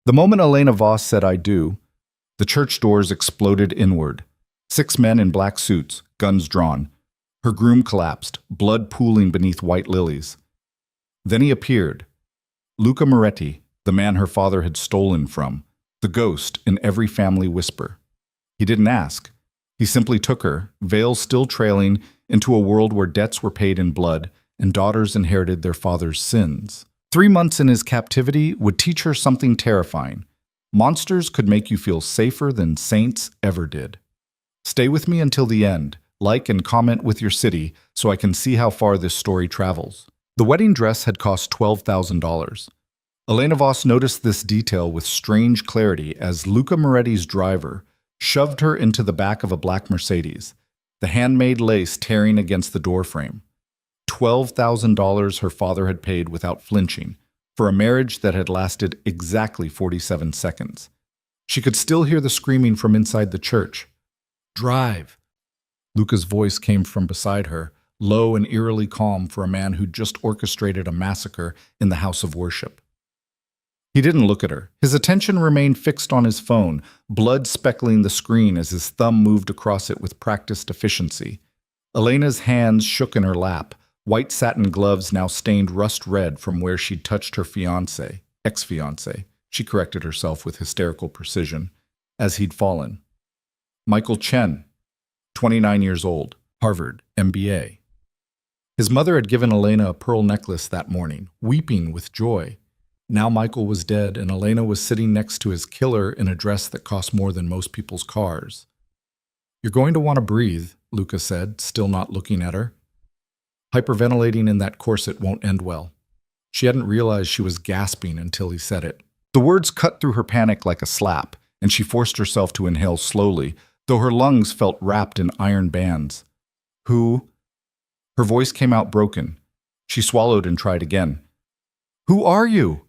The moment Elena Voss said "I do," the church doors exploded inward. 6 men in black suits, guns drawn. Her groom collapsed, blood pooling beneath white lilies. Then he appeared. Luca Moretti, the man her father had stolen from, the ghost in every family whisper. He didn't ask. He simply took her, veil still trailing, into a world where debts were paid in blood and daughters inherited their father's sins. 3 months in his captivity would teach her something terrifying. Monsters could make you feel safer than saints ever did. Stay with me until the end. Like and comment with your city so I can see how far this story travels. The wedding dress had cost $12,000. Elena Voss noticed this detail with strange clarity as Luca Moretti's driver shoved her into the back of a black Mercedes, the handmade lace tearing against the doorframe. $12,000 her father had paid without flinching for a marriage that had lasted exactly 47 seconds. She could still hear the screaming from inside the church. "Drive!" Luca's voice came from beside her, low and eerily calm for a man who'd just orchestrated a massacre in the house of worship. He didn't look at her. His attention remained fixed on his phone, blood speckling the screen as his thumb moved across it with practiced efficiency. Elena's hands shook in her lap, white satin gloves now stained rust red from where she'd touched her ex-fiancé, she corrected herself with hysterical precision, as he'd fallen. Michael Chen, 29 years old, Harvard, MBA. His mother had given Elena a pearl necklace that morning, weeping with joy. Now Michael was dead, and Elena was sitting next to his killer in a dress that cost more than most people's cars. "You're going to want to breathe," Luca said, still not looking at her. "Hyperventilating in that corset won't end well." She hadn't realized she was gasping until he said it. The words cut through her panic like a slap, and she forced herself to inhale slowly, though her lungs felt wrapped in iron bands. "Who?" Her voice came out broken. She swallowed and tried again. "Who are you?"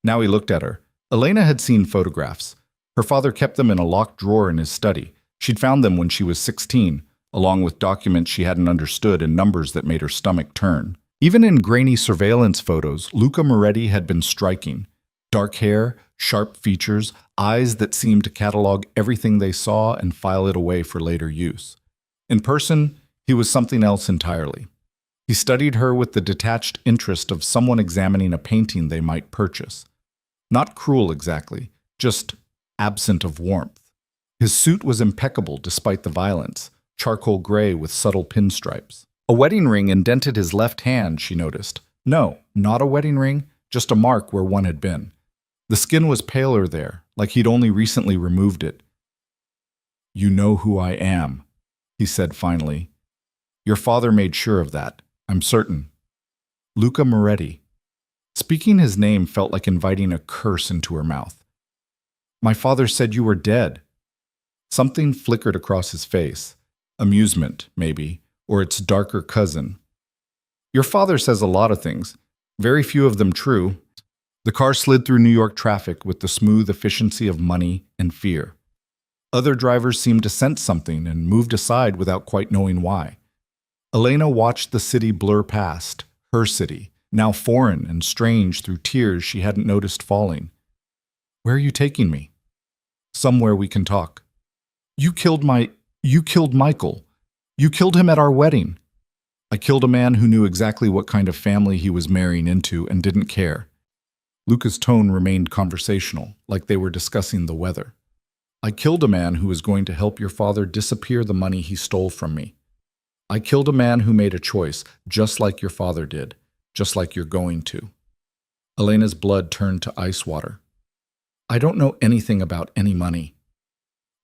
Now he looked at her. Elena had seen photographs. Her father kept them in a locked drawer in his study. She'd found them when she was 16, along with documents she hadn't understood and numbers that made her stomach turn. Even in grainy surveillance photos, Luca Moretti had been striking. Dark hair, sharp features, eyes that seemed to catalog everything they saw and file it away for later use. In person, he was something else entirely. He studied her with the detached interest of someone examining a painting they might purchase. Not cruel exactly, just absent of warmth. His suit was impeccable despite the violence, charcoal gray with subtle pinstripes. A wedding ring indented his left hand, she noticed. No, not a wedding ring, just a mark where one had been. The skin was paler there, like he'd only recently removed it. "You know who I am," he said finally. "Your father made sure of that, I'm certain." Luca Moretti. Speaking his name felt like inviting a curse into her mouth. "My father said you were dead." Something flickered across his face. Amusement, maybe, or its darker cousin. "Your father says a lot of things, very few of them true." The car slid through New York traffic with the smooth efficiency of money and fear. Other drivers seemed to sense something and moved aside without quite knowing why. Elena watched the city blur past, her city, now foreign and strange through tears she hadn't noticed falling. "Where are you taking me?" "Somewhere we can talk." You killed Michael. You killed him at our wedding." "I killed a man who knew exactly what kind of family he was marrying into and didn't care." Luca's tone remained conversational, like they were discussing the weather. "I killed a man who was going to help your father disappear the money he stole from me. I killed a man who made a choice, just like your father did, just like you're going to." Elena's blood turned to ice water. "I don't know anything about any money."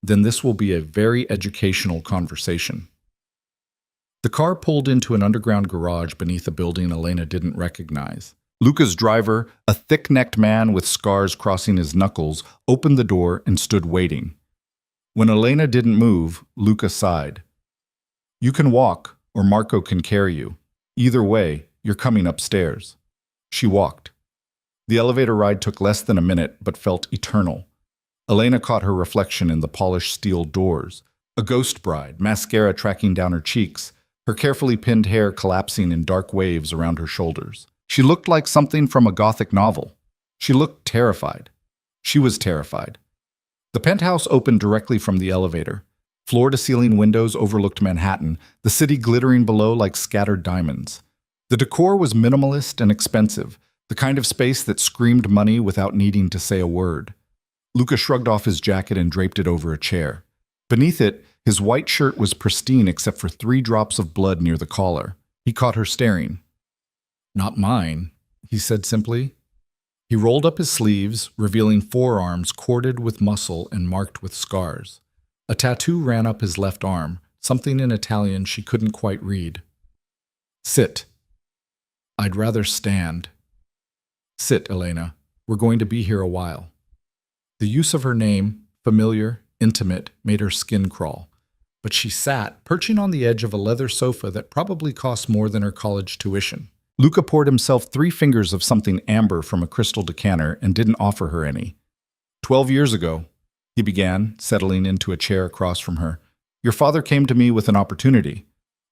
"Then this will be a very educational conversation." The car pulled into an underground garage beneath a building Elena didn't recognize. Luca's driver, a thick-necked man with scars crossing his knuckles, opened the door and stood waiting. When Elena didn't move, Luca sighed. "You can walk, or Marco can carry you. Either way, you're coming upstairs." She walked. The elevator ride took less than a minute, but felt eternal. Elena caught her reflection in the polished steel doors. A ghost bride, mascara tracking down her cheeks, her carefully pinned hair collapsing in dark waves around her shoulders. She looked like something from a Gothic novel. She looked terrified. She was terrified. The penthouse opened directly from the elevator. Floor-to-ceiling windows overlooked Manhattan, the city glittering below like scattered diamonds. The decor was minimalist and expensive, the kind of space that screamed money without needing to say a word. Luca shrugged off his jacket and draped it over a chair. Beneath it, his white shirt was pristine except for 3 drops of blood near the collar. He caught her staring. "Not mine," he said simply. He rolled up his sleeves, revealing forearms corded with muscle and marked with scars. A tattoo ran up his left arm, something in Italian she couldn't quite read. "Sit." "I'd rather stand." "Sit, Elena. We're going to be here a while." The use of her name, familiar, intimate, made her skin crawl. But she sat, perching on the edge of a leather sofa that probably cost more than her college tuition. Luca poured himself 3 fingers of something amber from a crystal decanter and didn't offer her any. 12 years ago, he began, settling into a chair across from her, your father came to me with an opportunity.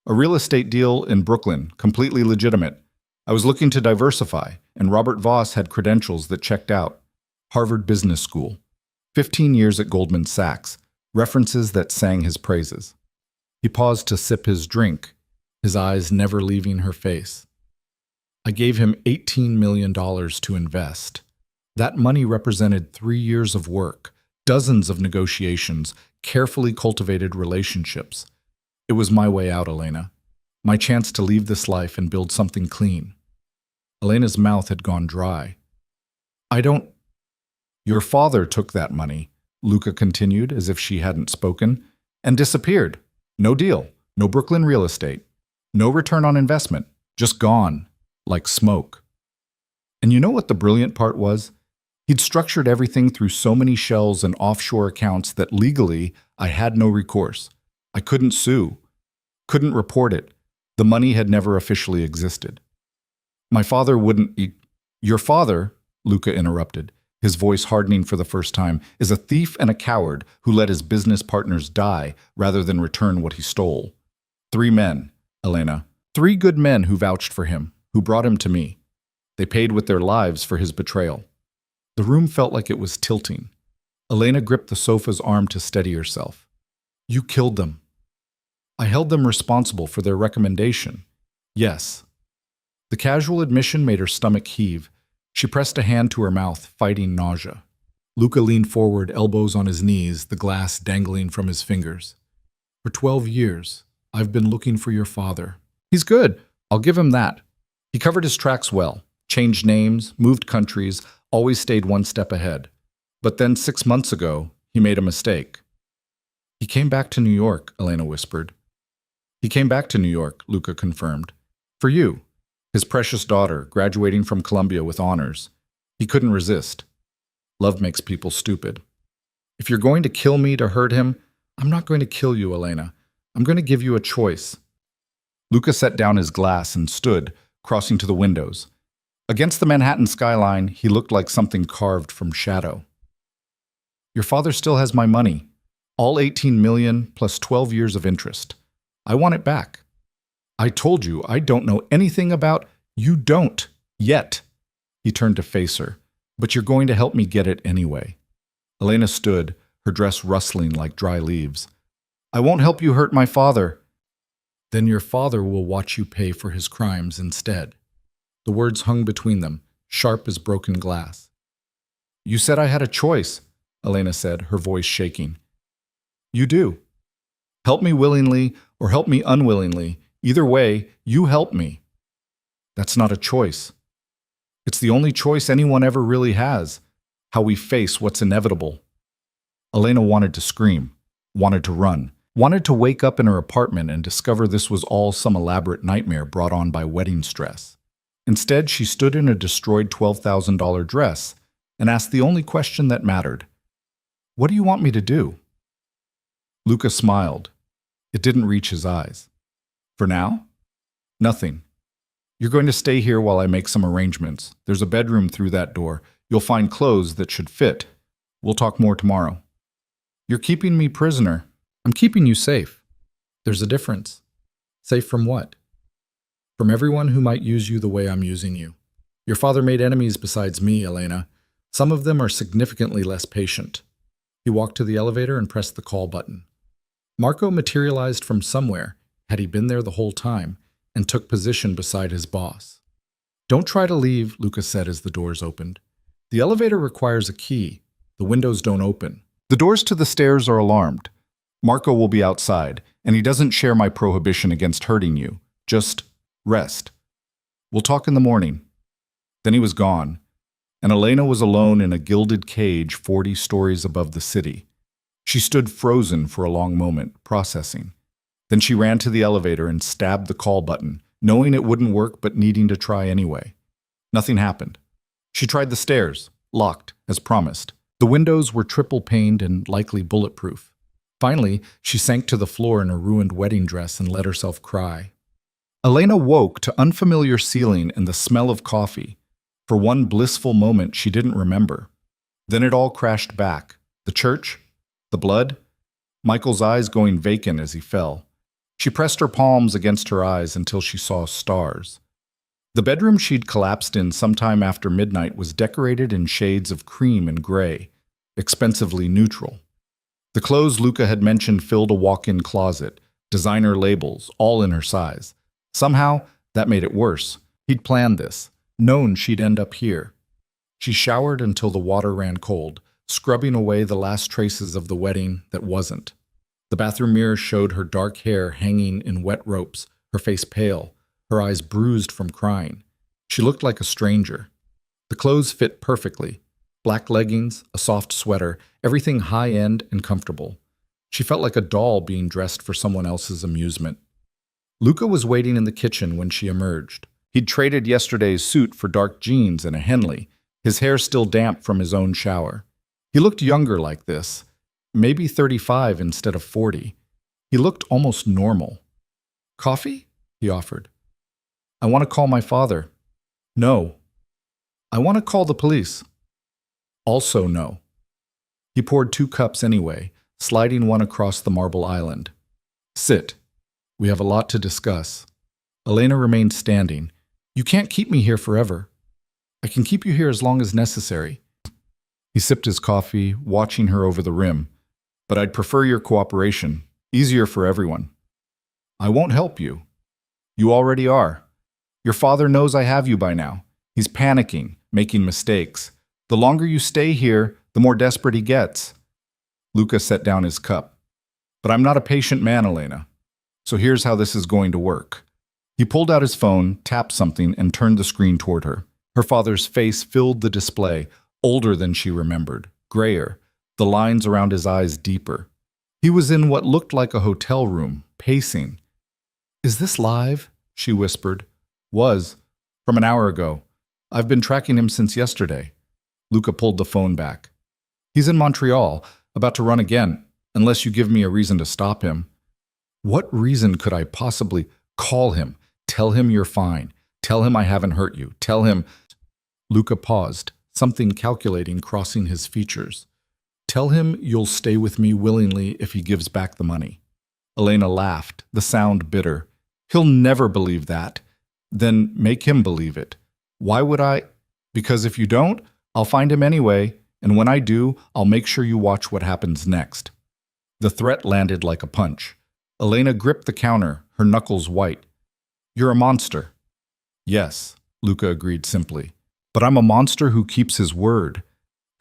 A real estate deal in Brooklyn, completely legitimate. I was looking to diversify, and Robert Voss had credentials that checked out. Harvard Business School. 15 years at Goldman Sachs. References that sang his praises. He paused to sip his drink, his eyes never leaving her face. I gave him $18 million to invest. That money represented 3 years of work, dozens of negotiations, carefully cultivated relationships. It was my way out, Elena. My chance to leave this life and build something clean. Elena's mouth had gone dry. Your father took that money, Luca continued as if she hadn't spoken, and disappeared. No deal, no Brooklyn real estate, no return on investment, just gone, like smoke. And you know what the brilliant part was? He'd structured everything through so many shells and offshore accounts that legally I had no recourse. I couldn't sue, couldn't report it. The money had never officially existed. My father wouldn't... Your father, Luca interrupted, his voice hardening for the first time, is a thief and a coward who let his business partners die rather than return what he stole. 3 men, Elena. 3 good men who vouched for him, who brought him to me. They paid with their lives for his betrayal. The room felt like it was tilting. Elena gripped the sofa's arm to steady herself. You killed them. I held them responsible for their recommendation. Yes. The casual admission made her stomach heave. She pressed a hand to her mouth, fighting nausea. Luca leaned forward, elbows on his knees, the glass dangling from his fingers. For 12 years, I've been looking for your father. He's good. I'll give him that. He covered his tracks well, changed names, moved countries, always stayed one step ahead. But then 6 months ago, he made a mistake. He came back to New York, Elena whispered. He came back to New York, Luca confirmed. For you. His precious daughter, graduating from Columbia with honors. He couldn't resist. Love makes people stupid. If you're going to kill me to hurt him, I'm not going to kill you, Elena. I'm going to give you a choice. Luca set down his glass and stood, crossing to the windows. Against the Manhattan skyline, he looked like something carved from shadow. Your father still has my money. All 18 million plus 12 years of interest. I want it back. I told you I don't know anything about... You don't. Yet. He turned to face her. But you're going to help me get it anyway. Elena stood, her dress rustling like dry leaves. I won't help you hurt my father. Then your father will watch you pay for his crimes instead. The words hung between them, sharp as broken glass. You said I had a choice, Elena said, her voice shaking. You do. Help me willingly or help me unwillingly. Either way, you help me. That's not a choice. It's the only choice anyone ever really has, how we face what's inevitable. Elena wanted to scream, wanted to run, wanted to wake up in her apartment and discover this was all some elaborate nightmare brought on by wedding stress. Instead, she stood in a destroyed $12,000 dress and asked the only question that mattered. What do you want me to do? Luca smiled. It didn't reach his eyes. For now? Nothing. You're going to stay here while I make some arrangements. There's a bedroom through that door. You'll find clothes that should fit. We'll talk more tomorrow. You're keeping me prisoner. I'm keeping you safe. There's a difference. Safe from what? From everyone who might use you the way I'm using you. Your father made enemies besides me, Elena. Some of them are significantly less patient. He walked to the elevator and pressed the call button. Marco materialized from somewhere, had he been there the whole time, and took position beside his boss. "Don't try to leave," Luca said as the doors opened. "The elevator requires a key. The windows don't open. The doors to the stairs are alarmed. Marco will be outside, and he doesn't share my prohibition against hurting you. Just rest. We'll talk in the morning." Then he was gone, and Elena was alone in a gilded cage 40 stories above the city. She stood frozen for a long moment, processing. Then she ran to the elevator and stabbed the call button, knowing it wouldn't work but needing to try anyway. Nothing happened. She tried the stairs, locked, as promised. The windows were triple-paned and likely bulletproof. Finally, she sank to the floor in a ruined wedding dress and let herself cry. Elena woke to unfamiliar ceiling and the smell of coffee. For one blissful moment, she didn't remember. Then it all crashed back. The church, the blood, Michael's eyes going vacant as he fell. She pressed her palms against her eyes until she saw stars. The bedroom she'd collapsed in sometime after midnight was decorated in shades of cream and gray, expensively neutral. The clothes Luca had mentioned filled a walk-in closet, designer labels, all in her size. Somehow, that made it worse. He'd planned this, known she'd end up here. She showered until the water ran cold, scrubbing away the last traces of the wedding that wasn't. The bathroom mirror showed her dark hair hanging in wet ropes, her face pale, her eyes bruised from crying. She looked like a stranger. The clothes fit perfectly. Black leggings, a soft sweater, everything high-end and comfortable. She felt like a doll being dressed for someone else's amusement. Luca was waiting in the kitchen when she emerged. He'd traded yesterday's suit for dark jeans and a Henley, his hair still damp from his own shower. He looked younger like this, maybe 35 instead of 40. He looked almost normal. "Coffee?" he offered. "I want to call my father." "No." "I want to call the police." Also no. He poured 2 cups anyway, sliding one across the marble island. "Sit. We have a lot to discuss." Elena remained standing. "You can't keep me here forever." "I can keep you here as long as necessary." He sipped his coffee, watching her over the rim. "But I'd prefer your cooperation. Easier for everyone." "I won't help you." "You already are. Your father knows I have you by now. He's panicking, making mistakes. The longer you stay here, the more desperate he gets." Luca set down his cup. "But I'm not a patient man, Elena. So here's how this is going to work." He pulled out his phone, tapped something, and turned the screen toward her. Her father's face filled the display, older than she remembered, grayer, the lines around his eyes deeper. He was in what looked like a hotel room, pacing. "Is this live?" she whispered. "Was. From an hour ago. I've been tracking him since yesterday." Luca pulled the phone back. "He's in Montreal, about to run again, unless you give me a reason to stop him." "What reason could I possibly call him? Tell him you're fine. Tell him I haven't hurt you. Tell him—" Luca paused, something calculating crossing his features. "Tell him you'll stay with me willingly if he gives back the money." Elena laughed, the sound bitter. "He'll never believe that." "Then make him believe it." "Why would I?" "Because if you don't, I'll find him anyway, and when I do, I'll make sure you watch what happens next." The threat landed like a punch. Elena gripped the counter, her knuckles white. "You're a monster." "Yes," Luca agreed simply. "But I'm a monster who keeps his word.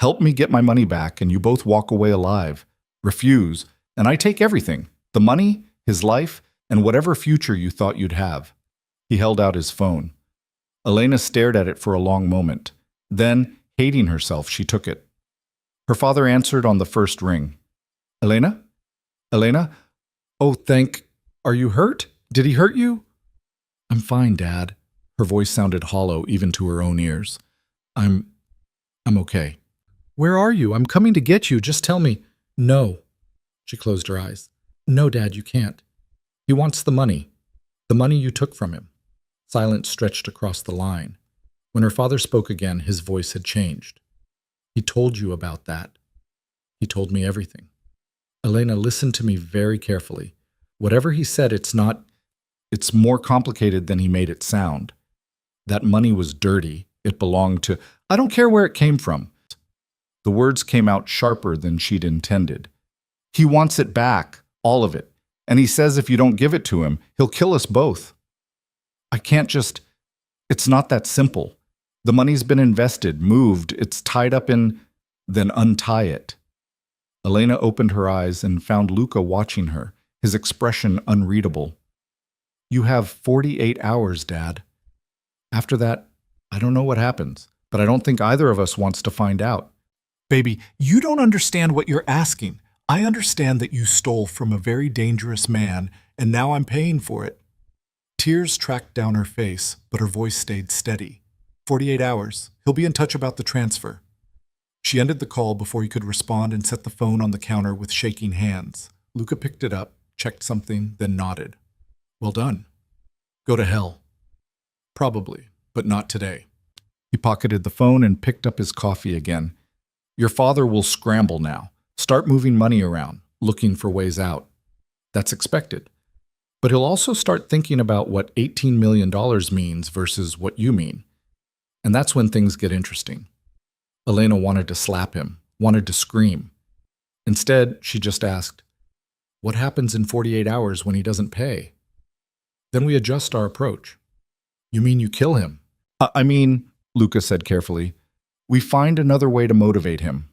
Help me get my money back and you both walk away alive. Refuse, and I take everything. The money, his life, and whatever future you thought you'd have." He held out his phone. Elena stared at it for a long moment. Then, hating herself, she took it. Her father answered on the first ring. "Elena? Elena? Oh, Are you hurt? Did he hurt you?" "I'm fine, Dad." Her voice sounded hollow even to her own ears. I'm okay." "Where are you? I'm coming to get you. Just tell me." "No." She closed her eyes. "No, Dad, you can't. He wants the money. The money you took from him." Silence stretched across the line. When her father spoke again, his voice had changed. "He told you about that. He told me everything." Elena listened to me very carefully. Whatever he said, it's more complicated than he made it sound. That money was dirty. It belonged to— I don't care where it came from. The words came out sharper than she'd intended. He wants it back, all of it. And he says if you don't give it to him, he'll kill us both. I can't just... It's not that simple. The money's been invested, moved, it's tied up in... Then untie it. Elena opened her eyes and found Luca watching her, his expression unreadable. You have 48 hours, Dad. After that, I don't know what happens, but I don't think either of us wants to find out. Baby, you don't understand what you're asking. I understand that you stole from a very dangerous man, and now I'm paying for it. Tears tracked down her face, but her voice stayed steady. 48 hours. He'll be in touch about the transfer. She ended the call before he could respond and set the phone on the counter with shaking hands. Luca picked it up, checked something, then nodded. Well done. Go to hell. Probably, but not today. He pocketed the phone and picked up his coffee again. Your father will scramble now, start moving money around, looking for ways out. That's expected. But he'll also start thinking about what $18 million means versus what you mean. And that's when things get interesting. Elena wanted to slap him, wanted to scream. Instead, she just asked, what happens in 48 hours when he doesn't pay? Then we adjust our approach. You mean you kill him? I mean, Luca said carefully, we find another way to motivate him.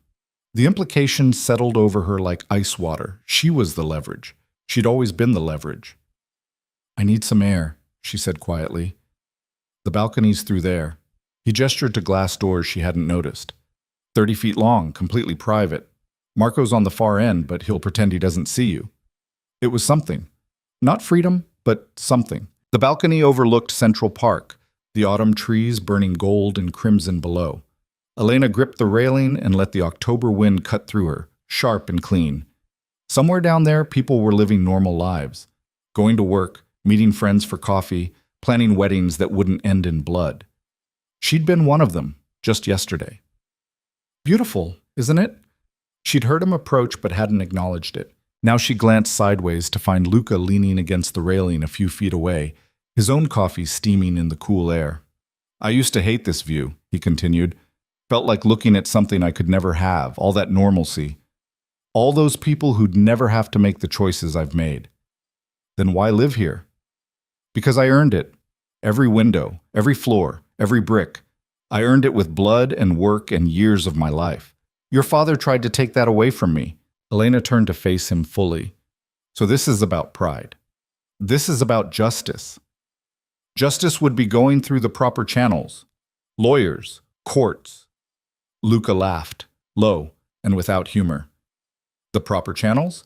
The implications settled over her like ice water. She was the leverage. She'd always been the leverage. I need some air, she said quietly. The balcony's through there. He gestured to glass doors she hadn't noticed. 30 feet long, completely private. Marco's on the far end, but he'll pretend he doesn't see you. It was something. Not freedom, but something. The balcony overlooked Central Park, the autumn trees burning gold and crimson below. Elena gripped the railing and let the October wind cut through her, sharp and clean. Somewhere down there, people were living normal lives. Going to work, meeting friends for coffee, planning weddings that wouldn't end in blood. She'd been one of them, just yesterday. Beautiful, isn't it? She'd heard him approach but hadn't acknowledged it. Now she glanced sideways to find Luca leaning against the railing a few feet away, his own coffee steaming in the cool air. I used to hate this view, he continued. Felt like looking at something I could never have, all that normalcy. All those people who'd never have to make the choices I've made. Then why live here? Because I earned it. Every window, every floor, every brick. I earned it with blood and work and years of my life. Your father tried to take that away from me. Elena turned to face him fully. So this is about pride. This is about justice. Justice would be going through the proper channels. Lawyers, courts. Luca laughed, low and without humor. The proper channels?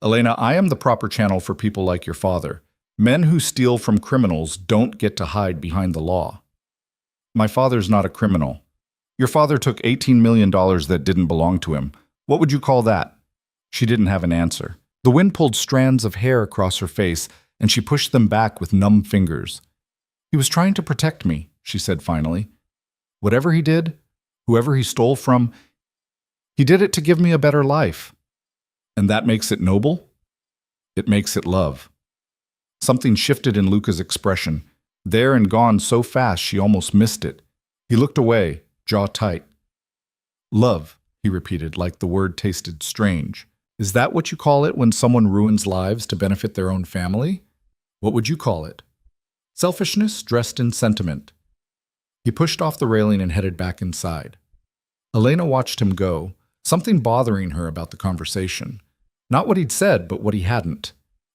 Elena, I am the proper channel for people like your father. Men who steal from criminals don't get to hide behind the law. My father's not a criminal. Your father took $18 million that didn't belong to him. What would you call that? She didn't have an answer. The wind pulled strands of hair across her face, and she pushed them back with numb fingers. He was trying to protect me, she said finally. Whatever he did, whoever he stole from, he did it to give me a better life. And that makes it noble? It makes it love. Something shifted in Luca's expression, there and gone so fast she almost missed it. He looked away, jaw tight. Love, he repeated, like the word tasted strange. Is that what you call it when someone ruins lives to benefit their own family? What would you call it? Selfishness dressed in sentiment. He pushed off the railing and headed back inside. Elena watched him go, something bothering her about the conversation. Not what he'd said, but what he hadn't.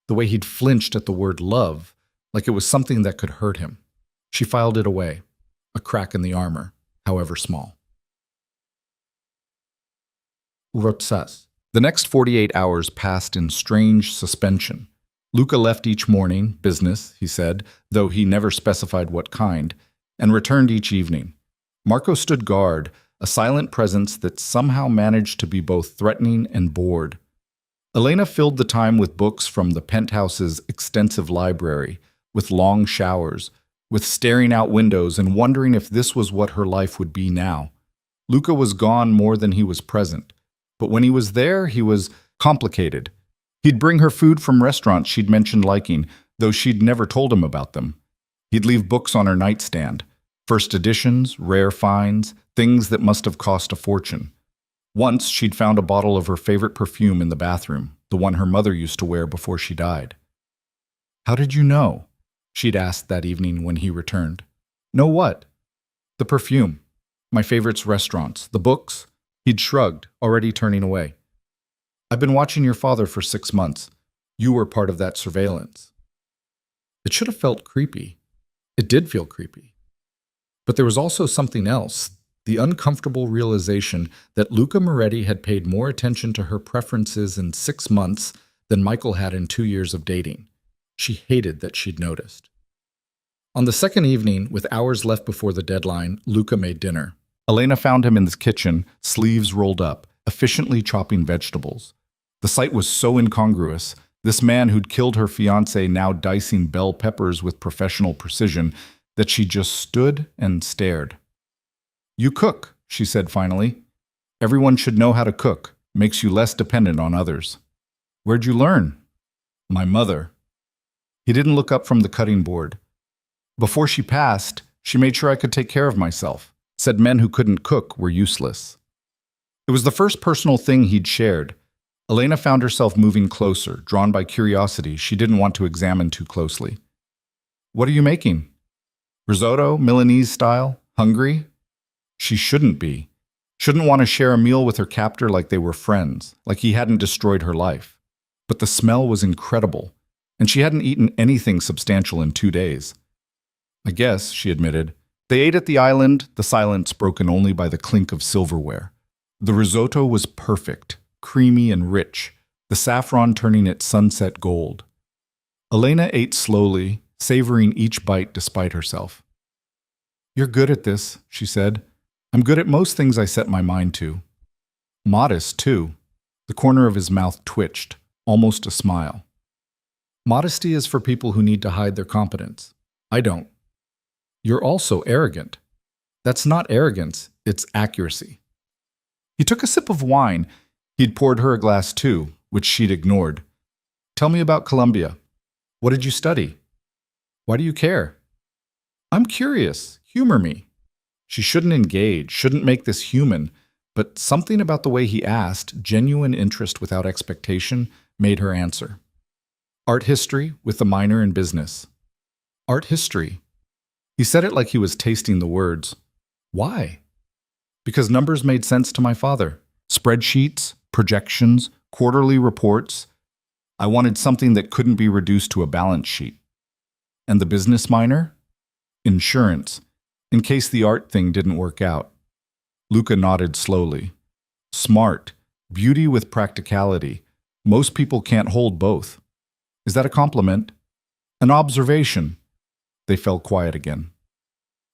The way he'd flinched at the word love, like it was something that could hurt him. She filed it away, a crack in the armor, however small. Ruthless. The next 48 hours passed in strange suspension. Luca left each morning, business, he said, though he never specified what kind, and returned each evening. Marco stood guard, a silent presence that somehow managed to be both threatening and bored. Elena filled the time with books from the penthouse's extensive library, with long showers, with staring out windows and wondering if this was what her life would be now. Luca was gone more than he was present, but when he was there, he was complicated. He'd bring her food from restaurants she'd mentioned liking, though she'd never told him about them. He'd leave books on her nightstand, first editions, rare finds, things that must have cost a fortune. Once, she'd found a bottle of her favorite perfume in the bathroom, the one her mother used to wear before she died. "How did you know?" she'd asked that evening when he returned. "Know what?" "The perfume. My favorites restaurants. The books." He'd shrugged, already turning away. "I've been watching your father for 6 months. You were part of that surveillance." It should have felt creepy. It did feel creepy. But there was also something else, the uncomfortable realization that Luca Moretti had paid more attention to her preferences in 6 months than Michael had in 2 years of dating. She hated that she'd noticed. On the second evening, with hours left before the deadline, Luca made dinner. Elena found him in the kitchen, sleeves rolled up, efficiently chopping vegetables. The sight was so incongruous. This man who'd killed her fiancé now dicing bell peppers with professional precision, that she just stood and stared. "You cook," she said finally. "Everyone should know how to cook. Makes you less dependent on others." "Where'd you learn?" "My mother." He didn't look up from the cutting board. "Before she passed, she made sure I could take care of myself. Said men who couldn't cook were useless." It was the first personal thing he'd shared. Elena found herself moving closer, drawn by curiosity she didn't want to examine too closely. "What are you making?" "Risotto, Milanese style? Hungry?" She shouldn't be. Shouldn't want to share a meal with her captor like they were friends, like he hadn't destroyed her life. But the smell was incredible, and she hadn't eaten anything substantial in 2 days. "I guess," she admitted. They ate at the island, the silence broken only by the clink of silverware. The risotto was perfect, creamy and rich, the saffron turning it sunset gold. Elena ate slowly, savoring each bite despite herself. "You're good at this," she said. "I'm good at most things I set my mind to." Modest, too. The corner of his mouth twitched, almost a smile. "Modesty is for people who need to hide their competence. I don't." "You're also arrogant." "That's not arrogance, it's accuracy." He took a sip of wine. He'd poured her a glass too, which she'd ignored. "Tell me about Colombia. What did you study? Why do you care?" "I'm curious. Humor me." She shouldn't engage, shouldn't make this human, but something about the way he asked, genuine interest without expectation, made her answer. "Art history with a minor in business." "Art history." He said it like he was tasting the words. "Why?" "Because numbers made sense to my father. Spreadsheets, projections, quarterly reports. I wanted something that couldn't be reduced to a balance sheet." "And the business minor?" "Insurance, in case the art thing didn't work out." Luca nodded slowly. "Smart, beauty with practicality. Most people can't hold both." "Is that a compliment?" "An observation." They fell quiet again.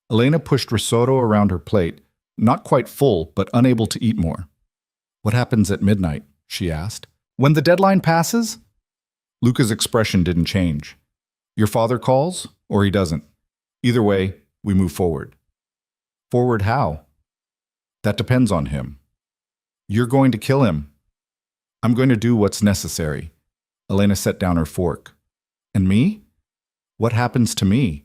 Elena pushed risotto around her plate, not quite full, but unable to eat more. "What happens at midnight?" she asked. "When the deadline passes?" Luca's expression didn't change. "Your father calls, or he doesn't. Either way, we move forward." "Forward how?" "That depends on him." "You're going to kill him." "I'm going to do what's necessary." Elena set down her fork. "And me? What happens to me?"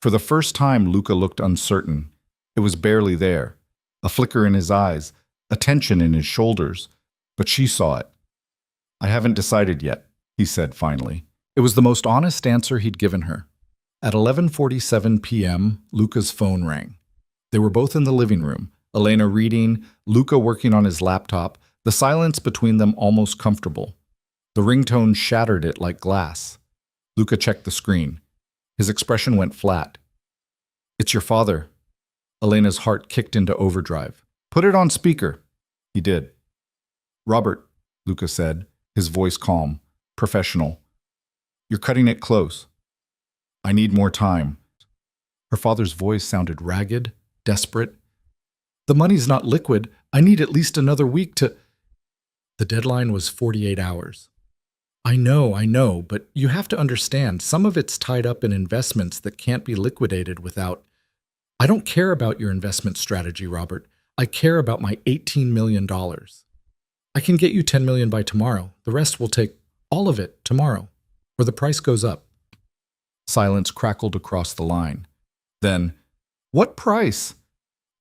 For the first time, Luca looked uncertain. It was barely there. A flicker in his eyes, a tension in his shoulders. But she saw it. "I haven't decided yet," he said finally. It was the most honest answer he'd given her. At 11:47 p.m., Luca's phone rang. They were both in the living room, Elena reading, Luca working on his laptop, the silence between them almost comfortable. The ringtone shattered it like glass. Luca checked the screen. His expression went flat. "It's your father." Elena's heart kicked into overdrive. "Put it on speaker." He did. "Robert," Luca said, his voice calm, professional. "You're cutting it close. I need more time." Her father's voice sounded ragged, desperate. "The money's not liquid. I need at least another week to—" The deadline was 48 hours. I know, but you have to understand, some of it's tied up in investments that can't be liquidated without— I don't care about your investment strategy, Robert. I care about my $18 million. I can get you $10 million by tomorrow. The rest will take all of it tomorrow, or the price goes up." Silence crackled across the line. Then, "What price?"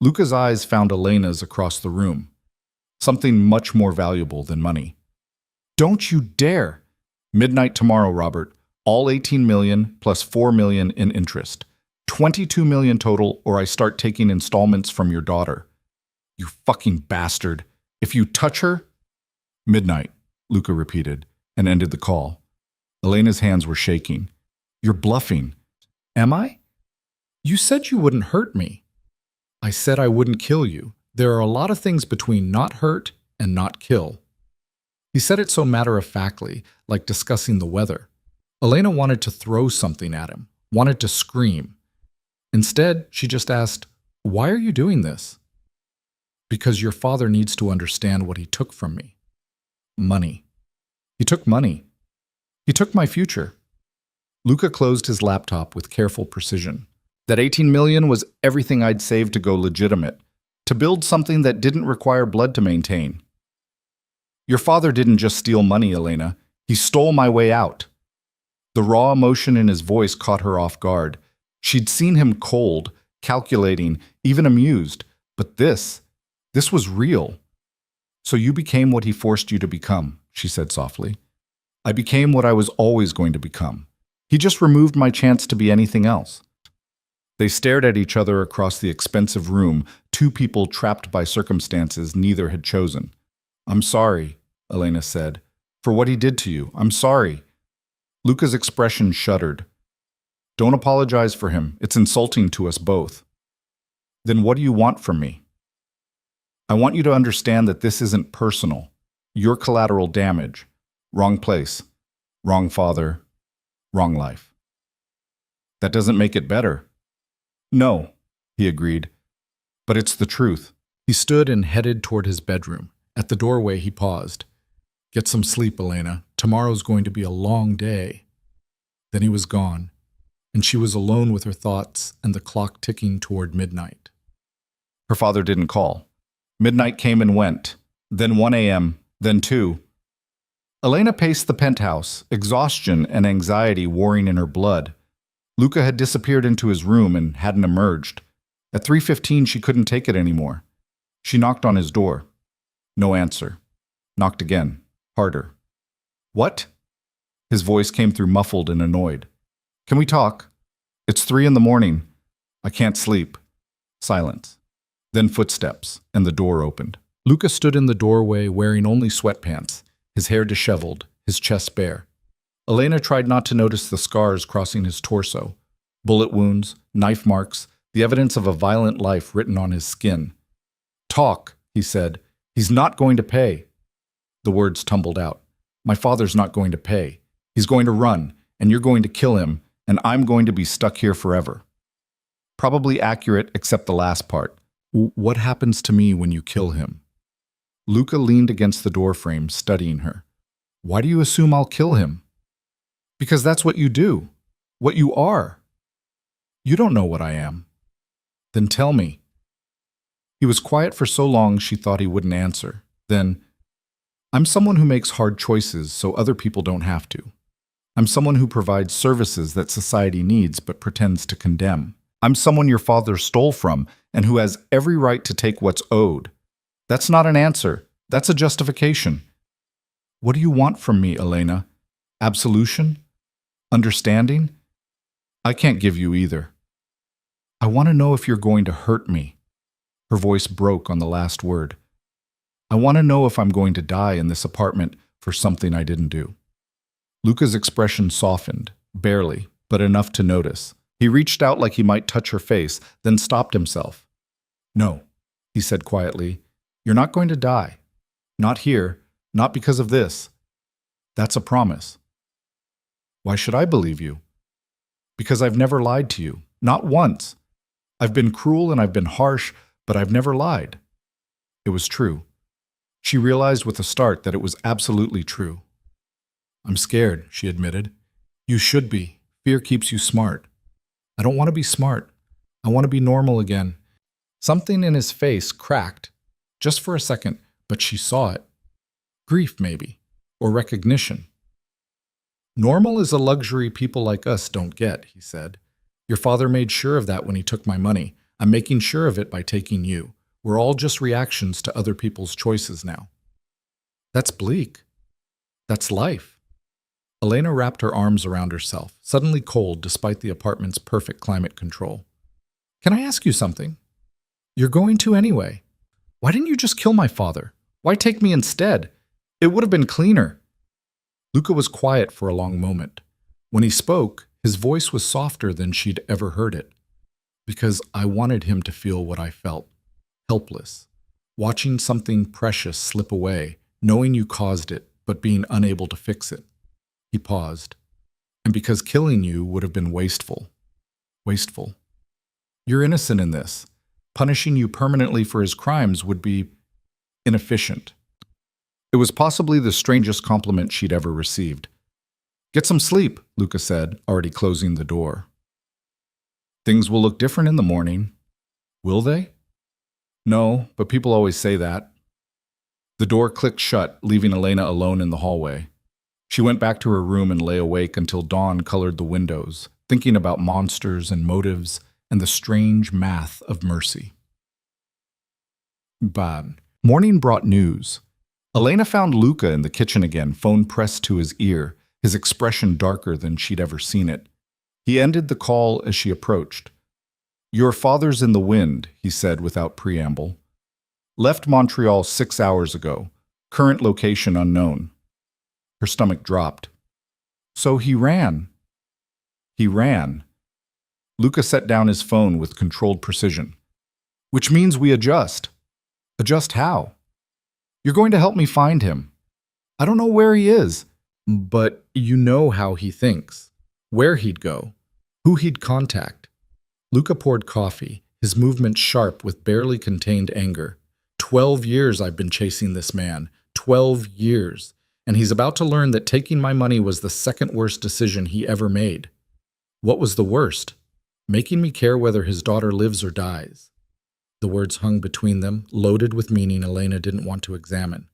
Luca's eyes found Elena's across the room. something much more valuable than money. Don't you dare! Midnight tomorrow, Robert. All 18 million plus 4 million in interest. 22 million total, or I start taking installments from your daughter. You fucking bastard. If you touch her... Midnight, Luca repeated, and ended the call. Elena's hands were shaking. You're bluffing. Am I? You said you wouldn't hurt me. I said I wouldn't kill you. There are a lot of things between not hurt and not kill. He said it so matter-of-factly, like discussing the weather. Elena wanted to throw something at him, wanted to scream. Instead, she just asked, "Why are you doing this?" Because your father needs to understand what he took from me. Money. He took money. He took my future. Luca closed his laptop with careful precision. That 18 million was everything I'd saved to go legitimate, to build something that didn't require blood to maintain. Your father didn't just steal money, Elena. He stole my way out. The raw emotion in his voice caught her off guard. She'd seen him cold, calculating, even amused. But this was real. So you became what he forced you to become, she said softly. I became what I was always going to become. He just removed my chance to be anything else. They stared at each other across the expensive room, two people trapped by circumstances neither had chosen. I'm sorry, Elena said, for what he did to you. I'm sorry. Luca's expression shuddered. Don't apologize for him. It's insulting to us both. Then what do you want from me? I want you to understand that this isn't personal. You're collateral damage. Wrong place. Wrong father. Wrong life. That doesn't make it better. No, he agreed. But it's the truth. He stood and headed toward his bedroom. At the doorway, he paused. Get some sleep, Elena. Tomorrow's going to be a long day. Then he was gone, and she was alone with her thoughts and the clock ticking toward midnight. Her father didn't call. Midnight came and went, then 1 a.m., then 2. Elena paced the penthouse, exhaustion and anxiety warring in her blood. Luca had disappeared into his room and hadn't emerged. At 3:15, she couldn't take it anymore. She knocked on his door. No answer. Knocked again, harder. What? His voice came through muffled and annoyed. Can we talk? It's 3 a.m. I can't sleep. Silence. Then footsteps, and the door opened. Luca stood in the doorway wearing only sweatpants, his hair disheveled, his chest bare. Elena tried not to notice the scars crossing his torso, bullet wounds, knife marks, the evidence of a violent life written on his skin. Talk, he said. He's not going to pay. The words tumbled out. My father's not going to pay. He's going to run, and you're going to kill him, and I'm going to be stuck here forever. Probably accurate except the last part. What happens to me when you kill him? Luca leaned against the doorframe, studying her. Why do you assume I'll kill him? Because that's what you do. What you are. You don't know what I am. Then tell me. He was quiet for so long she thought he wouldn't answer. Then, I'm someone who makes hard choices so other people don't have to. I'm someone who provides services that society needs but pretends to condemn. I'm someone your father stole from and who has every right to take what's owed. That's not an answer. That's a justification. What do you want from me, Elena? Absolution? Understanding? I can't give you either. I want to know if you're going to hurt me. Her voice broke on the last word. I want to know if I'm going to die in this apartment for something I didn't do. Luca's expression softened, barely, but enough to notice. He reached out like he might touch her face, then stopped himself. No, he said quietly. You're not going to die. Not here, not because of this. That's a promise. Why should I believe you? Because I've never lied to you, not once. I've been cruel and I've been harsh, but I've never lied. It was true. She realized with a start that it was absolutely true. I'm scared, she admitted. You should be. Fear keeps you smart. I don't want to be smart. I want to be normal again. Something in his face cracked, just for a second, but she saw it. Grief, maybe, or recognition. Normal is a luxury people like us don't get, he said. Your father made sure of that when he took my money. I'm making sure of it by taking you. We're all just reactions to other people's choices now. That's bleak. That's life. Elena wrapped her arms around herself, suddenly cold despite the apartment's perfect climate control. Can I ask you something? You're going to anyway. Why didn't you just kill my father? Why take me instead? It would have been cleaner. Luca was quiet for a long moment. When he spoke, his voice was softer than she'd ever heard it. Because I wanted him to feel what I felt. Helpless. Watching something precious slip away, knowing you caused it, but being unable to fix it. He paused. And because killing you would have been wasteful. Wasteful. You're innocent in this. Punishing you permanently for his crimes would be inefficient. It was possibly the strangest compliment she'd ever received. Get some sleep, Luca said, already closing the door. Things will look different in the morning. Will they? No, but people always say that. The door clicked shut, leaving Elena alone in the hallway. She went back to her room and lay awake until dawn colored the windows, thinking about monsters and motives and the strange math of mercy. Bad. Morning brought news. Elena found Luca in the kitchen again, phone pressed to his ear, his expression darker than she'd ever seen it. He ended the call as she approached. Your father's in the wind, he said without preamble. Left Montreal 6 hours ago. Current location unknown. Her stomach dropped. So he ran. He ran. Luca set down his phone with controlled precision. Which means we adjust. Adjust how? You're going to help me find him. I don't know where he is, but you know how he thinks, where he'd go, who he'd contact. Luca poured coffee, his movements sharp with barely contained anger. 12 years I've been chasing this man. 12 years. And he's about to learn that taking my money was the second worst decision he ever made. What was the worst? Making me care whether his daughter lives or dies. The words hung between them, loaded with meaning Elena didn't want to examine.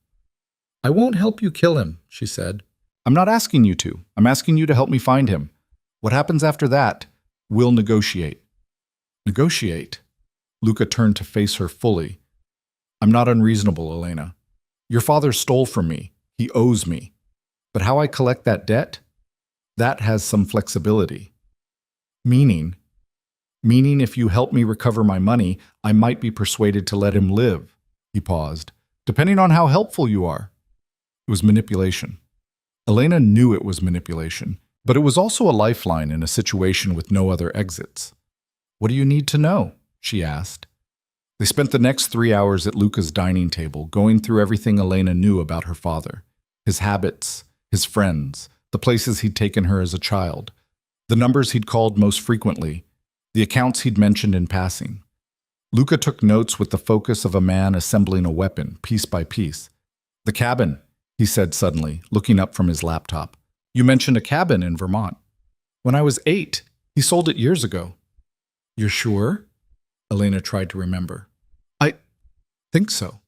I won't help you kill him, she said. I'm not asking you to. I'm asking you to help me find him. What happens after that, we'll negotiate. Negotiate? Luca turned to face her fully. I'm not unreasonable, Elena. Your father stole from me. He owes me. But how I collect that debt? That has some flexibility. Meaning if you help me recover my money, I might be persuaded to let him live. He paused. Depending on how helpful you are. It was manipulation. Elena knew it was manipulation, but it was also a lifeline in a situation with no other exits. What do you need to know? She asked. They spent the next 3 hours at Luca's dining table, going through everything Elena knew about her father. His habits, his friends, the places he'd taken her as a child, the numbers he'd called most frequently, the accounts he'd mentioned in passing. Luca took notes with the focus of a man assembling a weapon, piece by piece. The cabin, he said suddenly, looking up from his laptop. You mentioned a cabin in Vermont. When I was 8, he sold it years ago. You're sure? Elena tried to remember. I think so.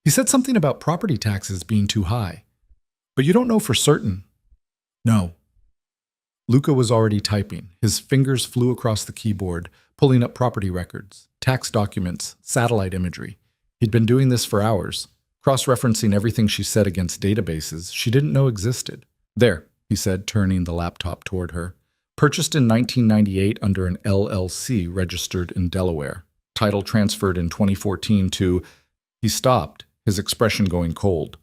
He said something about property taxes being too high. But you don't know for certain. No. Luca was already typing. His fingers flew across the keyboard, pulling up property records, tax documents, satellite imagery. He'd been doing this for hours, cross-referencing everything she said against databases she didn't know existed. There, he said, turning the laptop toward her. Purchased in 1998 under an LLC registered in Delaware. Title transferred in 2014 to... He stopped, his expression going cold.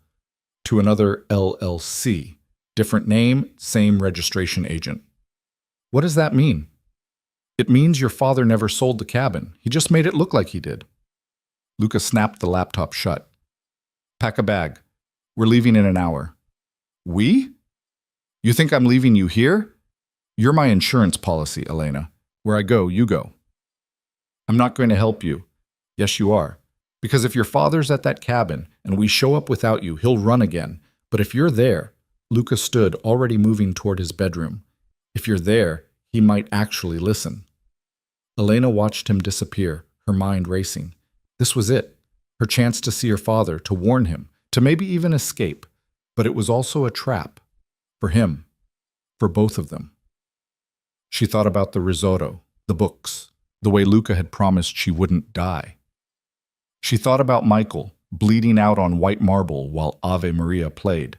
To another LLC. Different name, same registration agent. What does that mean? It means your father never sold the cabin. He just made it look like he did. Luca snapped the laptop shut. Pack a bag. We're leaving in an hour. We? You think I'm leaving you here? You're my insurance policy, Elena. Where I go, you go. I'm not going to help you. Yes, you are. Because if your father's at that cabin and we show up without you, he'll run again. But if you're there, Luca stood, already moving toward his bedroom. If you're there, he might actually listen. Elena watched him disappear, her mind racing. This was it, her chance to see her father, to warn him, to maybe even escape. But it was also a trap. For him. For both of them. She thought about the risotto, the books, the way Luca had promised she wouldn't die. She thought about Michael, bleeding out on white marble while Ave Maria played.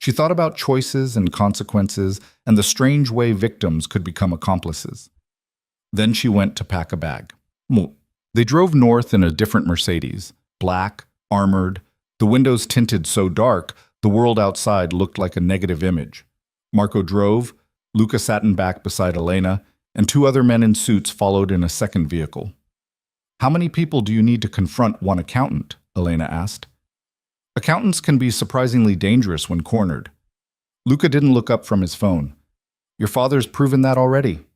She thought about choices and consequences and the strange way victims could become accomplices. Then she went to pack a bag. They drove north in a different Mercedes, black, armored, the windows tinted so dark the world outside looked like a negative image. Marco drove, Luca sat in back beside Elena, and two other men in suits followed in a second vehicle. "How many people do you need to confront one accountant?" Elena asked. "Accountants can be surprisingly dangerous when cornered." Luca didn't look up from his phone. "Your father's proven that already."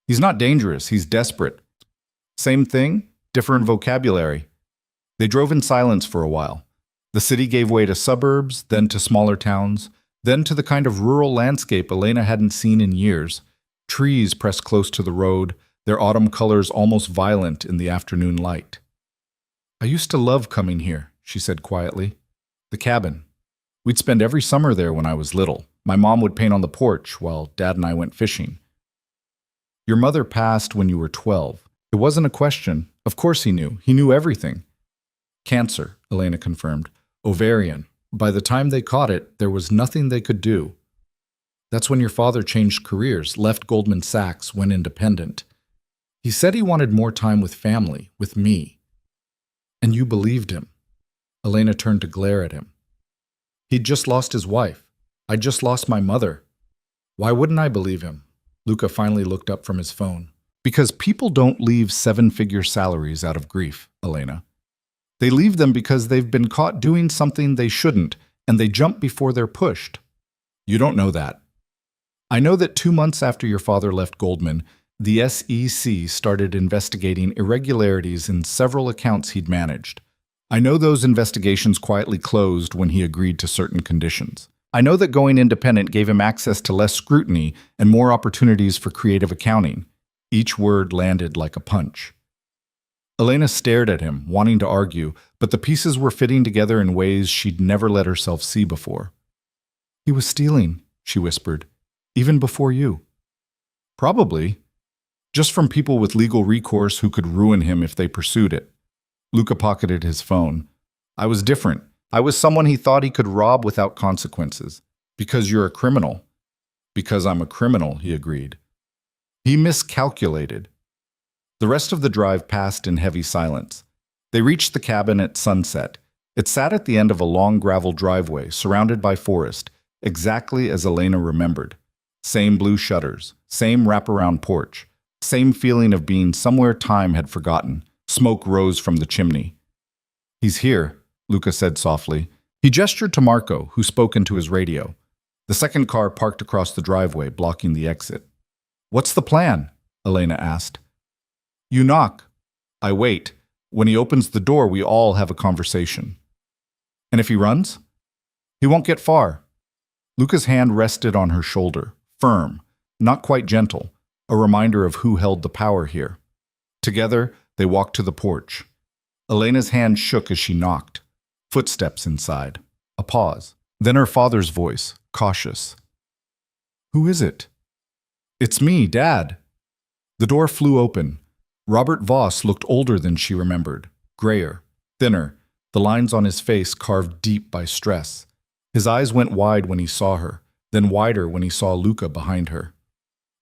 "He's not dangerous, he's desperate." "Same thing, different vocabulary." They drove in silence for a while. The city gave way to suburbs, then to smaller towns, then to the kind of rural landscape Elena hadn't seen in years. Trees pressed close to the road, their autumn colors almost violent in the afternoon light. "I used to love coming here," she said quietly. "The cabin. We'd spend every summer there when I was little. My mom would paint on the porch while Dad and I went fishing." "Your mother passed when you were 12. It wasn't a question. Of course he knew. He knew everything." "Cancer," Elena confirmed. "Ovarian. By the time they caught it, there was nothing they could do." "That's when your father changed careers, left Goldman Sachs, went independent. He said he wanted more time with family, with me." "And you believed him?" Elena turned to glare at him. "He'd just lost his wife. I'd just lost my mother. Why wouldn't I believe him?" Luca finally looked up from his phone. "Because people don't leave seven-figure salaries out of grief, Elena. They leave them because they've been caught doing something they shouldn't, and they jump before they're pushed. You don't know that. I know that 2 months after your father left Goldman, the SEC started investigating irregularities in several accounts he'd managed. I know those investigations quietly closed when he agreed to certain conditions. I know that going independent gave him access to less scrutiny and more opportunities for creative accounting." Each word landed like a punch. Elena stared at him, wanting to argue, but the pieces were fitting together in ways she'd never let herself see before. "He was stealing," she whispered, "even before you." "Probably. Just from people with legal recourse who could ruin him if they pursued it." Luca pocketed his phone. "I was different. I was someone he thought he could rob without consequences. Because you're a criminal." "Because I'm a criminal," he agreed. He miscalculated. The rest of the drive passed in heavy silence. They reached the cabin at sunset. It sat at the end of a long gravel driveway, surrounded by forest, exactly as Elena remembered. Same blue shutters, same wraparound porch, same feeling of being somewhere time had forgotten. Smoke rose from the chimney. "He's here," Luca said softly. He gestured to Marco, who spoke into his radio. The second car parked across the driveway, blocking the exit. "What's the plan?" Elena asked. "You knock. I wait. When he opens the door, we all have a conversation." "And if he runs?" "He won't get far." Luca's hand rested on her shoulder, firm, not quite gentle, a reminder of who held the power here. Together, they walked to the porch. Elena's hand shook as she knocked. Footsteps inside. A pause. Then her father's voice, cautious. "Who is it?" "It's me, Dad." The door flew open. Robert Voss looked older than she remembered, grayer, thinner, the lines on his face carved deep by stress. His eyes went wide when he saw her, then wider when he saw Luca behind her.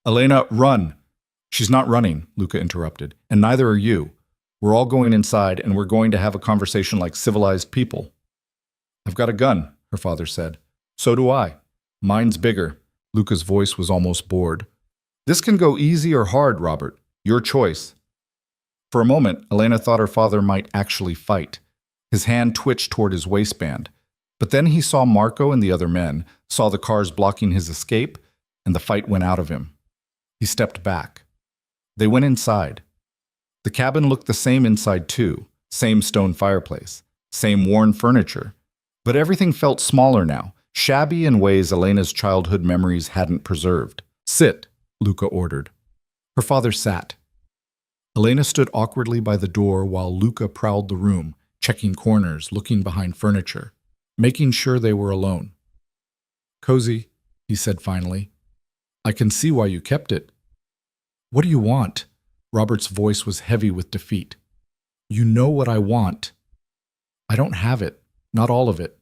"Elena, run!" "She's not running," Luca interrupted, "and neither are you. We're all going inside, and we're going to have a conversation like civilized people." "I've got a gun," her father said. "So do I. Mine's bigger." Luca's voice was almost bored. "This can go easy or hard, Robert. Your choice." For a moment, Elena thought her father might actually fight. His hand twitched toward his waistband. But then he saw Marco and the other men, saw the cars blocking his escape, and the fight went out of him. He stepped back. They went inside. The cabin looked the same inside too, same stone fireplace, same worn furniture. But everything felt smaller now, shabby in ways Elena's childhood memories hadn't preserved. "Sit," Luca ordered. Her father sat. Elena stood awkwardly by the door while Luca prowled the room, checking corners, looking behind furniture, making sure they were alone. "Cozy," he said finally. "I can see why you kept it." "What do you want?" Robert's voice was heavy with defeat. "You know what I want." I don't have it. Not all of it.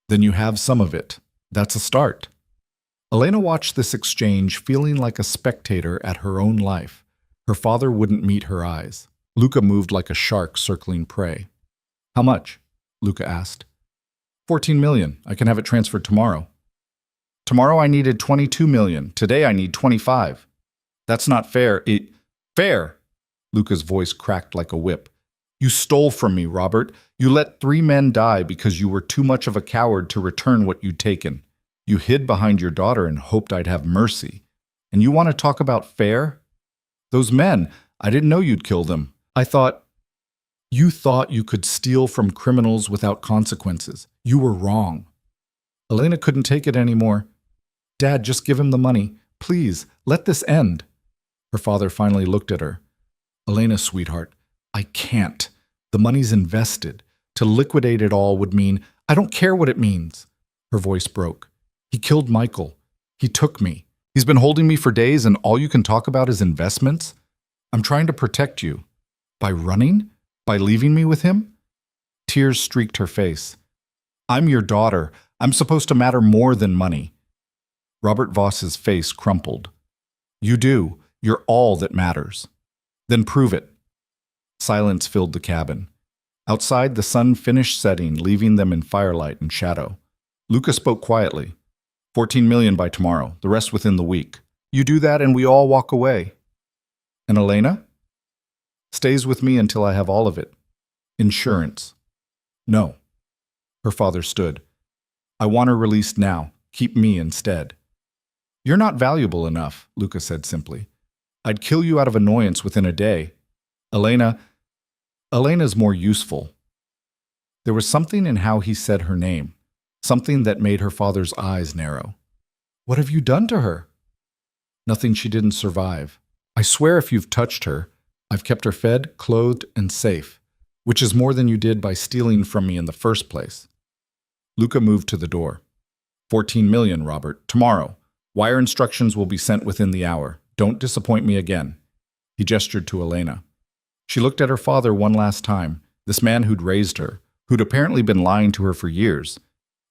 Then you have some of it. That's a start. Elena watched this exchange, feeling like a spectator at her own life. Her father wouldn't meet her eyes. Luca moved like a shark circling prey. How much? Luca asked. 14 million. I can have it transferred tomorrow. Tomorrow I needed 22 million. Today I need 25. That's not fair. Fair! Luca's voice cracked like a whip. You stole from me, Robert. You let 3 men die because you were too much of a coward to return what you'd taken. You hid behind your daughter and hoped I'd have mercy. And you want to talk about fair? Those men, I didn't know you'd kill them. You thought you could steal from criminals without consequences. You were wrong. Elena couldn't take it anymore. Dad, just give him the money. Please, let this end. Her father finally looked at her. Elena, sweetheart, I can't. The money's invested. To liquidate it all would mean, I don't care what it means. Her voice broke. He killed Michael. He took me. He's been holding me for days and all you can talk about is investments? I'm trying to protect you. By running? By leaving me with him? Tears streaked her face. I'm your daughter. I'm supposed to matter more than money. Robert Voss's face crumpled. You do. You're all that matters. Then prove it. Silence filled the cabin. Outside, the sun finished setting, leaving them in firelight and shadow. Luca spoke quietly. 14 million by tomorrow, the rest within the week. You do that and we all walk away. And Elena? Stays with me until I have all of it. Insurance. No. Her father stood. I want her released now. Keep me instead. You're not valuable enough, Luca said simply. I'd kill you out of annoyance within a day. Elena's more useful. There was something in how he said her name, something that made her father's eyes narrow. What have you done to her? Nothing she didn't survive. I swear if you've touched her, I've kept her fed, clothed, and safe, which is more than you did by stealing from me in the first place. Luca moved to the door. 14 million, Robert. Tomorrow. Wire instructions will be sent within the hour. Don't disappoint me again. He gestured to Elena. She looked at her father one last time, this man who'd raised her, who'd apparently been lying to her for years,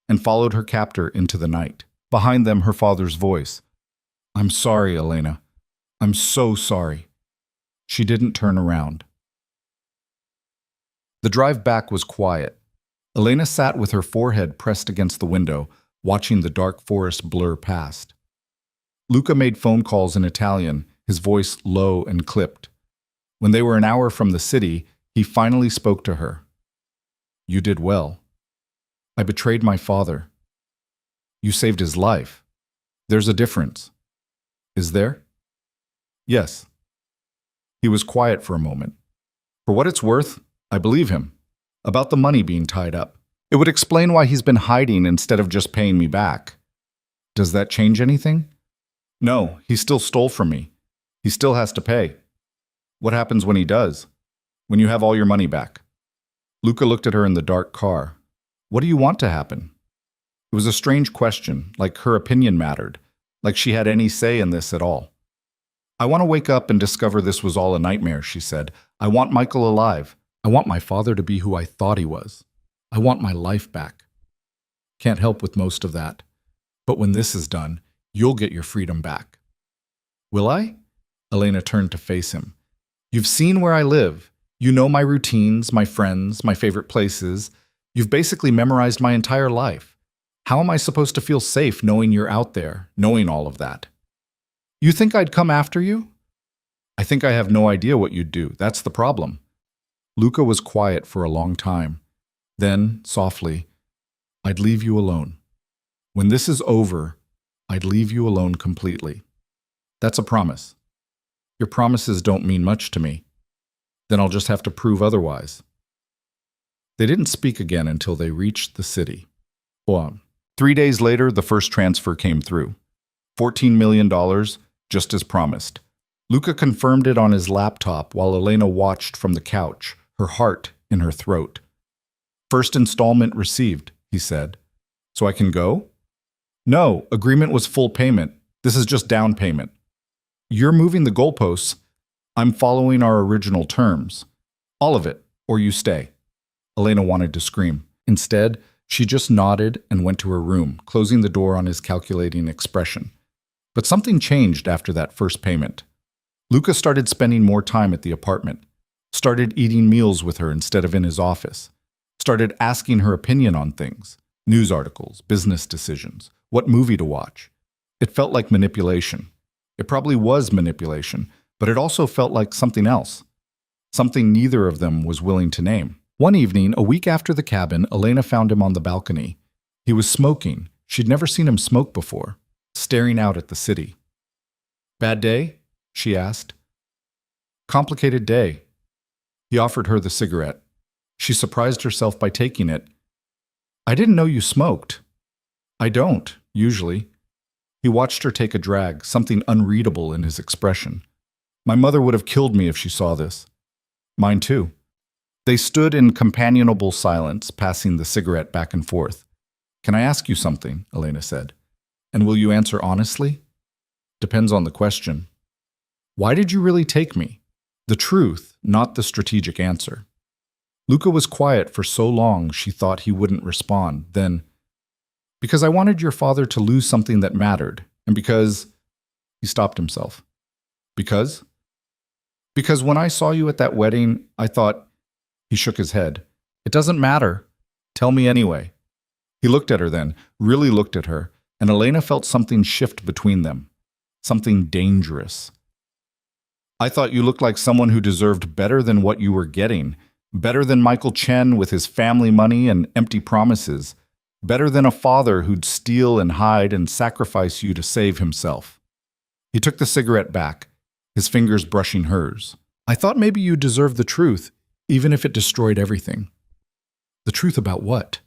and followed her captor into the night. Behind them, her father's voice. I'm sorry, Elena. I'm so sorry. She didn't turn around. The drive back was quiet. Elena sat with her forehead pressed against the window, watching the dark forest blur past. Luca made phone calls in Italian, his voice low and clipped. When they were an hour from the city, he finally spoke to her. You did well. I betrayed my father. You saved his life. There's a difference. Is there? Yes. He was quiet for a moment. For what it's worth, I believe him. About the money being tied up. It would explain why he's been hiding instead of just paying me back. Does that change anything? No, he still stole from me. He still has to pay. What happens when he does? When you have all your money back? Luca looked at her in the dark car. What do you want to happen? It was a strange question, like her opinion mattered, like she had any say in this at all. I want to wake up and discover this was all a nightmare, she said. I want Michael alive. I want my father to be who I thought he was. I want my life back. Can't help with most of that. But when this is done, you'll get your freedom back. Will I? Elena turned to face him. You've seen where I live. You know my routines, my friends, my favorite places. You've basically memorized my entire life. How am I supposed to feel safe knowing you're out there, knowing all of that? You think I'd come after you? I think I have no idea what you'd do. That's the problem. Luca was quiet for a long time. Then, softly, I'd leave you alone. When this is over, I'd leave you alone completely. That's a promise. Your promises don't mean much to me. Then I'll just have to prove otherwise. They didn't speak again until they reached the city. 3 days later, the first transfer came through. $14 million, just as promised. Luca confirmed it on his laptop while Elena watched from the couch, her heart in her throat. First installment received, he said. So I can go? No, agreement was full payment. This is just down payment. You're moving the goalposts. I'm following our original terms. All of it, or you stay. Elena wanted to scream. Instead, she just nodded and went to her room, closing the door on his calculating expression. But something changed after that first payment. Luca started spending more time at the apartment, started eating meals with her instead of in his office, started asking her opinion on things, news articles, business decisions, what movie to watch. It felt like manipulation. It probably was manipulation, but it also felt like something else, something neither of them was willing to name. One evening, a week after the cabin, Elena found him on the balcony. He was smoking. She'd never seen him smoke before, staring out at the city. "Bad day?" she asked. "Complicated day." He offered her the cigarette. She surprised herself by taking it. "I didn't know you smoked." "I don't, usually." He watched her take a drag, something unreadable in his expression. "My mother would have killed me if she saw this." "Mine too." They stood in companionable silence, passing the cigarette back and forth. "Can I ask you something?" Elena said. "And will you answer honestly?" "Depends on the question." "Why did you really take me?" The truth, not the strategic answer. Luca was quiet for so long she thought he wouldn't respond. Then, "Because I wanted your father to lose something that mattered, and because—" He stopped himself. "Because?" "Because when I saw you at that wedding, I thought—" He shook his head. "It doesn't matter. Tell me anyway." He looked at her then, really looked at her, and Elena felt something shift between them. Something dangerous. "I thought you looked like someone who deserved better than what you were getting. Better than Michael Chen with his family money and empty promises. Better than a father who'd steal and hide and sacrifice you to save himself." He took the cigarette back, his fingers brushing hers. "I thought maybe you deserved the truth, even if it destroyed everything." "The truth about what?"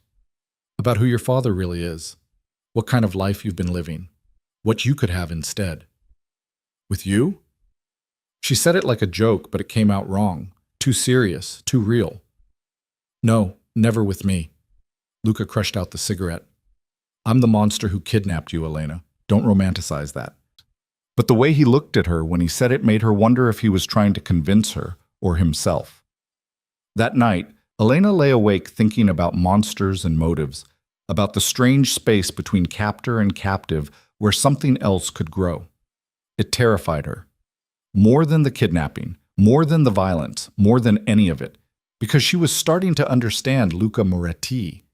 "About who your father really is. What kind of life you've been living. What you could have instead." "With you?" She said it like a joke, but it came out wrong. Too serious, too real. "No, never with me." Luca crushed out the cigarette. "I'm the monster who kidnapped you, Elena. Don't romanticize that." But the way he looked at her when he said it made her wonder if he was trying to convince her or himself. That night, Elena lay awake thinking about monsters and motives, about the strange space between captor and captive where something else could grow. It terrified her. More than the kidnapping, more than the violence, more than any of it, because she was starting to understand Luca Moretti.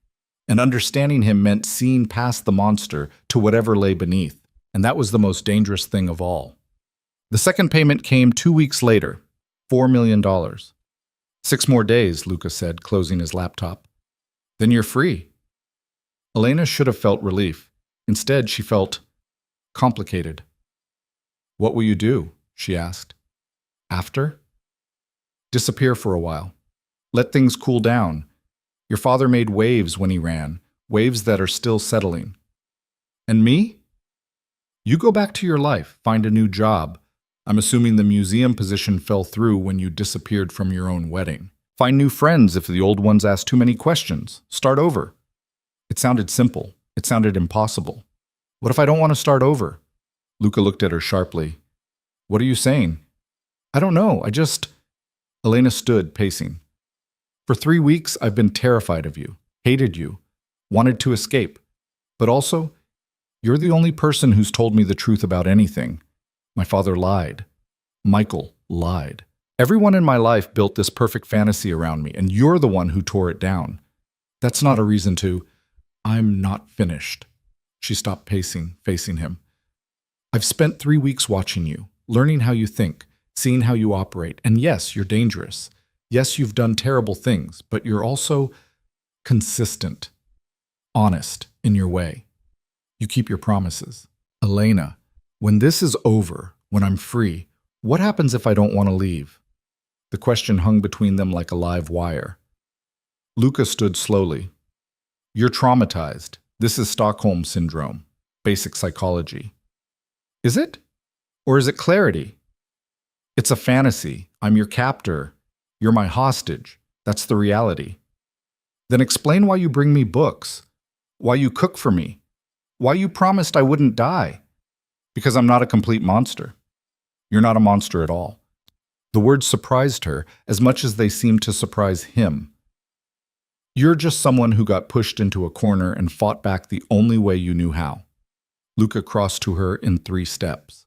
And understanding him meant seeing past the monster to whatever lay beneath, and that was the most dangerous thing of all. The second payment came 2 weeks later, $4 million. 6 more days, Luca said, closing his laptop. "Then you're free." Elena should have felt relief. Instead, she felt complicated. "What will you do?" she asked. "After?" "Disappear for a while. Let things cool down. Your father made waves when he ran, waves that are still settling." "And me?" "You go back to your life, find a new job. I'm assuming the museum position fell through when you disappeared from your own wedding. Find new friends if the old ones ask too many questions. Start over." It sounded simple. It sounded impossible. "What if I don't want to start over?" Luca looked at her sharply. "What are you saying?" "I don't know. Elena stood, pacing. "For 3 weeks, I've been terrified of you, hated you, wanted to escape. But also, you're the only person who's told me the truth about anything. My father lied. Michael lied. Everyone in my life built this perfect fantasy around me, and you're the one who tore it down. That's not a reason to—" "I'm not finished." She stopped pacing, facing him. "I've spent 3 weeks watching you, learning how you think, seeing how you operate. And yes, you're dangerous. Yes, you've done terrible things, but you're also consistent, honest in your way. You keep your promises. Elena, when this is over, when I'm free, what happens if I don't want to leave?" The question hung between them like a live wire. Luca stood slowly. "You're traumatized. This is Stockholm Syndrome. Basic psychology." "Is it? Or is it clarity?" "It's a fantasy. I'm your captor. You're my hostage. That's the reality." "Then explain why you bring me books. Why you cook for me. Why you promised I wouldn't die." "Because I'm not a complete monster." "You're not a monster at all." The words surprised her as much as they seemed to surprise him. You're just someone who got pushed into a corner and fought back the only way you knew how. Luca crossed to her in 3 steps.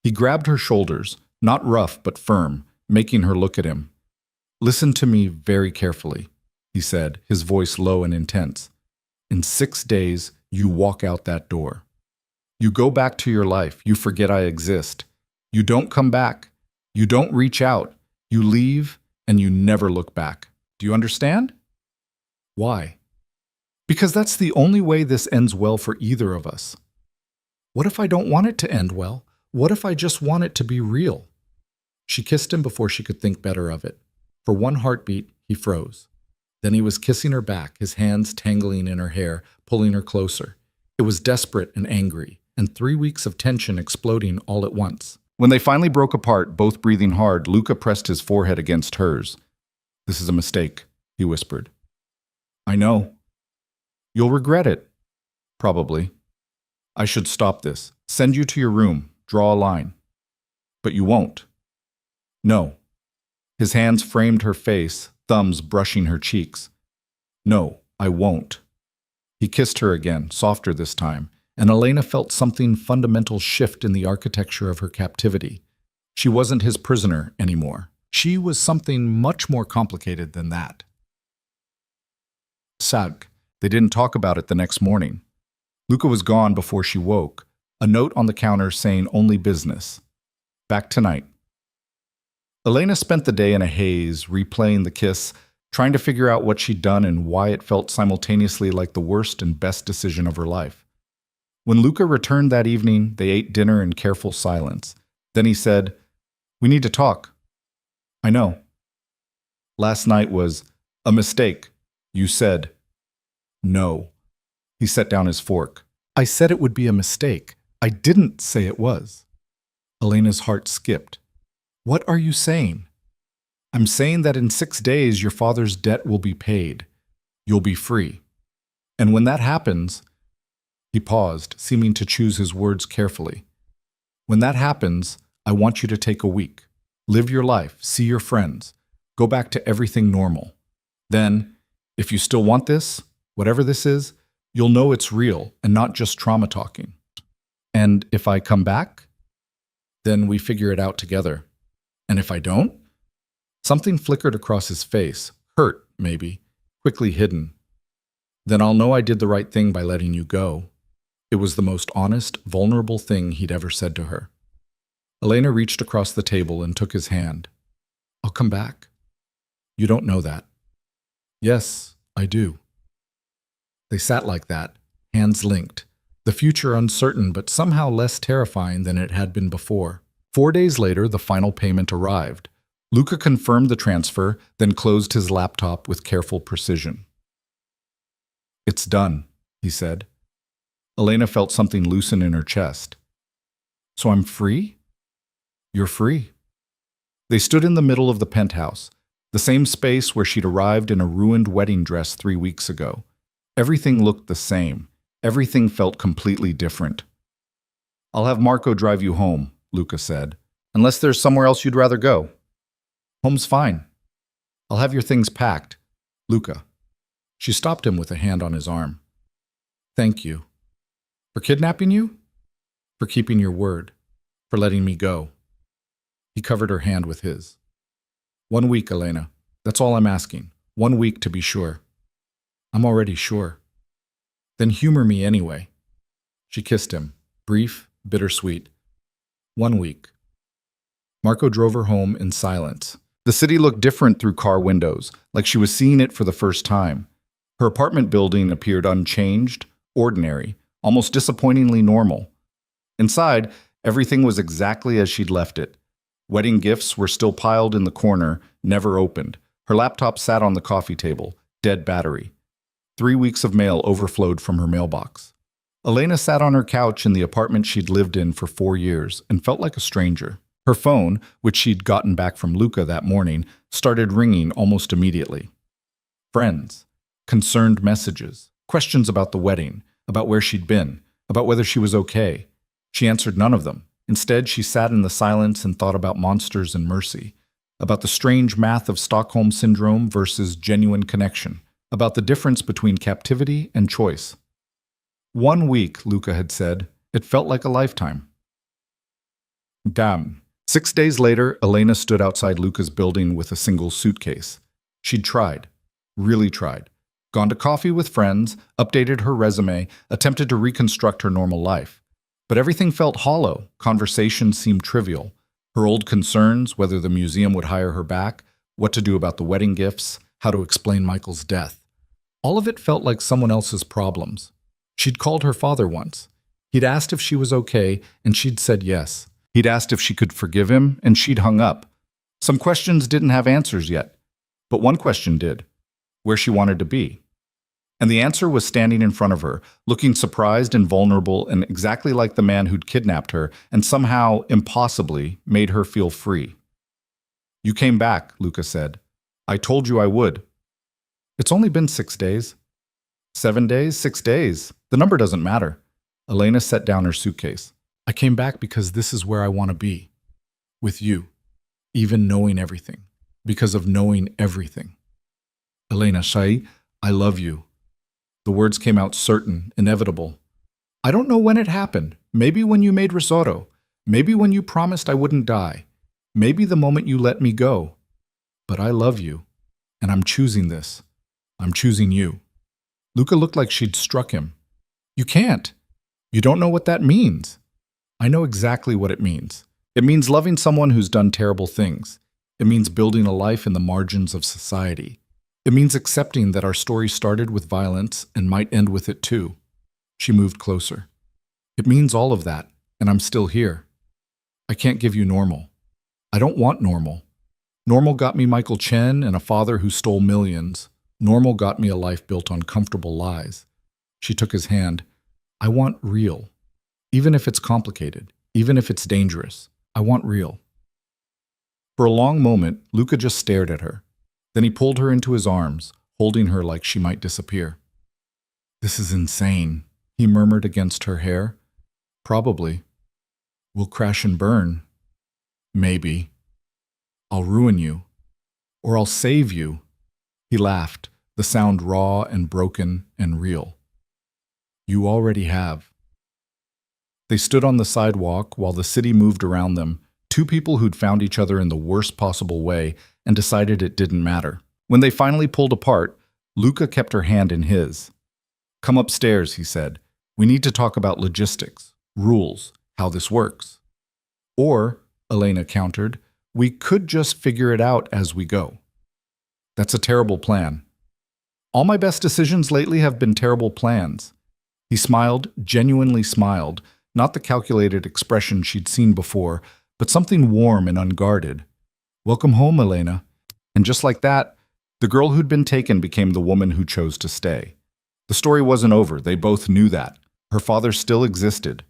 He grabbed her shoulders, not rough but firm, making her look at him. Listen to me very carefully, he said, his voice low and intense. In 6 days, you walk out that door. You go back to your life. You forget I exist. You don't come back. You don't reach out. You leave, and you never look back. Do you understand? Why? Because that's the only way this ends well for either of us. What if I don't want it to end well? What if I just want it to be real? She kissed him before she could think better of it. For one heartbeat, he froze. Then he was kissing her back, his hands tangling in her hair, pulling her closer. It was desperate and angry, and 3 weeks of tension exploding all at once. When they finally broke apart, both breathing hard, Luca pressed his forehead against hers. This is a mistake, he whispered. I know. You'll regret it. Probably. I should stop this. Send you to your room. Draw a line. But you won't. No. His hands framed her face, thumbs brushing her cheeks. No, I won't. He kissed her again, softer this time, and Elena felt something fundamental shift in the architecture of her captivity. She wasn't his prisoner anymore. She was something much more complicated than that. Sag. They didn't talk about it the next morning. Luca was gone before she woke, a note on the counter saying only business. Back tonight. Elena spent the day in a haze, replaying the kiss, trying to figure out what she'd done and why it felt simultaneously like the worst and best decision of her life. When Luca returned that evening, they ate dinner in careful silence. Then he said, "We need to talk." "I know. Last night was a mistake. You said no." He set down his fork. "I said it would be a mistake. I didn't say it was." Elena's heart skipped. "What are you saying?" "I'm saying that in 6 days your father's debt will be paid. You'll be free. And when that happens—" He paused, seeming to choose his words carefully. "When that happens, I want you to take a week. Live your life, see your friends, go back to everything normal. Then, if you still want this, whatever this is, you'll know it's real and not just trauma talking. And if I come back, then we figure it out together. And if I don't?" Something flickered across his face, hurt, maybe, quickly hidden. "Then I'll know I did the right thing by letting you go." It was the most honest, vulnerable thing he'd ever said to her. Elena reached across the table and took his hand. "I'll come back." "You don't know that." "Yes, I do." They sat like that, hands linked, the future uncertain but somehow less terrifying than it had been before. 4 days later, the final payment arrived. Luca confirmed the transfer, then closed his laptop with careful precision. "It's done," he said. Elena felt something loosen in her chest. "So I'm free?" "You're free." They stood in the middle of the penthouse, the same space where she'd arrived in a ruined wedding dress 3 weeks ago. Everything looked the same. Everything felt completely different. "I'll have Marco drive you home," Luca said, "unless there's somewhere else you'd rather go." "Home's fine. I'll have your things packed." "Luca." She stopped him with a hand on his arm. "Thank you. For kidnapping you? For keeping your word. For letting me go." He covered her hand with his. 1 week, Elena. That's all I'm asking. 1 week to be sure." "I'm already sure." "Then humor me anyway." She kissed him, brief, bittersweet. 1 week. Marco drove her home in silence. The city looked different through car windows, like she was seeing it for the first time. Her apartment building appeared unchanged, ordinary, almost disappointingly normal. Inside, everything was exactly as she'd left it. Wedding gifts were still piled in the corner, never opened. Her laptop sat on the coffee table, dead battery. 3 weeks of mail overflowed from her mailbox. Elena sat on her couch in the apartment she'd lived in for 4 years and felt like a stranger. Her phone, which she'd gotten back from Luca that morning, started ringing almost immediately. Friends, concerned messages, questions about the wedding, about where she'd been, about whether she was okay. She answered none of them. Instead, she sat in the silence and thought about monsters and mercy, about the strange math of Stockholm Syndrome versus genuine connection, about the difference between captivity and choice. 1 week, Luca had said. It felt like a lifetime. Damn. 6 days later, Elena stood outside Luca's building with a single suitcase. She'd tried. Really tried. Gone to coffee with friends, updated her resume, attempted to reconstruct her normal life. But everything felt hollow. Conversations seemed trivial. Her old concerns, whether the museum would hire her back, what to do about the wedding gifts, how to explain Michael's death. All of it felt like someone else's problems. She'd called her father once. He'd asked if she was okay, and she'd said yes. He'd asked if she could forgive him, and she'd hung up. Some questions didn't have answers yet, but one question did: where she wanted to be. And the answer was standing in front of her, looking surprised and vulnerable and exactly like the man who'd kidnapped her and somehow, impossibly, made her feel free. "You came back," Luca said. "I told you I would." "It's only been 6 days." 7 days? 6 days? The number doesn't matter. Elena set down her suitcase. "I came back because this is where I want to be. With you. Even knowing everything. Because of knowing everything." "Elena, Shai, I love you." The words came out certain, inevitable. "I don't know when it happened. Maybe when you made risotto. Maybe when you promised I wouldn't die. Maybe the moment you let me go. But I love you. And I'm choosing this. I'm choosing you." Luca looked like she'd struck him. "You can't. You don't know what that means." "I know exactly what it means. It means loving someone who's done terrible things. It means building a life in the margins of society. It means accepting that our story started with violence and might end with it too." She moved closer. "It means all of that, and I'm still here. I can't give you normal. I don't want normal. Normal got me Michael Chen and a father who stole millions. Normal got me a life built on comfortable lies." She took his hand. "I want real. Even if it's complicated, even if it's dangerous, I want real." For a long moment, Luca just stared at her. Then he pulled her into his arms, holding her like she might disappear. "This is insane," he murmured against her hair. "Probably. We'll crash and burn. Maybe. I'll ruin you. Or I'll save you." He laughed, the sound raw and broken and real. "You already have." They stood on the sidewalk while the city moved around them, two people who'd found each other in the worst possible way and decided it didn't matter. When they finally pulled apart, Luca kept her hand in his. "Come upstairs," he said. "We need to talk about logistics, rules, how this works." "Or," Elena countered, "we could just figure it out as we go." "That's a terrible plan." "All my best decisions lately have been terrible plans." He smiled, genuinely smiled, not the calculated expression she'd seen before, but something warm and unguarded. "Welcome home, Elena." And just like that, the girl who'd been taken became the woman who chose to stay. The story wasn't over, they both knew that. Her father still existed.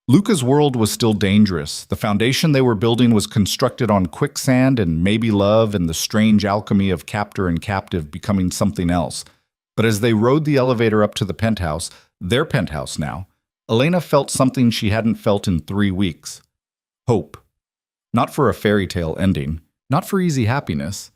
Luca's world was still dangerous. The foundation they were building was constructed on quicksand and maybe love and the strange alchemy of captor and captive becoming something else. But as they rode the elevator up to the penthouse, their penthouse now, Elena felt something she hadn't felt in 3 weeks. Hope. Not for a fairy tale ending, not for easy happiness,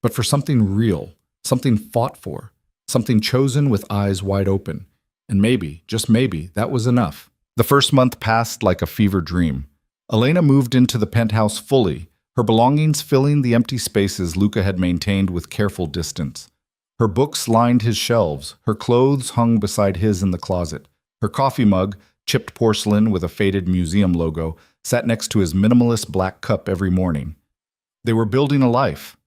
but for something real, something fought for, something chosen with eyes wide open. And maybe, just maybe, that was enough. The first month passed like a fever dream. Elena moved into the penthouse fully, her belongings filling the empty spaces Luca had maintained with careful distance. Her books lined his shelves, her clothes hung beside his in the closet. Her coffee mug, chipped porcelain with a faded museum logo, sat next to his minimalist black cup every morning. They were building a life.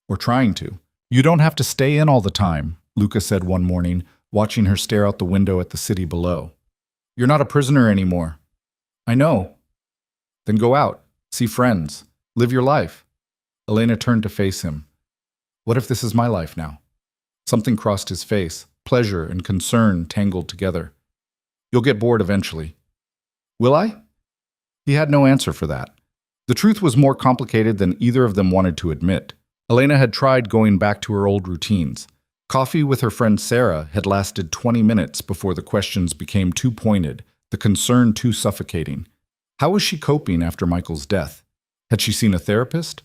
Or trying to. "You don't have to stay in all the time," Luca said one morning, watching her stare out the window at the city below. "You're not a prisoner anymore." "I know." "Then go out, see friends, live your life." Elena turned to face him. "What if this is my life now?" Something crossed his face, pleasure and concern tangled together. "You'll get bored eventually." "Will I?" He had no answer for that. The truth was more complicated than either of them wanted to admit. Elena had tried going back to her old routines. Coffee with her friend Sarah had lasted 20 minutes before the questions became too pointed, the concern too suffocating. How was she coping after Michael's death? Had she seen a therapist?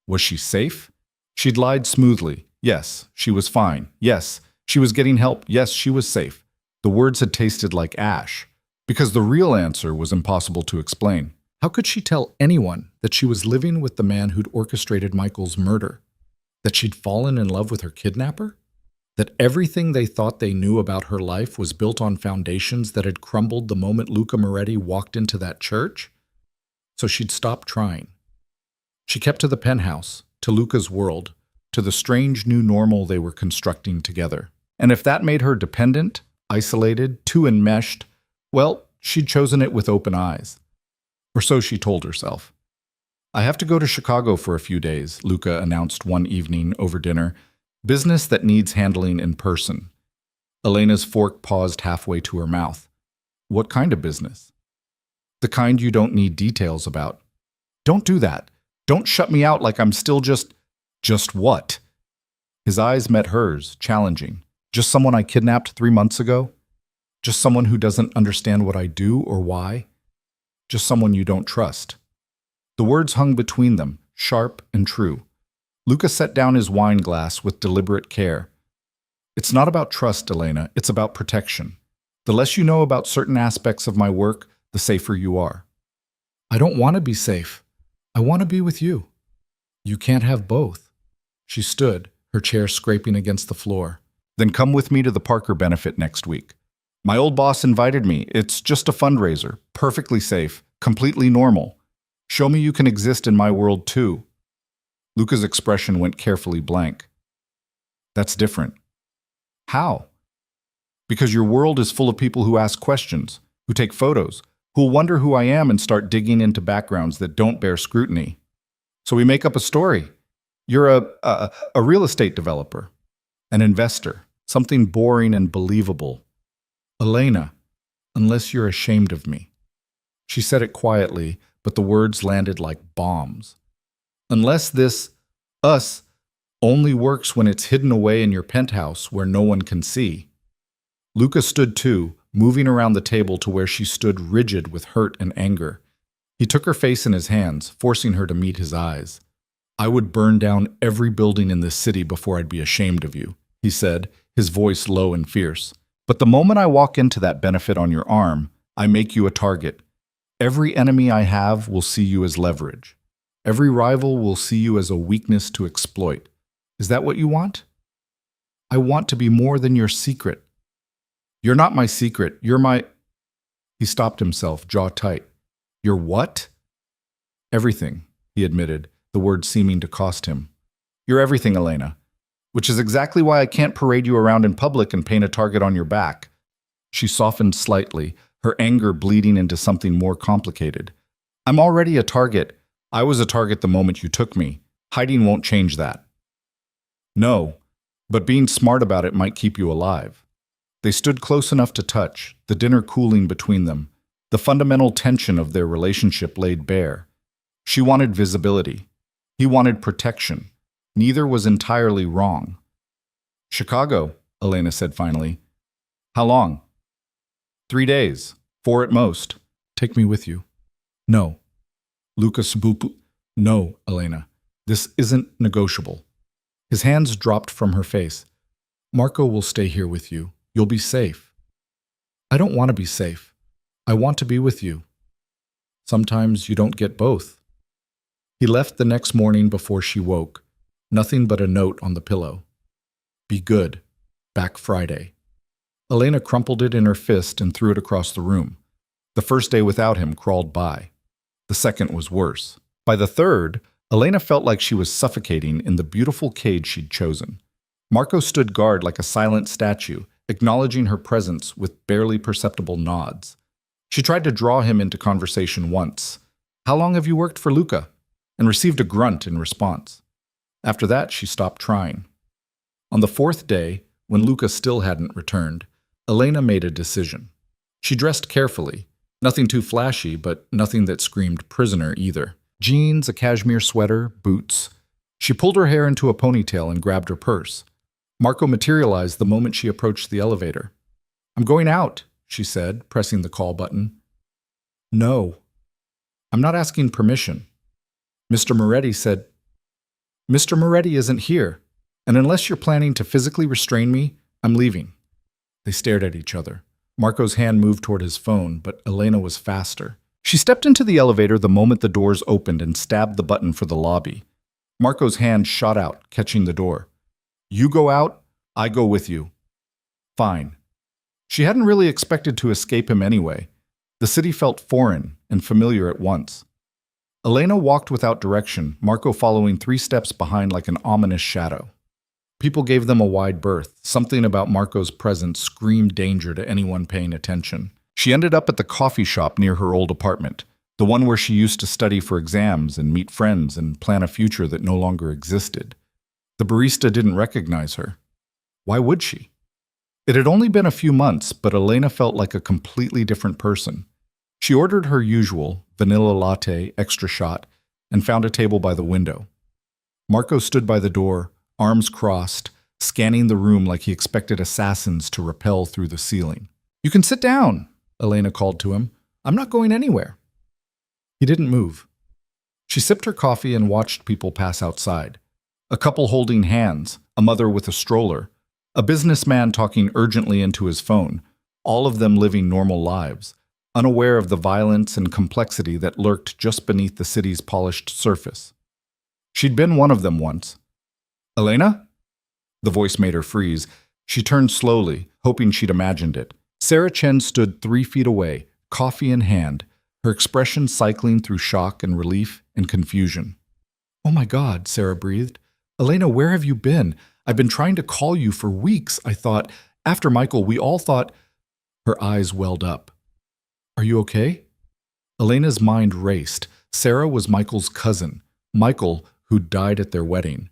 Was she safe? She'd lied smoothly, Yes, she was fine. Yes, she was getting help. Yes, she was safe. The words had tasted like ash, because the real answer was impossible to explain. How could she tell anyone that she was living with the man who'd orchestrated Michael's murder? That she'd fallen in love with her kidnapper? That everything they thought they knew about her life was built on foundations that had crumbled the moment Luca Moretti walked into that church? So she'd stopped trying. She kept to the penthouse, to Luca's world, to the strange new normal they were constructing together. And if that made her dependent, isolated, too enmeshed, well, she'd chosen it with open eyes. Or so she told herself. I have to go to Chicago for a few days, Luca announced one evening over dinner. Business that needs handling in person. Elena's fork paused halfway to her mouth. What kind of business? The kind you don't need details about. Don't do that. Don't shut me out like I'm still just what? His eyes met hers, challenging. Just someone I kidnapped 3 months ago? Just someone who doesn't understand what I do or why? Just someone you don't trust. The words hung between them, sharp and true. Luca set down his wine glass with deliberate care. It's not about trust, Elena. It's about protection. The less you know about certain aspects of my work, the safer you are. I don't want to be safe. I want to be with you. You can't have both. She stood, her chair scraping against the floor. Then come with me to the Parker benefit next week. My old boss invited me. It's just a fundraiser, perfectly safe, completely normal. Show me you can exist in my world too. Luca's expression went carefully blank. That's different. How? Because your world is full of people who ask questions, who take photos, who'll wonder who I am and start digging into backgrounds that don't bear scrutiny. So we make up a story. You're a real estate developer, an investor, something boring and believable. Elena, unless you're ashamed of me. She said it quietly, but the words landed like bombs. Unless this us only works when it's hidden away in your penthouse where no one can see. Luca stood too, moving around the table to where she stood rigid with hurt and anger. He took her face in his hands, forcing her to meet his eyes. I would burn down every building in this city before I'd be ashamed of you, he said, his voice low and fierce. But the moment I walk into that benefit on your arm, I make you a target. Every enemy I have will see you as leverage. Every rival will see you as a weakness to exploit. Is that what you want? I want to be more than your secret. You're not my secret. You're my... He stopped himself, jaw tight. You're what? Everything, he admitted, the word seeming to cost him. You're everything, Elena. Which is exactly why I can't parade you around in public and paint a target on your back. She softened slightly, her anger bleeding into something more complicated. I'm already a target. I was a target the moment you took me. Hiding won't change that. No, but being smart about it might keep you alive. They stood close enough to touch, the dinner cooling between them. The fundamental tension of their relationship laid bare. She wanted visibility. He wanted protection. Neither was entirely wrong. Chicago, Elena said finally. How long? 3 days. 4 at most. Take me with you. No. Lucas Bupu. No, Elena. This isn't negotiable. His hands dropped from her face. Marco will stay here with you. You'll be safe. I don't want to be safe. I want to be with you. Sometimes you don't get both. He left the next morning before she woke. Nothing but a note on the pillow. Be good. Back Friday. Elena crumpled it in her fist and threw it across the room. The first day without him crawled by. The second was worse. By the third, Elena felt like she was suffocating in the beautiful cage she'd chosen. Marco stood guard like a silent statue, acknowledging her presence with barely perceptible nods. She tried to draw him into conversation once. How long have you worked for Luca? And received a grunt in response. After that, she stopped trying. On the fourth day, when Luca still hadn't returned, Elena made a decision. She dressed carefully, nothing too flashy, but nothing that screamed prisoner either. Jeans, a cashmere sweater, boots. She pulled her hair into a ponytail and grabbed her purse. Marco materialized the moment she approached the elevator. I'm going out, she said, pressing the call button. No. I'm not asking permission. Mr. Moretti said, Mr. Moretti isn't here. And unless you're planning to physically restrain me, I'm leaving. They stared at each other. Marco's hand moved toward his phone, but Elena was faster. She stepped into the elevator the moment the doors opened and stabbed the button for the lobby. Marco's hand shot out, catching the door. You go out, I go with you. Fine. She hadn't really expected to escape him anyway. The city felt foreign and familiar at once. Elena walked without direction, Marco following 3 steps behind like an ominous shadow. People gave them a wide berth. Something about Marco's presence screamed danger to anyone paying attention. She ended up at the coffee shop near her old apartment, the one where she used to study for exams and meet friends and plan a future that no longer existed. The barista didn't recognize her. Why would she? It had only been a few months, but Elena felt like a completely different person. She ordered her usual, vanilla latte, extra shot, and found a table by the window. Marco stood by the door, arms crossed, scanning the room like he expected assassins to rappel through the ceiling. You can sit down, Elena called to him. I'm not going anywhere. He didn't move. She sipped her coffee and watched people pass outside. A couple holding hands, a mother with a stroller, a businessman talking urgently into his phone, all of them living normal lives, unaware of the violence and complexity that lurked just beneath the city's polished surface. She'd been one of them once. Elena? The voice made her freeze. She turned slowly, hoping she'd imagined it. Sarah Chen stood 3 feet away, coffee in hand, her expression cycling through shock and relief and confusion. Oh my God, Sarah breathed. Elena, where have you been? I've been trying to call you for weeks. I thought, after Michael, we all thought... Her eyes welled up. Are you okay? Elena's mind raced. Sarah was Michael's cousin. Michael, who'd died at their wedding.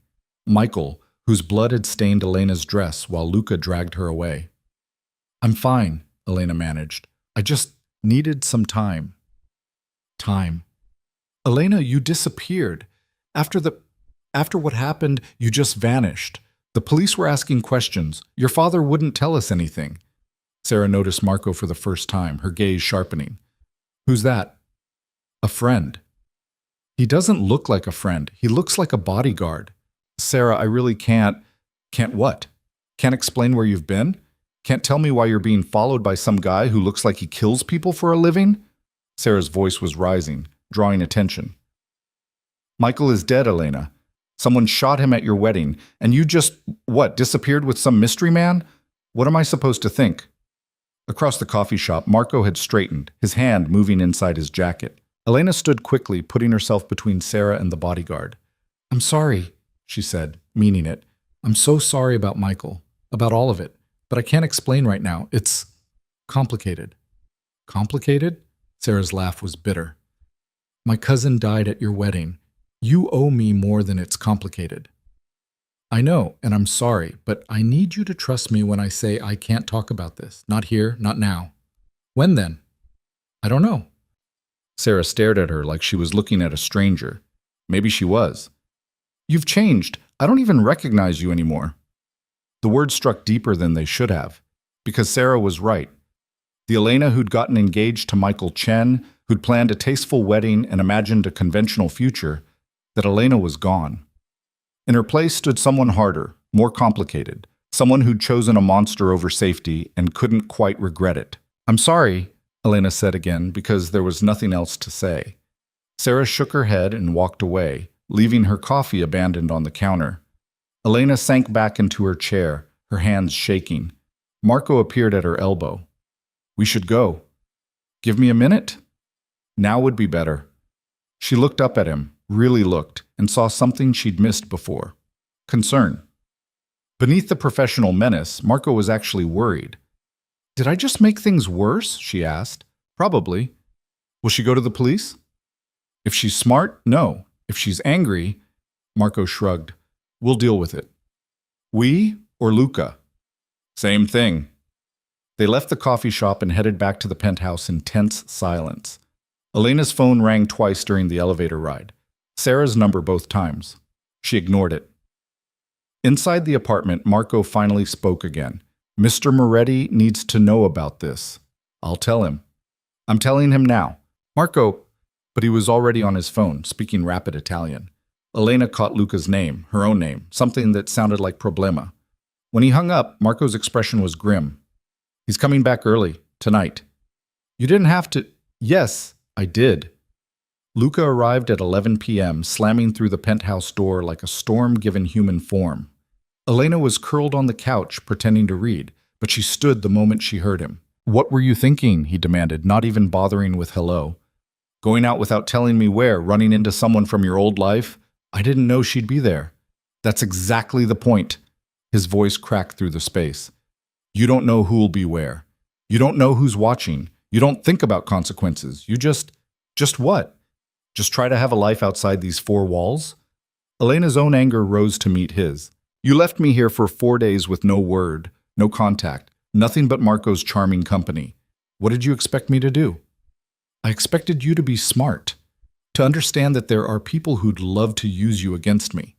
Michael, whose blood had stained Elena's dress while Luca dragged her away. I'm fine, Elena managed. I just needed some time. Time. Elena, you disappeared. After what happened, you just vanished. The police were asking questions. Your father wouldn't tell us anything. Sarah noticed Marco for the first time, her gaze sharpening. Who's that? A friend. He doesn't look like a friend. He looks like a bodyguard. Sarah, I really can't what? Can't explain where you've been? Can't tell me why you're being followed by some guy who looks like he kills people for a living? Sarah's voice was rising, drawing attention. Michael is dead, Elena. Someone shot him at your wedding, and you just, disappeared with some mystery man? What am I supposed to think? Across the coffee shop, Marco had straightened, his hand moving inside his jacket. Elena stood quickly, putting herself between Sarah and the bodyguard. I'm sorry, she said, meaning it. I'm so sorry about Michael, about all of it, but I can't explain right now. It's complicated. Complicated? Sarah's laugh was bitter. My cousin died at your wedding. You owe me more than it's complicated. I know, and I'm sorry, but I need you to trust me when I say I can't talk about this. Not here, not now. When then? I don't know. Sarah stared at her like she was looking at a stranger. Maybe she was. You've changed. I don't even recognize you anymore. The words struck deeper than they should have, because Sarah was right. The Elena who'd gotten engaged to Michael Chen, who'd planned a tasteful wedding and imagined a conventional future, that Elena was gone. In her place stood someone harder, more complicated, someone who'd chosen a monster over safety and couldn't quite regret it. I'm sorry, Elena said again, because there was nothing else to say. Sarah shook her head and walked away, leaving her coffee abandoned on the counter. Elena sank back into her chair, her hands shaking. Marco appeared at her elbow. We should go. Give me a minute? Now would be better. She looked up at him, really looked, and saw something she'd missed before. Concern. Beneath the professional menace, Marco was actually worried. Did I just make things worse? She asked. Probably. Will she go to the police? If she's smart, no. If she's angry, Marco shrugged. We'll deal with it. We or Luca? Same thing. They left the coffee shop and headed back to the penthouse in tense silence. Elena's phone rang twice during the elevator ride. Sarah's number both times. She ignored it. Inside the apartment, Marco finally spoke again. Mr. Moretti needs to know about this. I'll tell him. I'm telling him now. Marco, but he was already on his phone, speaking rapid Italian. Elena caught Luca's name, her own name, something that sounded like problema. When he hung up, Marco's expression was grim. He's coming back early, tonight. You didn't have to. Yes, I did. Luca arrived at 11 p.m., slamming through the penthouse door like a storm given human form. Elena was curled on the couch, pretending to read, but she stood the moment she heard him. What were you thinking? He demanded, not even bothering with hello. Going out without telling me where, running into someone from your old life? I didn't know she'd be there. That's exactly the point. His voice cracked through the space. You don't know who'll be where. You don't know who's watching. You don't think about consequences. You just what? Just try to have a life outside these four walls? Elena's own anger rose to meet his. You left me here for 4 days with no word, no contact, nothing but Marco's charming company. What did you expect me to do? I expected you to be smart, to understand that there are people who'd love to use you against me.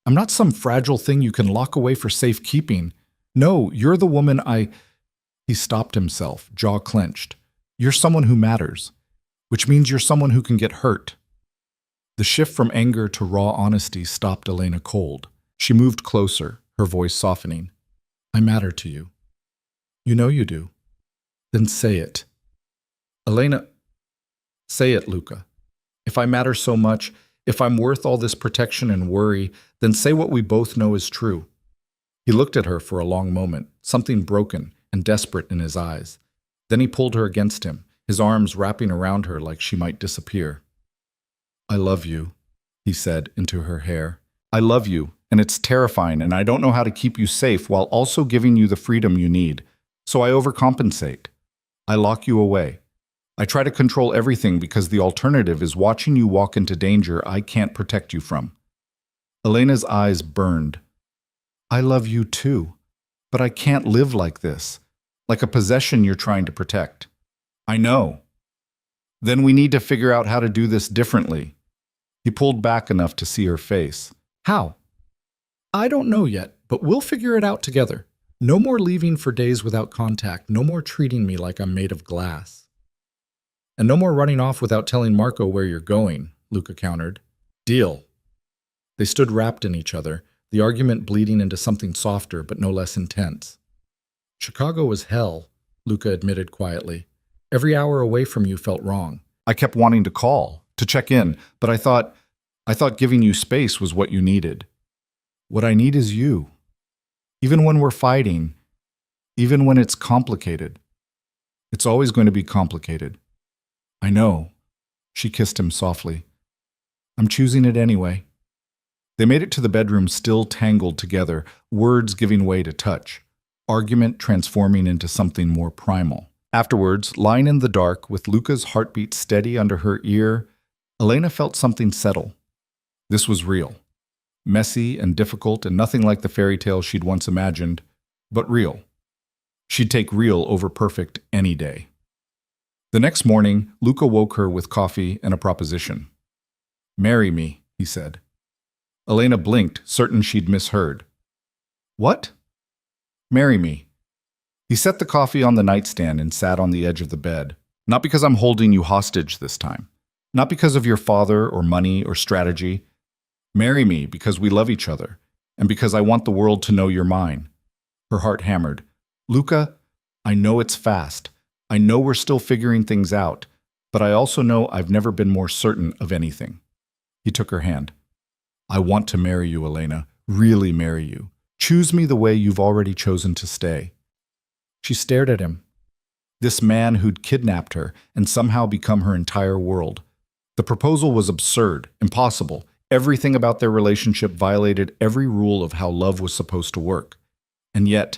I'm not some fragile thing you can lock away for safekeeping. No, you're the woman I... He stopped himself, jaw clenched. You're someone who matters, which means you're someone who can get hurt. The shift from anger to raw honesty stopped Elena cold. She moved closer, her voice softening. I matter to you. You know you do. Then say it. Elena, say it, Luca. If I matter so much, if I'm worth all this protection and worry, then say what we both know is true. He looked at her for a long moment, something broken and desperate in his eyes. Then he pulled her against him, his arms wrapping around her like she might disappear. I love you, he said into her hair. I love you, and it's terrifying, and I don't know how to keep you safe while also giving you the freedom you need. So I overcompensate. I lock you away. I try to control everything because the alternative is watching you walk into danger I can't protect you from. Elena's eyes burned. I love you too, but I can't live like this, like a possession you're trying to protect. I know. Then we need to figure out how to do this differently. He pulled back enough to see her face. How? I don't know yet, but we'll figure it out together. No more leaving for days without contact, no more treating me like I'm made of glass. And no more running off without telling Marco where you're going, Luca countered. Deal. They stood wrapped in each other, the argument bleeding into something softer but no less intense. Chicago was hell, Luca admitted quietly. Every hour away from you felt wrong. I kept wanting to call, to check in, but I thought giving you space was what you needed. What I need is you. Even when we're fighting, even when it's complicated. It's always going to be complicated. I know. She kissed him softly. I'm choosing it anyway. They made it to the bedroom still tangled together, words giving way to touch, argument transforming into something more primal. Afterwards, lying in the dark with Luca's heartbeat steady under her ear, Elena felt something settle. This was real. Messy and difficult and nothing like the fairy tale she'd once imagined, but real. She'd take real over perfect any day. The next morning, Luca woke her with coffee and a proposition. Marry me, he said. Elena blinked, certain she'd misheard. What? Marry me. He set the coffee on the nightstand and sat on the edge of the bed. Not because I'm holding you hostage this time. Not because of your father or money or strategy. Marry me because we love each other, and because I want the world to know you're mine. Her heart hammered. Luca, I know it's fast. I know we're still figuring things out, but I also know I've never been more certain of anything. He took her hand. I want to marry you, Elena. Really marry you. Choose me the way you've already chosen to stay. She stared at him. This man who'd kidnapped her and somehow become her entire world. The proposal was absurd, impossible. Everything about their relationship violated every rule of how love was supposed to work. And yet,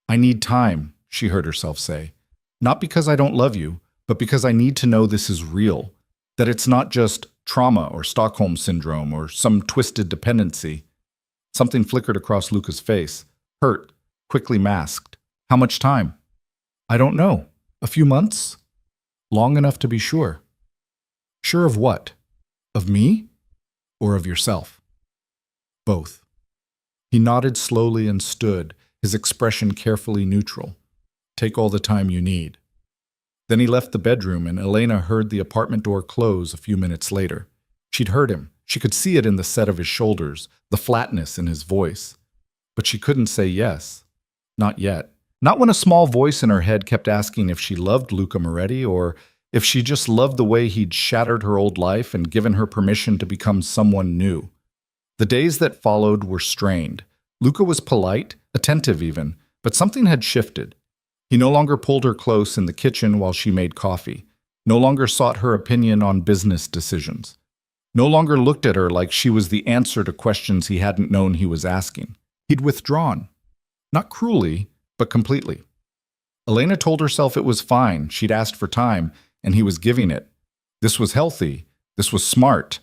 I need time, she heard herself say. Not because I don't love you, but because I need to know this is real. That it's not just trauma or Stockholm syndrome or some twisted dependency. Something flickered across Luca's face, hurt, quickly masked. How much time? I don't know. A few months? Long enough to be sure. Sure of what? Of me? Or of yourself? Both. He nodded slowly and stood, his expression carefully neutral. Take all the time you need. Then he left the bedroom and Elena heard the apartment door close a few minutes later. She'd heard him, She could see it in the set of his shoulders, the flatness in his voice. But she couldn't say yes. Not yet. Not when a small voice in her head kept asking if she loved Luca Moretti or if she just loved the way he'd shattered her old life and given her permission to become someone new. The days that followed were strained. Luca was polite, attentive even, but something had shifted. He no longer pulled her close in the kitchen while she made coffee, no longer sought her opinion on business decisions, no longer looked at her like she was the answer to questions he hadn't known he was asking. He'd withdrawn. Not cruelly, but completely. Elena told herself it was fine, she'd asked for time, and he was giving it. This was healthy. This was smart.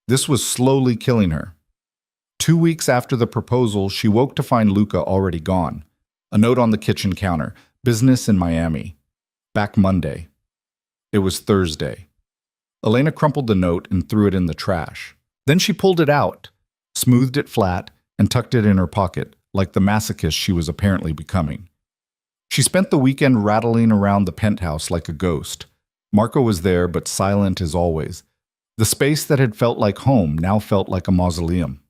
This was slowly killing her. 2 weeks after the proposal, she woke to find Luca already gone. A note on the kitchen counter. Business in Miami. Back Monday. It was Thursday. Elena crumpled the note and threw it in the trash. Then she pulled it out, smoothed it flat, and tucked it in her pocket, like the masochist she was apparently becoming. She spent the weekend rattling around the penthouse like a ghost. Marco was there, but silent as always. The space that had felt like home now felt like a mausoleum.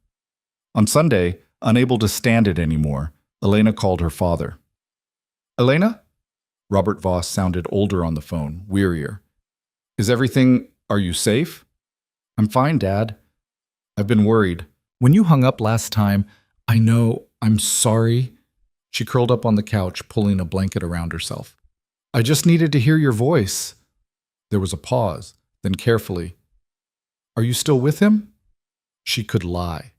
On Sunday, unable to stand it anymore, Elena called her father. "Elena?" Robert Voss sounded older on the phone, wearier. "Is everything... Are you safe?" "I'm fine, Dad. I've been worried. When you hung up last time, I know, I'm sorry." She curled up on the couch, pulling a blanket around herself. "I just needed to hear your voice." There was a pause, then carefully. "Are you still with him?" She could lie.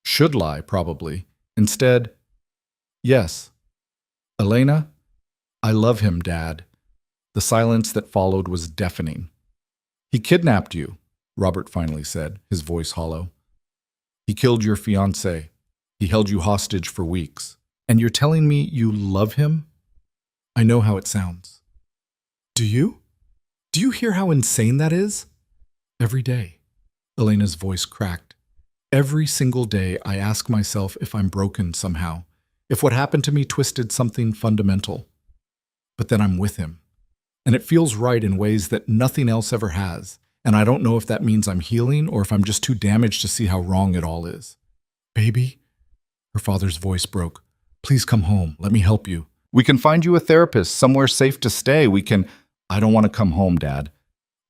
Should lie, probably. Instead, "Yes." "Elena, I love him, Dad." The silence that followed was deafening. "He kidnapped you," Robert finally said, his voice hollow. "He killed your fiancée. He held you hostage for weeks. And you're telling me you love him?" "I know how it sounds." "Do you? Do you hear how insane that is?" "Every day." Elena's voice cracked. "Every single day I ask myself if I'm broken somehow, if what happened to me twisted something fundamental. But then I'm with him. And it feels right in ways that nothing else ever has. And I don't know if that means I'm healing or if I'm just too damaged to see how wrong it all is." "Baby?" Her father's voice broke. "Please come home. Let me help you. We can find you a therapist, somewhere safe to stay. We can..." "I don't want to come home, Dad.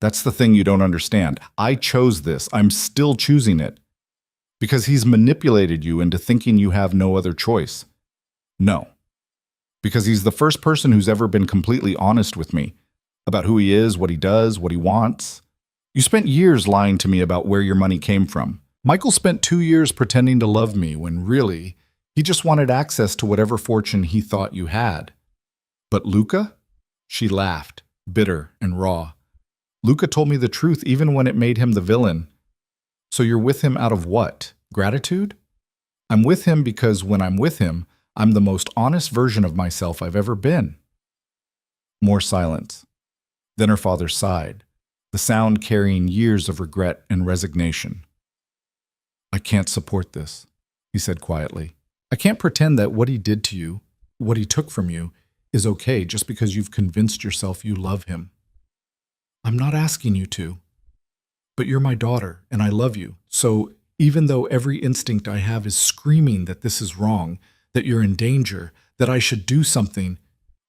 That's the thing you don't understand. I chose this. I'm still choosing it. Because he's manipulated you into thinking you have no other choice. No. Because he's the first person who's ever been completely honest with me about who he is, what he does, what he wants. You spent years lying to me about where your money came from. Michael spent 2 years pretending to love me when really, he just wanted access to whatever fortune he thought you had. But Luca?" She laughed, bitter and raw. "Luca told me the truth even when it made him the villain. So you're with him out of what? Gratitude?" "I'm with him because when I'm with him, I'm the most honest version of myself I've ever been." More silence. Then her father sighed, the sound carrying years of regret and resignation. "I can't support this," he said quietly. "I can't pretend that what he did to you, what he took from you, is okay just because you've convinced yourself you love him. I'm not asking you to. But you're my daughter, and I love you. So even though every instinct I have is screaming that this is wrong, that you're in danger, that I should do something,"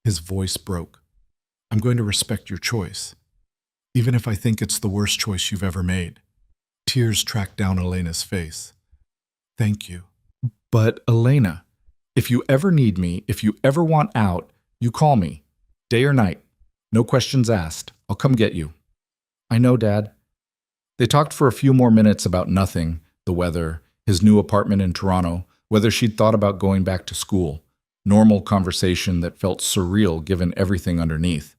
his voice broke. "I'm going to respect your choice, even if I think it's the worst choice you've ever made." Tears tracked down Elena's face. "Thank you. But Elena, if you ever need me, if you ever want out, you call me, day or night. No questions asked. I'll come get you." "I know, Dad." They talked for a few more minutes about nothing, the weather, his new apartment in Toronto, whether she'd thought about going back to school. Normal conversation that felt surreal given everything underneath.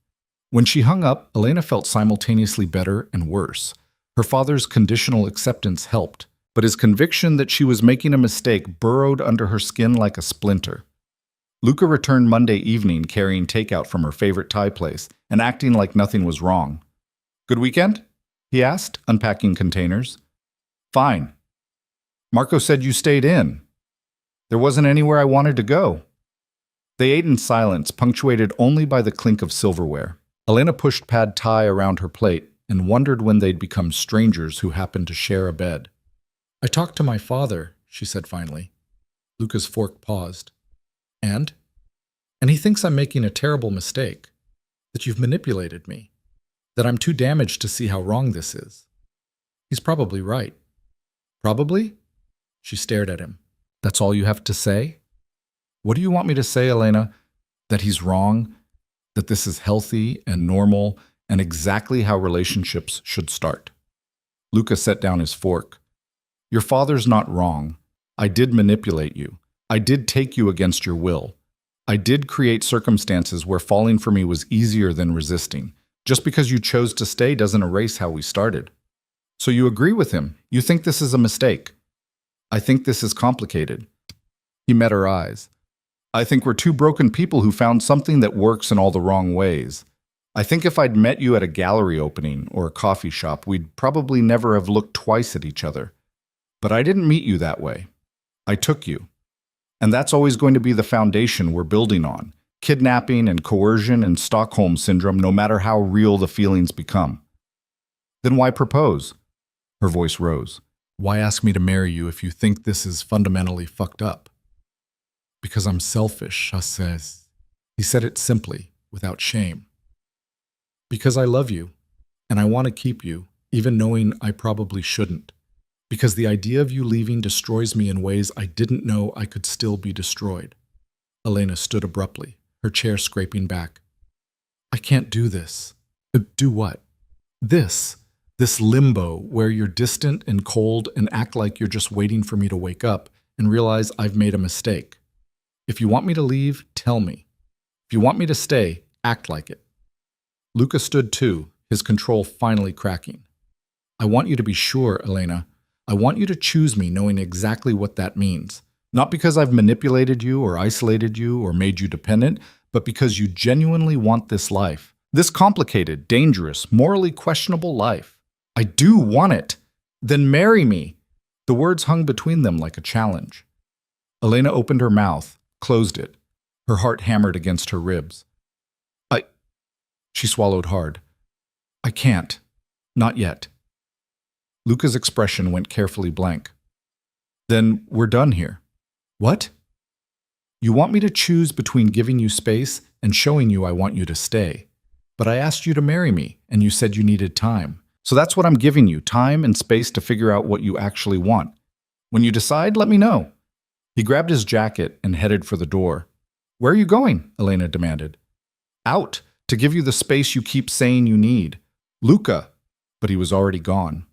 When she hung up, Elena felt simultaneously better and worse. Her father's conditional acceptance helped, but his conviction that she was making a mistake burrowed under her skin like a splinter. Luca returned Monday evening carrying takeout from her favorite Thai place and acting like nothing was wrong. "Good weekend?" he asked, unpacking containers. "Fine. Marco said you stayed in." "There wasn't anywhere I wanted to go." They ate in silence, punctuated only by the clink of silverware. Elena pushed pad thai around her plate and wondered when they'd become strangers who happened to share a bed. I talked to my father, she said finally. Luca's fork paused. And? And he thinks I'm making a terrible mistake, that you've manipulated me, that I'm too damaged to see how wrong this is. He's probably right. Probably? She stared at him. That's all you have to say? What do you want me to say, Elena? That he's wrong? That this is healthy and normal and exactly how relationships should start? Luca set down his fork. Your father's not wrong. I did manipulate you. I did take you against your will. I did create circumstances where falling for me was easier than resisting. Just because you chose to stay doesn't erase how we started. So you agree with him. You think this is a mistake. I think this is complicated. He met her eyes. I think we're two broken people who found something that works in all the wrong ways. I think if I'd met you at a gallery opening or a coffee shop, we'd probably never have looked twice at each other. But I didn't meet you that way. I took you. And that's always going to be the foundation we're building on. Kidnapping and coercion and Stockholm syndrome, no matter how real the feelings become. Then why propose? Her voice rose. Why ask me to marry you if you think this is fundamentally fucked up? Because I'm selfish, says. He said it simply, without shame. Because I love you, and I want to keep you, even knowing I probably shouldn't. Because the idea of you leaving destroys me in ways I didn't know I could still be destroyed. Elena stood abruptly, her chair scraping back. I can't do this. Do what? This limbo where you're distant and cold and act like you're just waiting for me to wake up and realize I've made a mistake. If you want me to leave, tell me. If you want me to stay, act like it. Luca stood too, his control finally cracking. I want you to be sure, Elena. I want you to choose me knowing exactly what that means. Not because I've manipulated you or isolated you or made you dependent, but because you genuinely want this life. This complicated, dangerous, morally questionable life. I do want it. Then marry me. The words hung between them like a challenge. Elena opened her mouth, closed it. Her heart hammered against her ribs. She swallowed hard. I can't. Not yet. Luca's expression went carefully blank. Then we're done here. What? You want me to choose between giving you space and showing you I want you to stay. But I asked you to marry me, and you said you needed time. So that's what I'm giving you, time and space to figure out what you actually want. When you decide, let me know. He grabbed his jacket and headed for the door. Where are you going? Elena demanded. Out, to give you the space you keep saying you need. Luca. But he was already gone.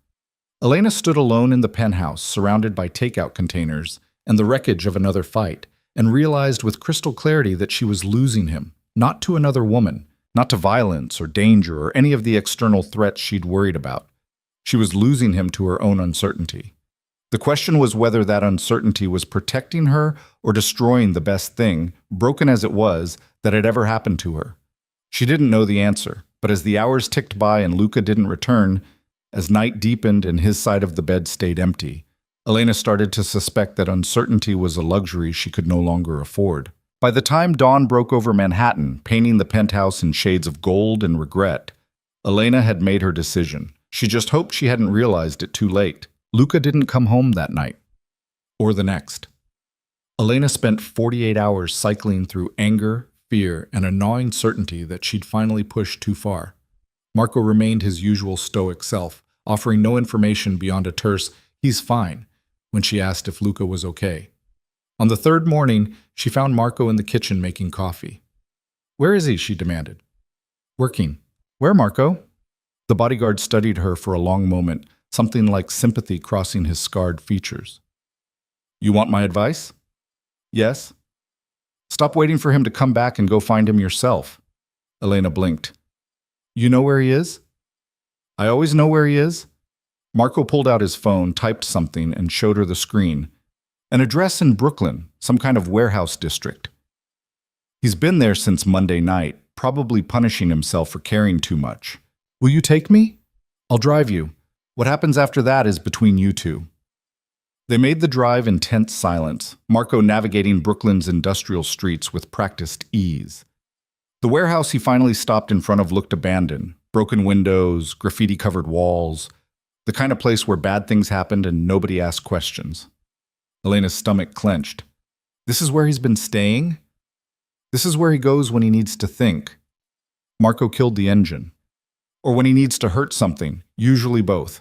Elena stood alone in the penthouse, surrounded by takeout containers and the wreckage of another fight, and realized with crystal clarity that she was losing him, not to another woman, not to violence or danger or any of the external threats she'd worried about. She was losing him to her own uncertainty. The question was whether that uncertainty was protecting her or destroying the best thing, broken as it was, that had ever happened to her. She didn't know the answer, but as the hours ticked by and Luca didn't return, as night deepened and his side of the bed stayed empty, Elena started to suspect that uncertainty was a luxury she could no longer afford. By the time dawn broke over Manhattan, painting the penthouse in shades of gold and regret, Elena had made her decision. She just hoped she hadn't realized it too late. Luca didn't come home that night. Or the next. Elena spent 48 hours cycling through anger, fear, and a gnawing certainty that she'd finally pushed too far. Marco remained his usual stoic self, offering no information beyond a terse, "He's fine," when she asked if Luca was okay. On the third morning, she found Marco in the kitchen making coffee. "Where is he?" she demanded. "Working." "Where, Marco?" The bodyguard studied her for a long moment, something like sympathy crossing his scarred features. "You want my advice?" "Yes." "Stop waiting for him to come back and go find him yourself." Elena blinked. "You know where he is?" "I always know where he is." Marco pulled out his phone, typed something, and showed her the screen. An address in Brooklyn, some kind of warehouse district. "He's been there since Monday night, probably punishing himself for caring too much. Will you take me? I'll drive you. What happens after that is between you two." They made the drive in tense silence, Marco navigating Brooklyn's industrial streets with practiced ease. The warehouse he finally stopped in front of looked abandoned. Broken windows, graffiti-covered walls. The kind of place where bad things happened and nobody asked questions. Elena's stomach clenched. This is where he's been staying? This is where he goes when he needs to think. Marco killed the engine. Or when he needs to hurt something, usually both.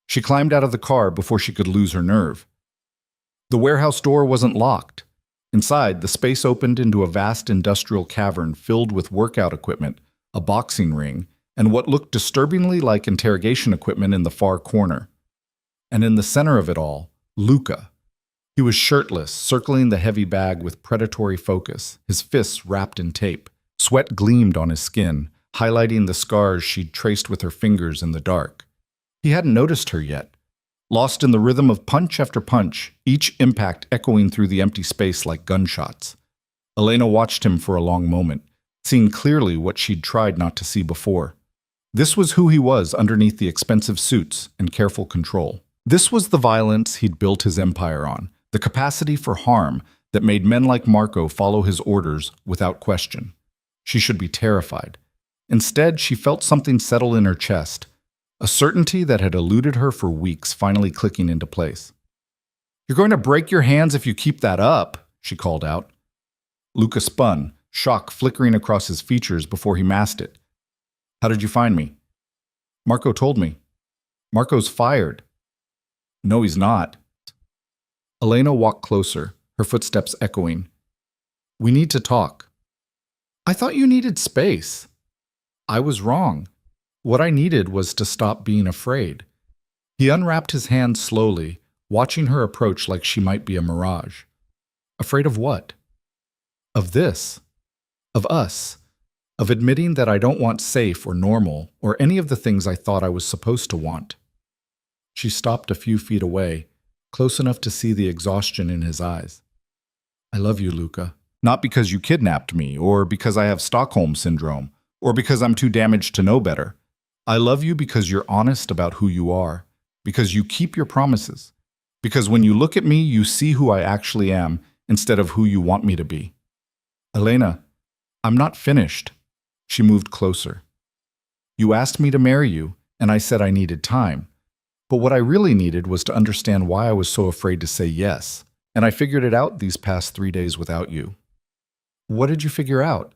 She climbed out of the car before she could lose her nerve. The warehouse door wasn't locked. Inside, the space opened into a vast industrial cavern filled with workout equipment, a boxing ring, and what looked disturbingly like interrogation equipment in the far corner. And in the center of it all, Luca. He was shirtless, circling the heavy bag with predatory focus, his fists wrapped in tape. Sweat gleamed on his skin, highlighting the scars she'd traced with her fingers in the dark. He hadn't noticed her yet. Lost in the rhythm of punch after punch, each impact echoing through the empty space like gunshots. Elena watched him for a long moment, seeing clearly what she'd tried not to see before. This was who he was underneath the expensive suits and careful control. This was the violence he'd built his empire on, the capacity for harm that made men like Marco follow his orders without question. She should be terrified. Instead, she felt something settle in her chest, a certainty that had eluded her for weeks finally clicking into place. "You're going to break your hands if you keep that up," she called out. Luca spun, shock flickering across his features before he masked it. "How did you find me?" "Marco told me." "Marco's fired." "No, he's not." Elena walked closer, her footsteps echoing. "We need to talk." "I thought you needed space." "I was wrong. What I needed was to stop being afraid." He unwrapped his hand slowly, watching her approach like she might be a mirage. "Afraid of what?" "Of this. Of us. Of admitting that I don't want safe or normal or any of the things I thought I was supposed to want." She stopped a few feet away, close enough to see the exhaustion in his eyes. "I love you, Luca. Not because you kidnapped me, or because I have Stockholm Syndrome, or because I'm too damaged to know better. I love you because you're honest about who you are, because you keep your promises, because when you look at me, you see who I actually am instead of who you want me to be." "Elena, I'm not finished." She moved closer. "You asked me to marry you, and I said I needed time. But what I really needed was to understand why I was so afraid to say yes, and I figured it out these past 3 days without you." "What did you figure out?"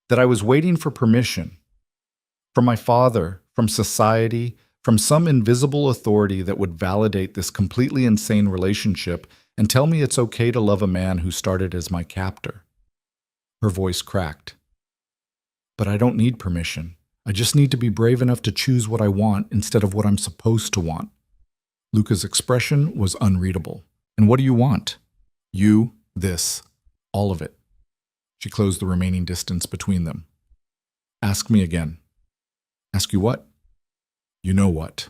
"That I was waiting for permission. From my father, from society, from some invisible authority that would validate this completely insane relationship and tell me it's okay to love a man who started as my captor." Her voice cracked. "But I don't need permission. I just need to be brave enough to choose what I want instead of what I'm supposed to want." Luca's expression was unreadable. "And what do you want?" "You, this, all of it." She closed the remaining distance between them. "Ask me again." "Ask you what?" "You know what."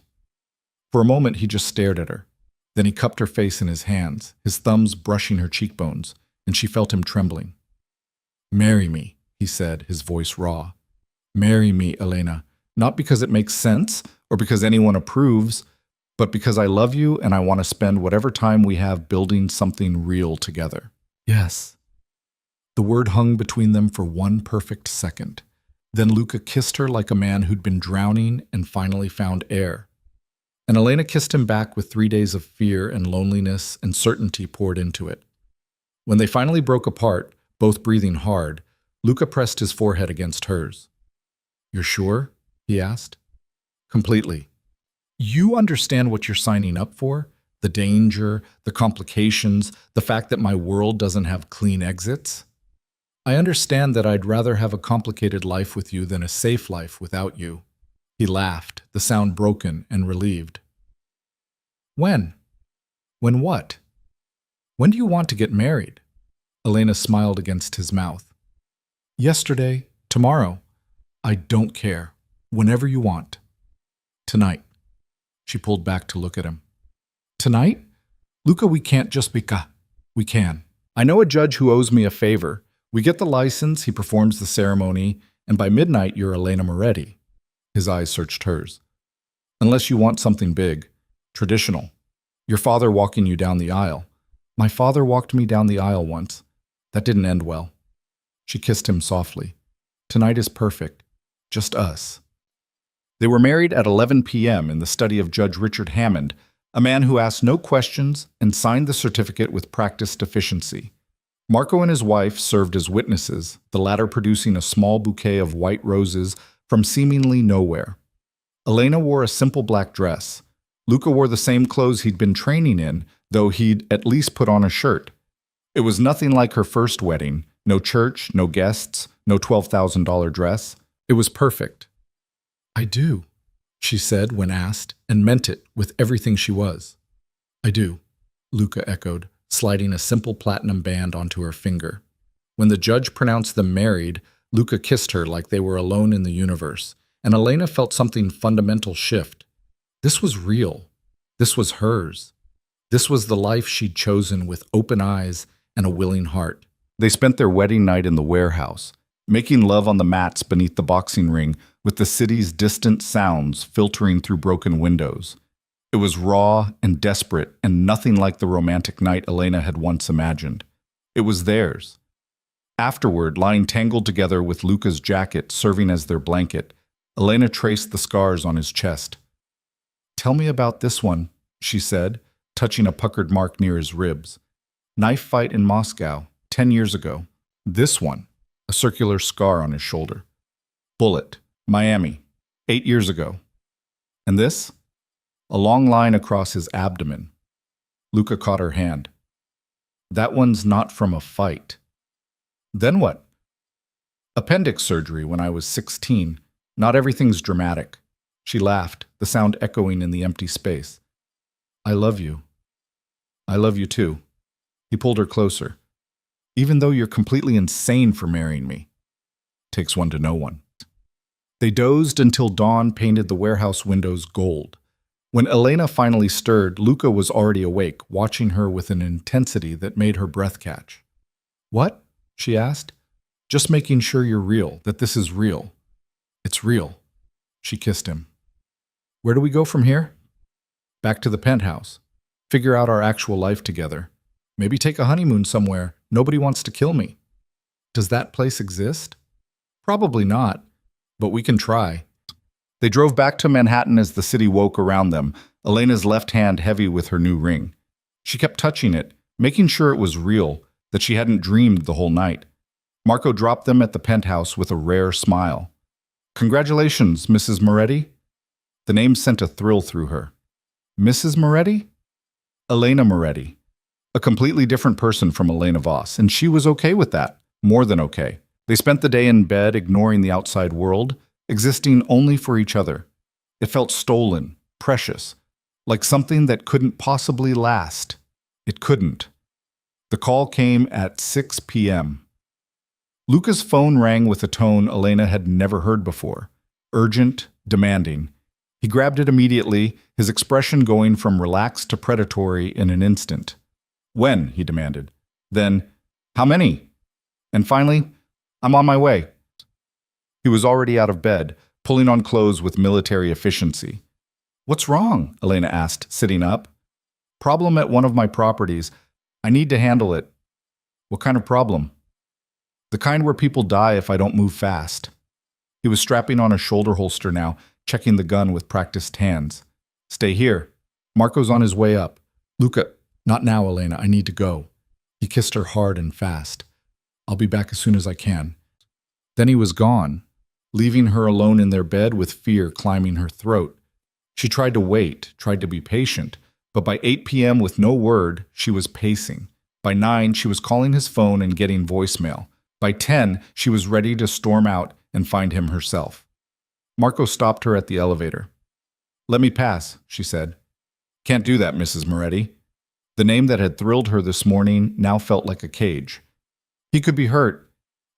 For a moment, he just stared at her. Then he cupped her face in his hands, his thumbs brushing her cheekbones, and she felt him trembling. "Marry me," he said, his voice raw. "Marry me, Elena, not because it makes sense or because anyone approves, but because I love you and I want to spend whatever time we have building something real together." "Yes." The word hung between them for one perfect second. Then Luca kissed her like a man who'd been drowning and finally found air. And Elena kissed him back with 3 days of fear and loneliness and certainty poured into it. When they finally broke apart, both breathing hard, Luca pressed his forehead against hers. "You're sure?" he asked. "Completely. You understand what you're signing up for? The danger, the complications, the fact that my world doesn't have clean exits? I understand that I'd rather have a complicated life with you than a safe life without you." He laughed, the sound broken and relieved. "When? When what? When do you want to get married?" Elena smiled against his mouth. "Yesterday, tomorrow. I don't care. Whenever you want. Tonight." She pulled back to look at him. "Tonight? Luca, we can't just be We can. I know a judge who owes me a favor. We get the license, he performs the ceremony, and by midnight you're Elena Moretti." His eyes searched hers. "Unless you want something big, traditional. Your father walking you down the aisle." "My father walked me down the aisle once. That didn't end well." She kissed him softly. "Tonight is perfect. Just us." They were married at 11 p.m. in the study of Judge Richard Hammond, a man who asked no questions and signed the certificate with practiced efficiency. Marco and his wife served as witnesses, the latter producing a small bouquet of white roses from seemingly nowhere. Elena wore a simple black dress. Luca wore the same clothes he'd been training in, though he'd at least put on a shirt. It was nothing like her first wedding. No church, no guests, no $12,000 dress. It was perfect. I do, she said when asked, and meant it with everything she was. I do, Luca echoed, sliding a simple platinum band onto her finger. When the judge pronounced them married, Luca kissed her like they were alone in the universe, and Elena felt something fundamental shift. This was real. This was hers. This was the life she'd chosen with open eyes and a willing heart. They spent their wedding night in the warehouse, making love on the mats beneath the boxing ring with the city's distant sounds filtering through broken windows. It was raw and desperate and nothing like the romantic night Elena had once imagined. It was theirs. Afterward, lying tangled together with Luca's jacket serving as their blanket, Elena traced the scars on his chest. "Tell me about this one," she said, touching a puckered mark near his ribs. "Knife fight in Moscow, 10 years ago. This one," a circular scar on his shoulder. "Bullet, Miami, 8 years ago. And this?" A long line across his abdomen. Luca caught her hand. "That one's not from a fight." "Then what?" "Appendix surgery when I was 16. Not everything's dramatic." She laughed, the sound echoing in the empty space. "I love you. I love you too." He pulled her closer. "Even though you're completely insane for marrying me." Takes one to know one. They dozed until dawn painted the warehouse windows gold. When Elena finally stirred, Luca was already awake, watching her with an intensity that made her breath catch. "What?" she asked. "Just making sure you're real, that this is real." "It's real." She kissed him. "Where do we go from here?" "Back to the penthouse. Figure out our actual life together. Maybe take a honeymoon somewhere. Nobody wants to kill me." "Does that place exist?" "Probably not, but we can try." They drove back to Manhattan as the city woke around them, Elena's left hand heavy with her new ring. She kept touching it, making sure it was real, that she hadn't dreamed the whole night. Marco dropped them at the penthouse with a rare smile. "Congratulations, Mrs. Moretti." The name sent a thrill through her. "Mrs. Moretti?" "Elena Moretti." A completely different person from Elena Voss, and she was okay with that. More than okay. They spent the day in bed, ignoring the outside world, existing only for each other. It felt stolen, precious, like something that couldn't possibly last. It couldn't. The call came at 6 p.m. Luca's phone rang with a tone Elena had never heard before. Urgent, demanding. He grabbed it immediately, his expression going from relaxed to predatory in an instant. "When?" he demanded. Then, "How many?" And finally, "I'm on my way." He was already out of bed, pulling on clothes with military efficiency. "What's wrong?" Elena asked, sitting up. "Problem at one of my properties. I need to handle it." "What kind of problem?" "The kind where people die if I don't move fast." He was strapping on a shoulder holster now, checking the gun with practiced hands. "Stay here. Marco's on his way up." "Luca, not now, Elena. I need to go." He kissed her hard and fast. "I'll be back as soon as I can." Then he was gone, leaving her alone in their bed with fear climbing her throat. She tried to wait, tried to be patient, but by 8 p.m. with no word, she was pacing. By 9, she was calling his phone and getting voicemail. By 10, she was ready to storm out and find him herself. Marco stopped her at the elevator. "Let me pass," she said. "Can't do that, Mrs. Moretti." The name that had thrilled her this morning now felt like a cage. "He could be hurt.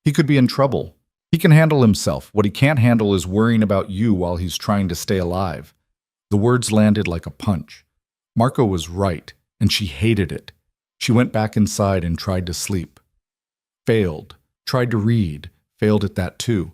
He could be in trouble. He can handle himself. What he can't handle is worrying about you while he's trying to stay alive." The words landed like a punch. Marco was right, and she hated it. She went back inside and tried to sleep. Failed. Tried to read. Failed at that too.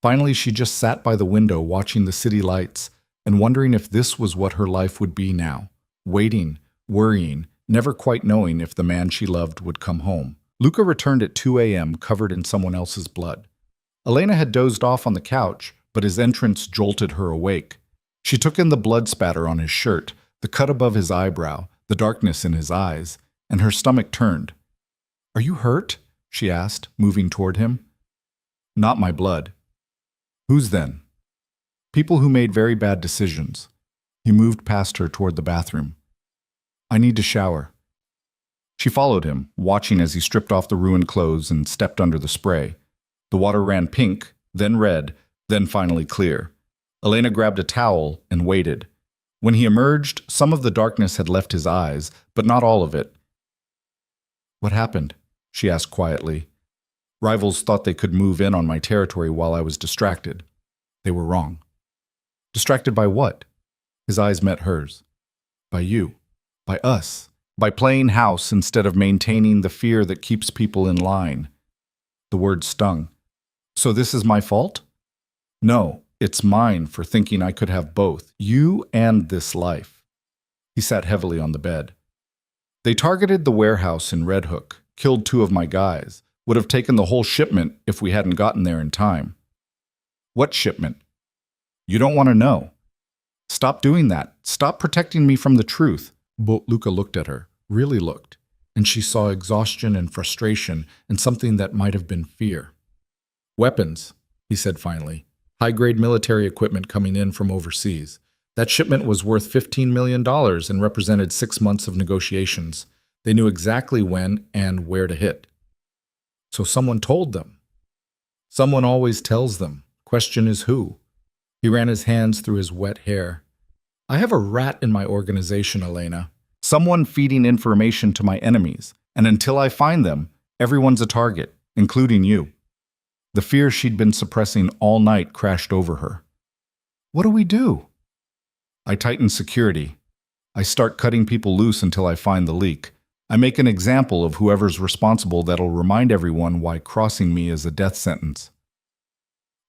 Finally, she just sat by the window watching the city lights and wondering if this was what her life would be now. Waiting, worrying, never quite knowing if the man she loved would come home. Luca returned at 2 a.m. covered in someone else's blood. Elena had dozed off on the couch, but his entrance jolted her awake. She took in the blood spatter on his shirt, the cut above his eyebrow, the darkness in his eyes, and her stomach turned. "Are you hurt?" she asked, moving toward him. "Not my blood." "Whose then?" "People who made very bad decisions." He moved past her toward the bathroom. "I need to shower." She followed him, watching as he stripped off the ruined clothes and stepped under the spray. The water ran pink, then red, then finally clear. Elena grabbed a towel and waited. When he emerged, some of the darkness had left his eyes, but not all of it. "What happened?" she asked quietly. "Rivals thought they could move in on my territory while I was distracted. They were wrong." "Distracted by what?" His eyes met hers. "By you. By us. By playing house instead of maintaining the fear that keeps people in line." The word stung. "So this is my fault?" "No, it's mine for thinking I could have both, you and this life." He sat heavily on the bed. "They targeted the warehouse in Red Hook, killed 2 of my guys, would have taken the whole shipment if we hadn't gotten there in time." "What shipment?" "You don't want to know." "Stop doing that. Stop protecting me from the truth." But Luca looked at her, really looked, and she saw exhaustion and frustration and something that might have been fear. "Weapons," he said finally. "High-grade military equipment coming in from overseas. That shipment was worth $15 million and represented 6 months of negotiations. They knew exactly when and where to hit." "So someone told them." "Someone always tells them. Question is who?" He ran his hands through his wet hair. "I have a rat in my organization, Elena. Someone feeding information to my enemies, and until I find them, everyone's a target, including you." The fear she'd been suppressing all night crashed over her. "What do we do?" "I tighten security. I start cutting people loose until I find the leak. I make an example of whoever's responsible that'll remind everyone why crossing me is a death sentence."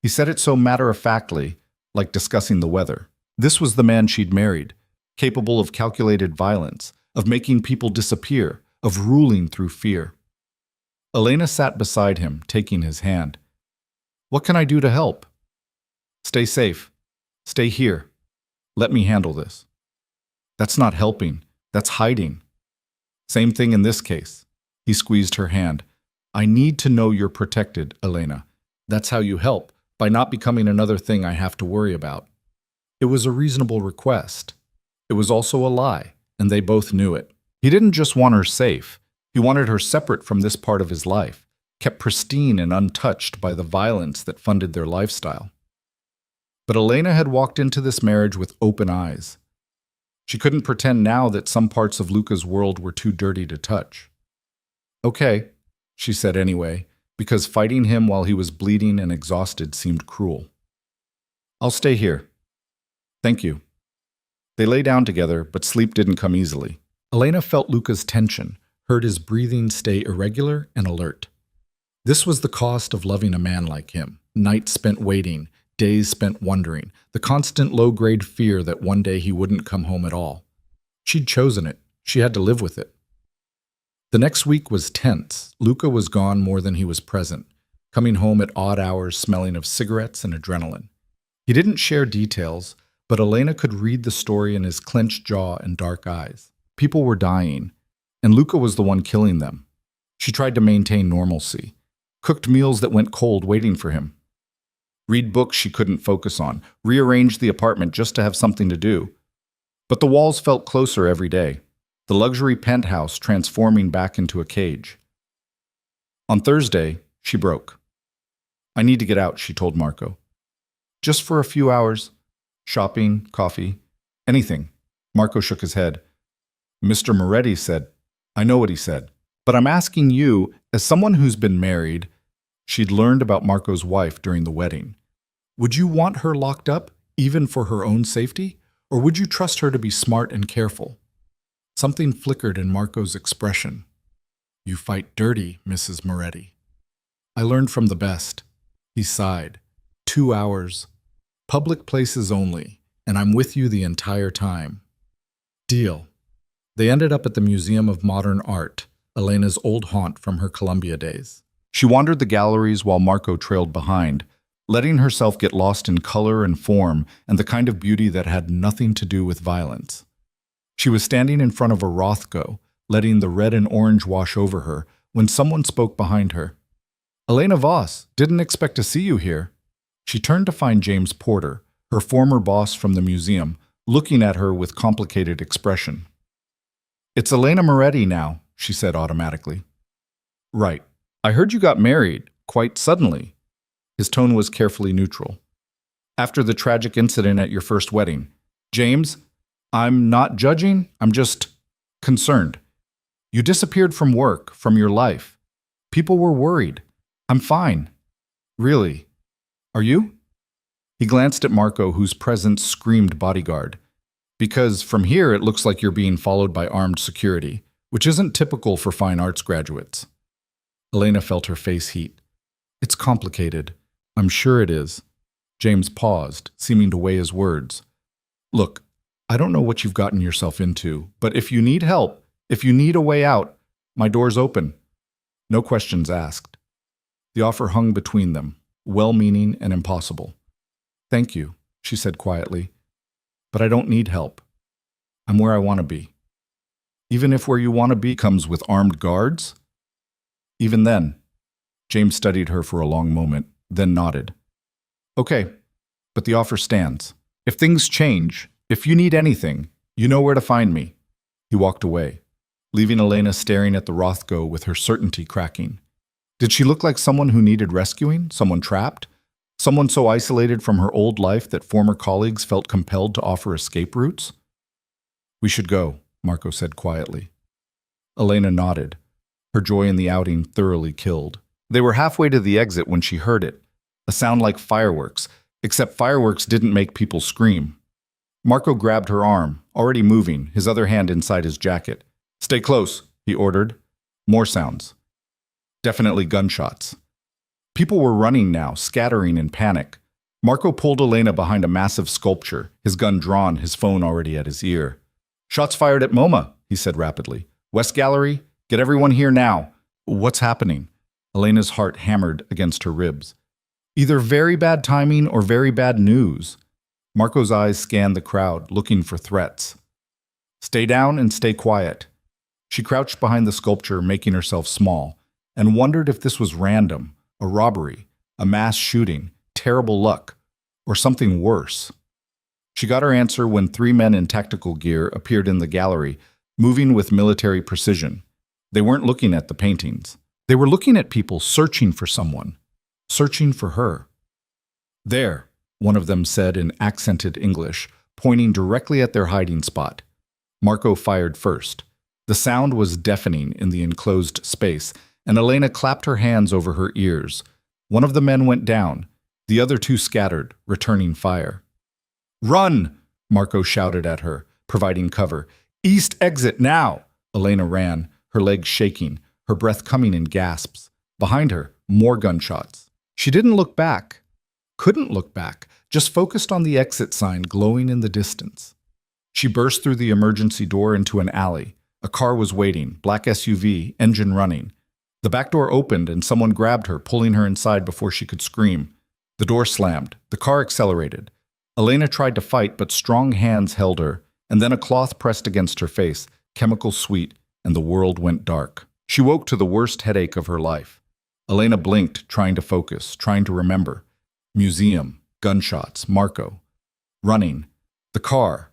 He said it so matter-of-factly, like discussing the weather. This was the man she'd married, capable of calculated violence, of making people disappear, of ruling through fear. Elena sat beside him, taking his hand. "What can I do to help?" "Stay safe. Stay here. Let me handle this." "That's not helping. That's hiding." "Same thing in this case." He squeezed her hand. "I need to know you're protected, Elena. That's how you help, by not becoming another thing I have to worry about." It was a reasonable request. It was also a lie, and they both knew it. He didn't just want her safe. He wanted her separate from this part of his life, kept pristine and untouched by the violence that funded their lifestyle. But Elena had walked into this marriage with open eyes. She couldn't pretend now that some parts of Luca's world were too dirty to touch. "Okay," she said anyway, because fighting him while he was bleeding and exhausted seemed cruel. "I'll stay here." "Thank you." They lay down together, but sleep didn't come easily. Elena felt Luca's tension, heard his breathing stay irregular and alert. This was the cost of loving a man like him. Nights spent waiting, days spent wondering, the constant low-grade fear that one day he wouldn't come home at all. She'd chosen it. She had to live with it. The next week was tense. Luca was gone more than he was present, coming home at odd hours smelling of cigarettes and adrenaline. He didn't share details, but Elena could read the story in his clenched jaw and dark eyes. People were dying, and Luca was the one killing them. She tried to maintain normalcy, cooked meals that went cold waiting for him, read books she couldn't focus on, rearranged the apartment just to have something to do. But the walls felt closer every day, the luxury penthouse transforming back into a cage. On Thursday, she broke. "I need to get out," she told Marco. "Just for a few hours. Shopping, coffee, anything." Marco shook his head. Mr. Moretti said, "I know what he said. But I'm asking you, as someone who's been married," she'd learned about Marco's wife during the wedding, "would you want her locked up, even for her own safety? Or would you trust her to be smart and careful?" Something flickered in Marco's expression. "You fight dirty, Mrs. Moretti." "I learned from the best." He sighed. 2 hours. Public places only, and I'm with you the entire time. Deal. They ended up at the Museum of Modern Art, Elena's old haunt from her Columbia days. She wandered the galleries while Marco trailed behind, letting herself get lost in color and form and the kind of beauty that had nothing to do with violence. She was standing in front of a Rothko, letting the red and orange wash over her, when someone spoke behind her. "Elena Voss, didn't expect to see you here." She turned to find James Porter, her former boss from the museum, looking at her with complicated expression. "It's Elena Moretti now," she said automatically. "Right. I heard you got married, quite suddenly." His tone was carefully neutral. "After the tragic incident at your first wedding. James, I'm not judging, I'm just concerned. You disappeared from work, from your life. People were worried. I'm fine. Really. Are you?" He glanced at Marco, whose presence screamed bodyguard. "Because from here it looks like you're being followed by armed security, which isn't typical for fine arts graduates." Elena felt her face heat. "It's complicated. I'm sure it is." James paused, seeming to weigh his words. "Look, I don't know what you've gotten yourself into, but if you need help, if you need a way out, my door's open. No questions asked." The offer hung between them, well-meaning and impossible. "Thank you," she said quietly, "but I don't need help. I'm where I want to be." "Even if where you want to be comes with armed guards?" "Even then." James studied her for a long moment, then nodded. "Okay, but the offer stands. If things change, if you need anything, you know where to find me." He walked away, leaving Elena staring at the Rothko with her certainty cracking. Did she look like someone who needed rescuing, someone trapped? Someone so isolated from her old life that former colleagues felt compelled to offer escape routes? "We should go," Marco said quietly. Elena nodded, her joy in the outing thoroughly killed. They were halfway to the exit when she heard it, a sound like fireworks, except fireworks didn't make people scream. Marco grabbed her arm, already moving, his other hand inside his jacket. "Stay close," he ordered. More sounds. Definitely gunshots. People were running now, scattering in panic. Marco pulled Elena behind a massive sculpture, his gun drawn, his phone already at his ear. "Shots fired at MoMA," he said rapidly. "West Gallery, get everyone here now." "What's happening?" Elena's heart hammered against her ribs. "Either very bad timing or very bad news." Marco's eyes scanned the crowd, looking for threats. "Stay down and stay quiet." She crouched behind the sculpture, making herself small, and wondered if this was random, a robbery, a mass shooting, terrible luck, or something worse. She got her answer when 3 men in tactical gear appeared in the gallery, moving with military precision. They weren't looking at the paintings. They were looking at people searching for someone, searching for her. "There," one of them said in accented English, pointing directly at their hiding spot. Marco fired first. The sound was deafening in the enclosed space, and Elena clapped her hands over her ears. One of the men went down. The other 2 scattered, returning fire. "Run!" Marco shouted at her, providing cover. "East exit now!" Elena ran, her legs shaking, her breath coming in gasps. Behind her, more gunshots. She didn't look back. Couldn't look back, just focused on the exit sign glowing in the distance. She burst through the emergency door into an alley. A car was waiting, black SUV, engine running. The back door opened and someone grabbed her, pulling her inside before she could scream. The door slammed. The car accelerated. Elena tried to fight, but strong hands held her, and then a cloth pressed against her face, chemical sweet, and the world went dark. She woke to the worst headache of her life. Elena blinked, trying to focus, trying to remember. Museum, gunshots, Marco. Running. The car.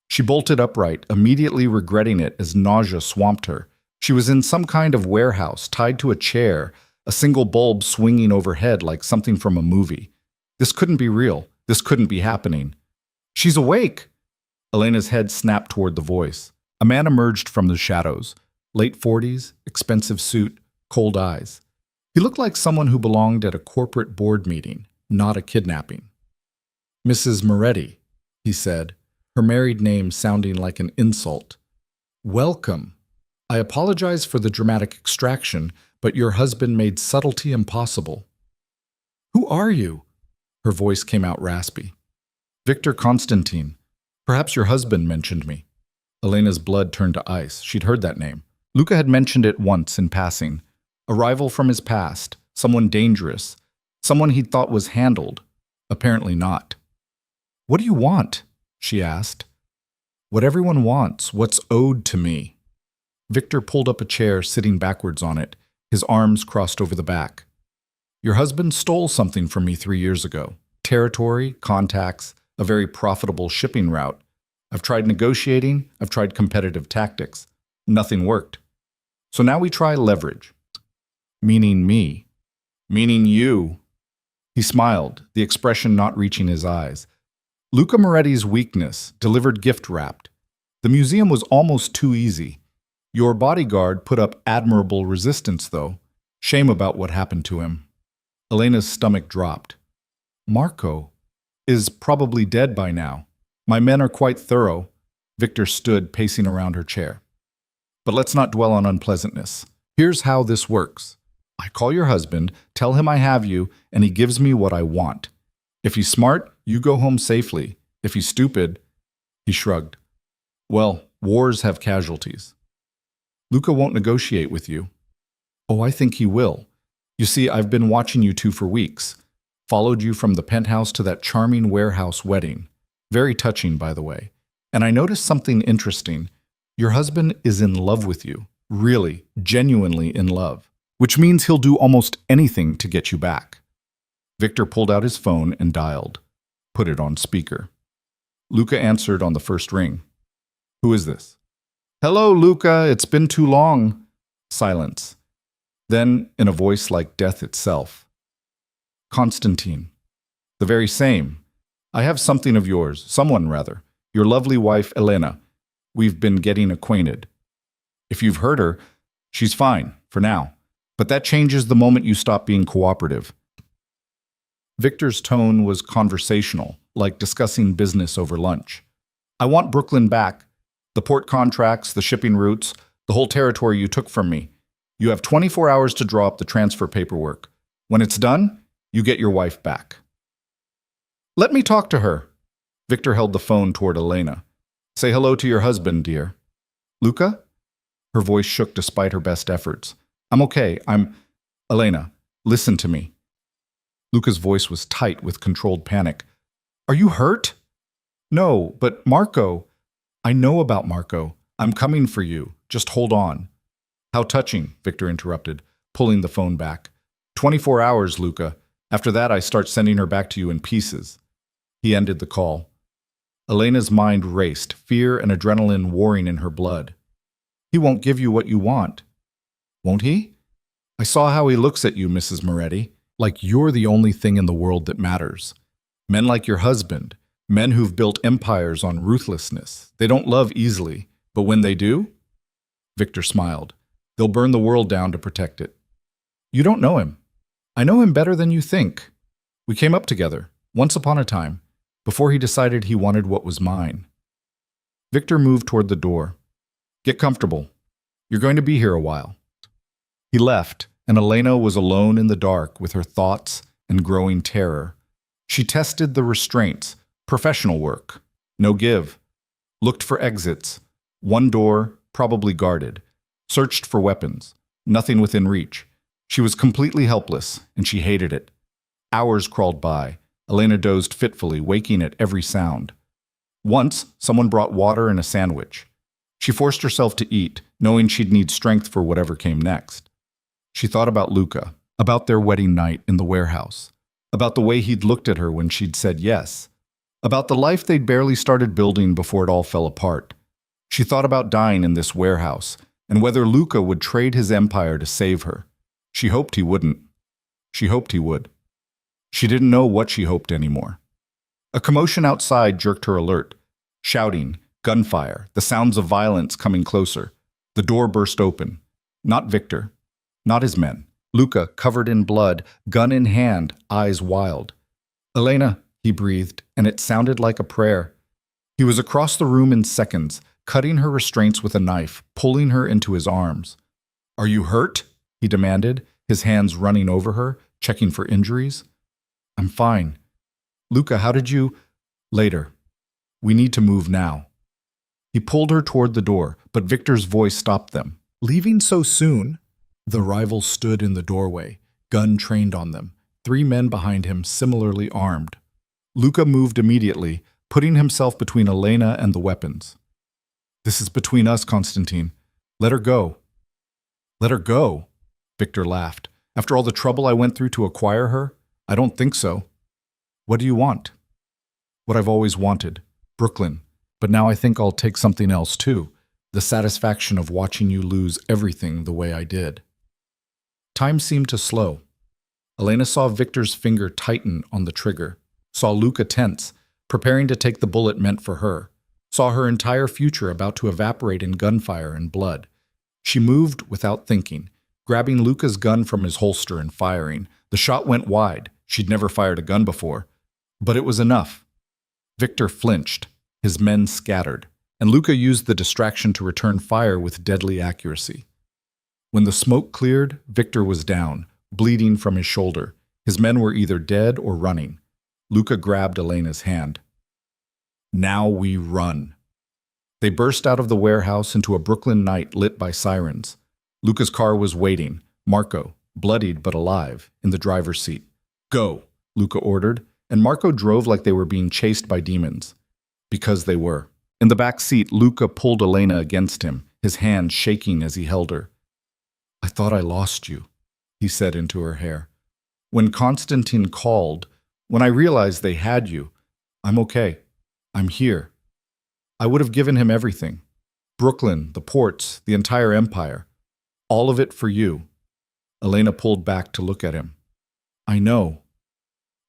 She bolted upright, immediately regretting it as nausea swamped her. She was in some kind of warehouse, tied to a chair, a single bulb swinging overhead like something from a movie. This couldn't be real. This couldn't be happening. "She's awake!" Elena's head snapped toward the voice. A man emerged from the shadows. Late 40s, expensive suit, cold eyes. He looked like someone who belonged at a corporate board meeting, not a kidnapping. "Mrs. Moretti," he said, her married name sounding like an insult. "Welcome. I apologize for the dramatic extraction, but your husband made subtlety impossible." "Who are you?" Her voice came out raspy. "Victor Constantine. Perhaps your husband mentioned me." Elena's blood turned to ice. She'd heard that name. Luca had mentioned it once in passing. A rival from his past, someone dangerous, Someone he thought was handled. Apparently not. "What do you want?" she asked. "What everyone wants, what's owed to me." Victor pulled up a chair, sitting backwards on it, his arms crossed over the back. "Your husband stole something from me 3 years ago. Territory, contacts, a very profitable shipping route. I've tried negotiating, I've tried competitive tactics. Nothing worked. So now we try leverage." "Meaning me." "Meaning you." He smiled, the expression not reaching his eyes. Luca Moretti's weakness, delivered gift wrapped. The museum was almost too easy. Your bodyguard put up admirable resistance, though. Shame about what happened to him. Elena's stomach dropped. "Marco is probably dead by now. My men are quite thorough." Victor stood, pacing around her chair. "But let's not dwell on unpleasantness. Here's how this works. I call your husband, tell him I have you, and he gives me what I want. If he's smart, you go home safely. If he's stupid—" He shrugged. "Well, wars have casualties." "Luca won't negotiate with you." "Oh, I think he will. You see, I've been watching you two for weeks. Followed you from the penthouse to that charming warehouse wedding. Very touching, by the way. And I noticed something interesting. Your husband is in love with you. Really, genuinely in love. Which means he'll do almost anything to get you back." Victor pulled out his phone and dialed. Put it on speaker. Luca answered on the first ring. "Who is this?" "Hello, Luca, it's been too long." Silence. Then, in a voice like death itself. "Constantine." "The very same. I have something of yours, someone rather. Your lovely wife, Elena. We've been getting acquainted. If you've heard her, she's fine, for now. But that changes the moment you stop being cooperative." Victor's tone was conversational, like discussing business over lunch. "I want Brooklyn back. The port contracts, the shipping routes, the whole territory you took from me. You have 24 hours to draw up the transfer paperwork. When it's done, you get your wife back." "Let me talk to her." Victor held the phone toward Elena. "Say hello to your husband, dear." "Luca?" Her voice shook despite her best efforts. "I'm okay. Elena, listen to me." Luca's voice was tight with controlled panic. "Are you hurt?" "No, but Marco—" "I know about Marco. I'm coming for you. Just hold on." "How touching," Victor interrupted, pulling the phone back. 24 hours, Luca. After that, I start sending her back to you in pieces." He ended the call. Elena's mind raced, fear and adrenaline warring in her blood. "He won't give you what you want." "Won't he?" "I saw how he looks at you, Mrs. Moretti. Like you're the only thing in the world that matters. Men like your husband, men who've built empires on ruthlessness, they don't love easily, but when they do—" Victor smiled. "They'll burn the world down to protect it." "You don't know him." "I know him better than you think. We came up together, once upon a time, before he decided he wanted what was mine." Victor moved toward the door. "Get comfortable. You're going to be here a while." He left, and Elena was alone in the dark with her thoughts and growing terror. She tested the restraints, professional work, no give. Looked for exits. One door, probably guarded. Searched for weapons. Nothing within reach. She was completely helpless, and she hated it. Hours crawled by. Elena dozed fitfully, waking at every sound. Once, someone brought water and a sandwich. She forced herself to eat, knowing she'd need strength for whatever came next. She thought about Luca, about their wedding night in the warehouse, about the way he'd looked at her when she'd said yes, about the life they'd barely started building before it all fell apart. She thought about dying in this warehouse, and whether Luca would trade his empire to save her. She hoped he wouldn't. She hoped he would. She didn't know what she hoped anymore. A commotion outside jerked her alert. Shouting, gunfire, the sounds of violence coming closer. The door burst open. Not Victor. Not his men. Luca, covered in blood, gun in hand, eyes wild. "Elena," he breathed, and it sounded like a prayer. He was across the room in seconds, cutting her restraints with a knife, pulling her into his arms. "Are you hurt?" he demanded, his hands running over her, checking for injuries. "I'm fine." "Luca, how did you—" "Later. We need to move now." He pulled her toward the door, but Victor's voice stopped them. "Leaving so soon?" The rivals stood in the doorway, gun trained on them, 3 men behind him, similarly armed. Luca moved immediately, putting himself between Elena and the weapons. "This is between us, Constantine. Let her go." "Let her go?" Victor laughed. "After all the trouble I went through to acquire her? I don't think so." "What do you want?" "What I've always wanted. Brooklyn. But now I think I'll take something else too. The satisfaction of watching you lose everything the way I did." Time seemed to slow. Elena saw Victor's finger tighten on the trigger, saw Luca tense, preparing to take the bullet meant for her, saw her entire future about to evaporate in gunfire and blood. She moved without thinking, grabbing Luca's gun from his holster and firing. The shot went wide. She'd never fired a gun before. But it was enough. Victor flinched. His men scattered, and Luca used the distraction to return fire with deadly accuracy. When the smoke cleared, Victor was down, bleeding from his shoulder. His men were either dead or running. Luca grabbed Elena's hand. "Now we run." They burst out of the warehouse into a Brooklyn night lit by sirens. Luca's car was waiting, Marco, bloodied but alive, in the driver's seat. "Go," Luca ordered, and Marco drove like they were being chased by demons. Because they were. In the back seat, Luca pulled Elena against him, his hand shaking as he held her. "I thought I lost you," he said into her hair. "When Constantine called, when I realized they had you, I'm okay. I'm here. I would have given him everything. Brooklyn, the ports, the entire empire. All of it for you." Elena pulled back to look at him. "I know.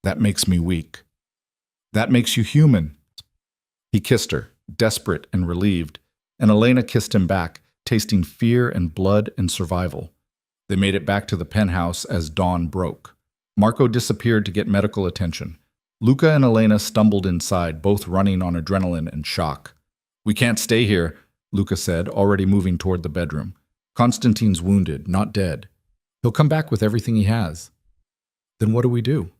That makes me weak. That makes you human." He kissed her, desperate and relieved, and Elena kissed him back, tasting fear and blood and survival. They made it back to the penthouse as dawn broke. Marco disappeared to get medical attention. Luca and Elena stumbled inside, both running on adrenaline and shock. "We can't stay here," Luca said, already moving toward the bedroom. "Constantine's wounded, not dead. He'll come back with everything he has." "Then what do we do?"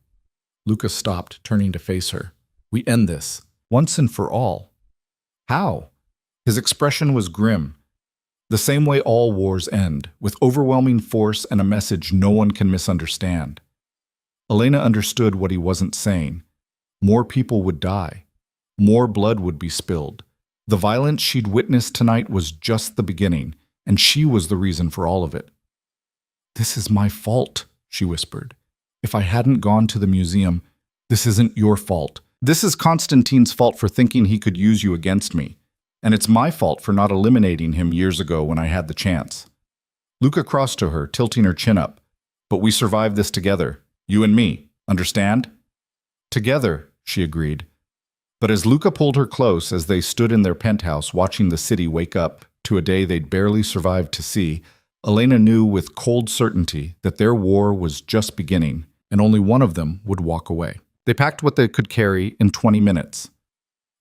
Luca stopped, turning to face her. "We end this, once and for all." "How?" His expression was grim. "The same way all wars end, with overwhelming force and a message no one can misunderstand." Elena understood what he wasn't saying. More people would die. More blood would be spilled. The violence she'd witnessed tonight was just the beginning, and she was the reason for all of it. "This is my fault," she whispered. "If I hadn't gone to the museum, this isn't your fault. This is Constantine's fault for thinking he could use you against me. And it's my fault for not eliminating him years ago when I had the chance." Luca crossed to her, tilting her chin up. "But we survived this together. You and me. Understand?" "Together," she agreed. But as Luca pulled her close as they stood in their penthouse watching the city wake up to a day they'd barely survived to see, Elena knew with cold certainty that their war was just beginning, and only one of them would walk away. They packed what they could carry in 20 minutes.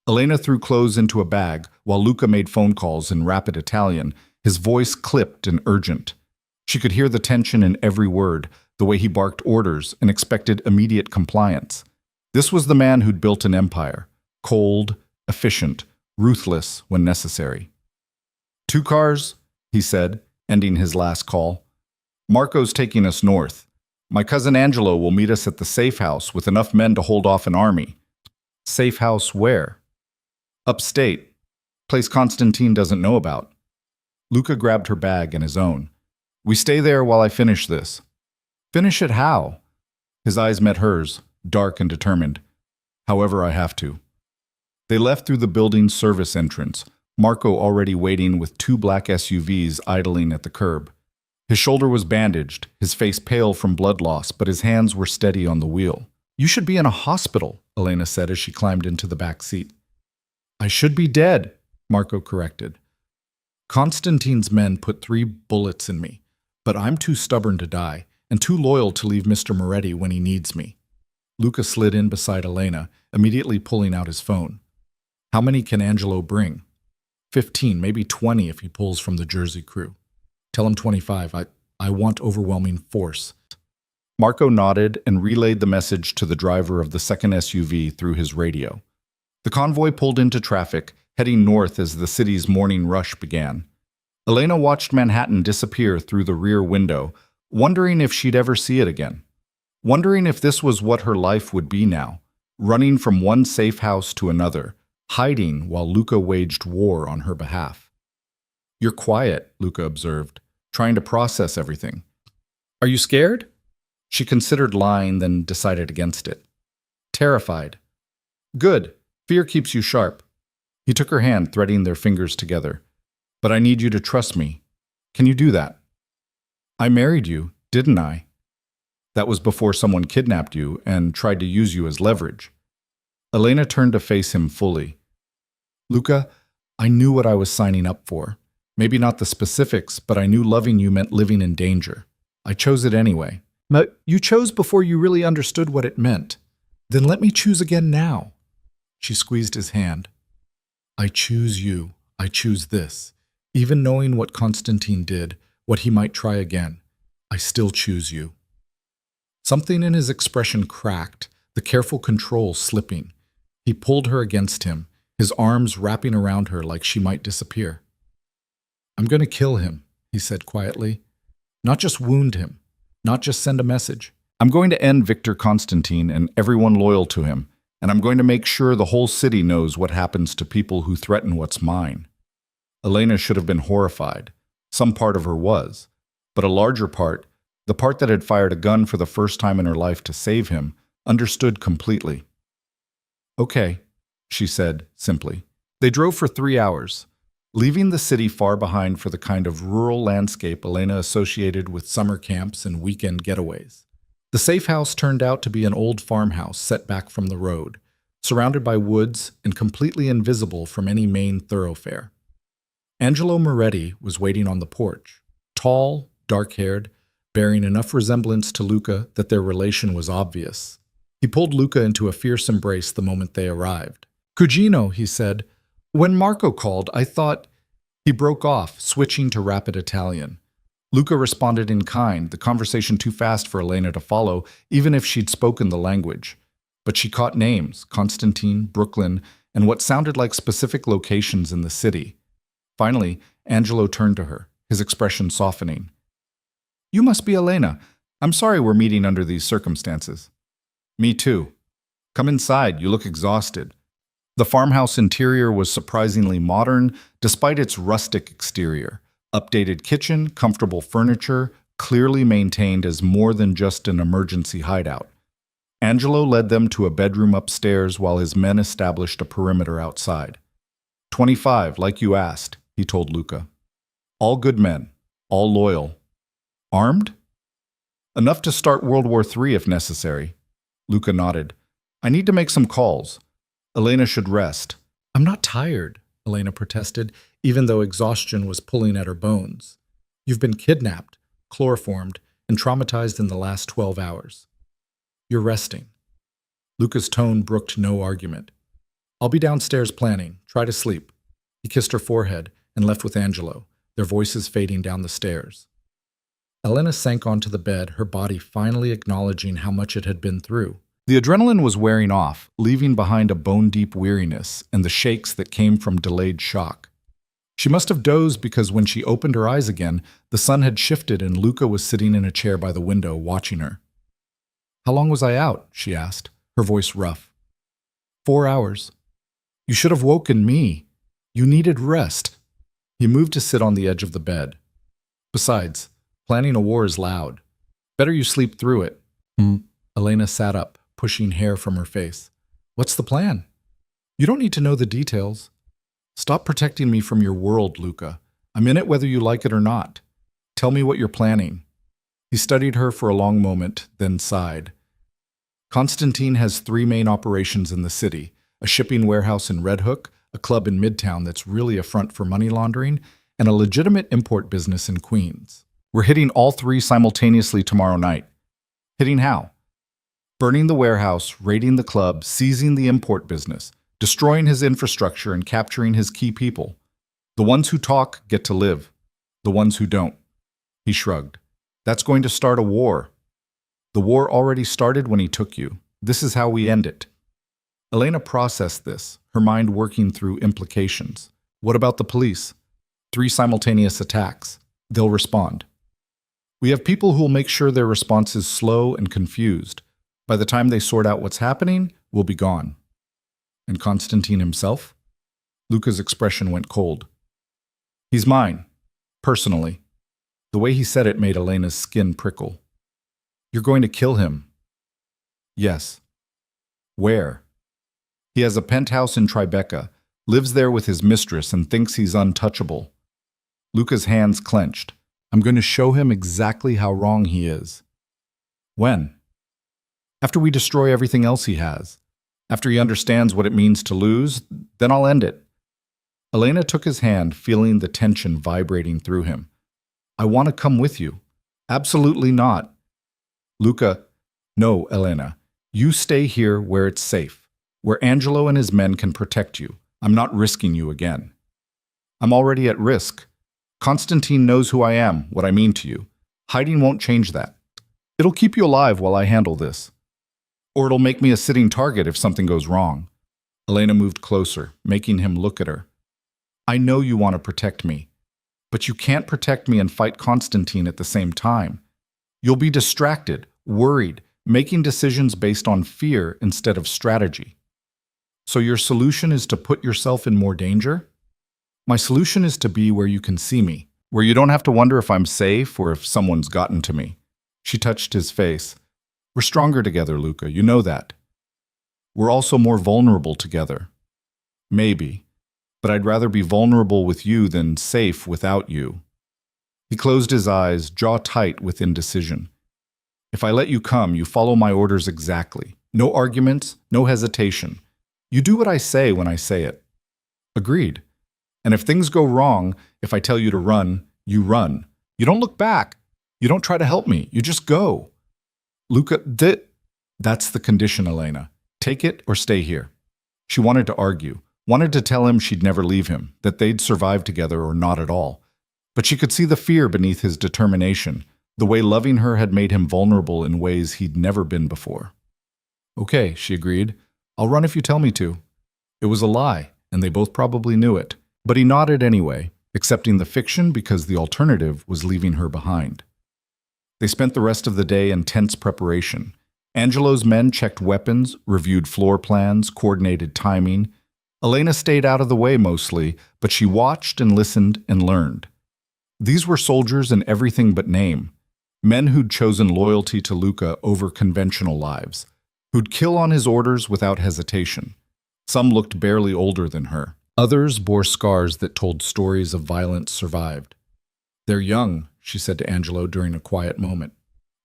Elena threw clothes into a bag while Luca made phone calls in rapid Italian, his voice clipped and urgent. She could hear the tension in every word, the way he barked orders and expected immediate compliance. This was the man who'd built an empire, cold, efficient, ruthless when necessary. "2 cars," he said, ending his last call. "Marco's taking us north. My cousin Angelo will meet us at the safe house with enough men to hold off an army." "Safe house where?" "Upstate. Place Constantine doesn't know about." Luca grabbed her bag and his own. "We stay there while I finish this." "Finish it how?" His eyes met hers, dark and determined. "However I have to." They left through the building's service entrance, Marco already waiting with 2 black SUVs idling at the curb. His shoulder was bandaged, his face pale from blood loss, but his hands were steady on the wheel. "You should be in a hospital," Elena said as she climbed into the back seat. "I should be dead," Marco corrected. "Constantine's men put 3 bullets in me, but I'm too stubborn to die, and too loyal to leave Mr. Moretti when he needs me." Luca slid in beside Elena, immediately pulling out his phone. "How many can Angelo bring?" 15, maybe 20 if he pulls from the Jersey crew. "Tell him 25. I want overwhelming force." Marco nodded and relayed the message to the driver of the second SUV through his radio. The convoy pulled into traffic, heading north as the city's morning rush began. Elena watched Manhattan disappear through the rear window, wondering if she'd ever see it again. wondering if this was what her life would be now, running from one safe house to another, hiding while Luca waged war on her behalf. "You're quiet," Luca observed, trying to process everything. "Are you scared?" She considered lying, then decided against it. "Terrified." "Good. Fear keeps you sharp." He took her hand, threading their fingers together. "But I need you to trust me. Can you do that?" "I married you, didn't I?" "That was before someone kidnapped you and tried to use you as leverage." Elena turned to face him fully. "Luca, I knew what I was signing up for. Maybe not the specifics, but I knew loving you meant living in danger. I chose it anyway." "But you chose before you really understood what it meant. Then let me choose again now." She squeezed his hand. "I choose you. I choose this. Even knowing what Constantine did, what he might try again, I still choose you." Something in his expression cracked, the careful control slipping. He pulled her against him, his arms wrapping around her like she might disappear. "I'm going to kill him," he said quietly. "Not just wound him, not just send a message. I'm going to end Victor Constantine and everyone loyal to him, and I'm going to make sure the whole city knows what happens to people who threaten what's mine." Elena should have been horrified. Some part of her was. But a larger part, the part that had fired a gun for the first time in her life to save him, understood completely. "Okay," she said simply. They drove for 3 hours, leaving the city far behind for the kind of rural landscape Elena associated with summer camps and weekend getaways. The safe house turned out to be an old farmhouse set back from the road, surrounded by woods and completely invisible from any main thoroughfare. Angelo Moretti was waiting on the porch, tall, dark-haired, bearing enough resemblance to Luca that their relation was obvious. He pulled Luca into a fierce embrace the moment they arrived. "Cugino," he said, "when Marco called, I thought—" He broke off, switching to rapid Italian. Luca responded in kind, the conversation too fast for Elena to follow, even if she'd spoken the language. But she caught names, Constantine, Brooklyn, and what sounded like specific locations in the city. Finally, Angelo turned to her, his expression softening. "You must be Elena. I'm sorry we're meeting under these circumstances." "Me too. Come inside, you look exhausted." The farmhouse interior was surprisingly modern, despite its rustic exterior. Updated kitchen, comfortable furniture, clearly maintained as more than just an emergency hideout. Angelo led them to a bedroom upstairs while his men established a perimeter outside. 25, like you asked, he told Luca. "All good men, all loyal. Armed?" "Enough to start World War III if necessary." Luca nodded. "I need to make some calls. Elena should rest." "I'm not tired," Elena protested, even though exhaustion was pulling at her bones. "You've been kidnapped, chloroformed, and traumatized in the last 12 hours. You're resting." Luca's tone brooked no argument. "I'll be downstairs planning. Try to sleep." He kissed her forehead and left with Angelo, their voices fading down the stairs. Elena sank onto the bed, her body finally acknowledging how much it had been through. The adrenaline was wearing off, leaving behind a bone-deep weariness and the shakes that came from delayed shock. She must have dozed because when she opened her eyes again, the sun had shifted and Luca was sitting in a chair by the window, watching her. "How long was I out?" she asked, her voice rough. 4 hours. "You should have woken me. You needed rest." He moved to sit on the edge of the bed. "Besides, planning a war is loud. Better you sleep through it." Elena sat up, pushing hair from her face. "What's the plan?" "You don't need to know the details. Stop protecting me from your world, Luca. I'm in it whether you like it or not. Tell me what you're planning." He studied her for a long moment, then sighed. "Constantine has 3 main operations in the city, a shipping warehouse in Red Hook, a club in Midtown that's really a front for money laundering, and a legitimate import business in Queens. We're hitting all 3 simultaneously tomorrow night." "Hitting how?" "Burning the warehouse, raiding the club, seizing the import business, destroying his infrastructure and capturing his key people. The ones who talk get to live. The ones who don't." He shrugged. "That's going to start a war. The war already started when he took you. This is how we end it." Elena processed this, her mind working through implications. What about the police? 3 simultaneous attacks. They'll respond. We have people who will make sure their response is slow and confused. By the time they sort out what's happening, we'll be gone. And Constantine himself? Luca's expression went cold. He's mine, personally. The way he said it made Elena's skin prickle. You're going to kill him? Yes. Where? He has a penthouse in Tribeca, lives there with his mistress, and thinks he's untouchable. Luca's hands clenched. I'm going to show him exactly how wrong he is. When? After we destroy everything else he has. After he understands what it means to lose, then I'll end it. Elena took his hand, feeling the tension vibrating through him. I want to come with you. Absolutely not. Luca, no, Elena. You stay here where it's safe, where Angelo and his men can protect you. I'm not risking you again. I'm already at risk. Constantine knows who I am, what I mean to you. Hiding won't change that. It'll keep you alive while I handle this. Or it'll make me a sitting target if something goes wrong. Elena moved closer, making him look at her. I know you want to protect me, but you can't protect me and fight Constantine at the same time. You'll be distracted, worried, making decisions based on fear instead of strategy. So your solution is to put yourself in more danger? My solution is to be where you can see me, where you don't have to wonder if I'm safe or if someone's gotten to me. She touched his face. We're stronger together, Luca, you know that. We're also more vulnerable together. Maybe, but I'd rather be vulnerable with you than safe without you. He closed his eyes, jaw tight with indecision. If I let you come, you follow my orders exactly. No arguments, no hesitation. You do what I say when I say it. Agreed. And if things go wrong, if I tell you to run, you run. You don't look back. You don't try to help me. You just go. Luca, that's the condition, Elena. Take it or stay here. She wanted to argue, wanted to tell him she'd never leave him, that they'd survive together or not at all. But she could see the fear beneath his determination, the way loving her had made him vulnerable in ways he'd never been before. Okay, she agreed. I'll run if you tell me to. It was a lie, and they both probably knew it. But he nodded anyway, accepting the fiction because the alternative was leaving her behind. They spent the rest of the day in tense preparation. Angelo's men checked weapons, reviewed floor plans, coordinated timing. Elena stayed out of the way mostly, but she watched and listened and learned. These were soldiers in everything but name, men who'd chosen loyalty to Luca over conventional lives, who'd kill on his orders without hesitation. Some looked barely older than her. Others bore scars that told stories of violence survived. They're young, she said to Angelo during a quiet moment.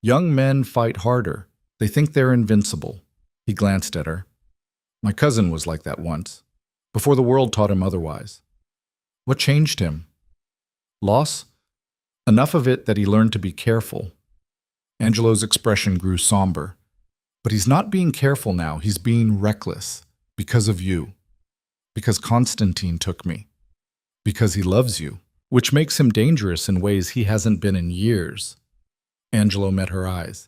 Young men fight harder. They think they're invincible. He glanced at her. My cousin was like that once, before the world taught him otherwise. What changed him? Loss? Enough of it that he learned to be careful. Angelo's expression grew somber. But he's not being careful now. He's being reckless. Because of you. Because Constantine took me. Because he loves you. Which makes him dangerous in ways he hasn't been in years. Angelo met her eyes.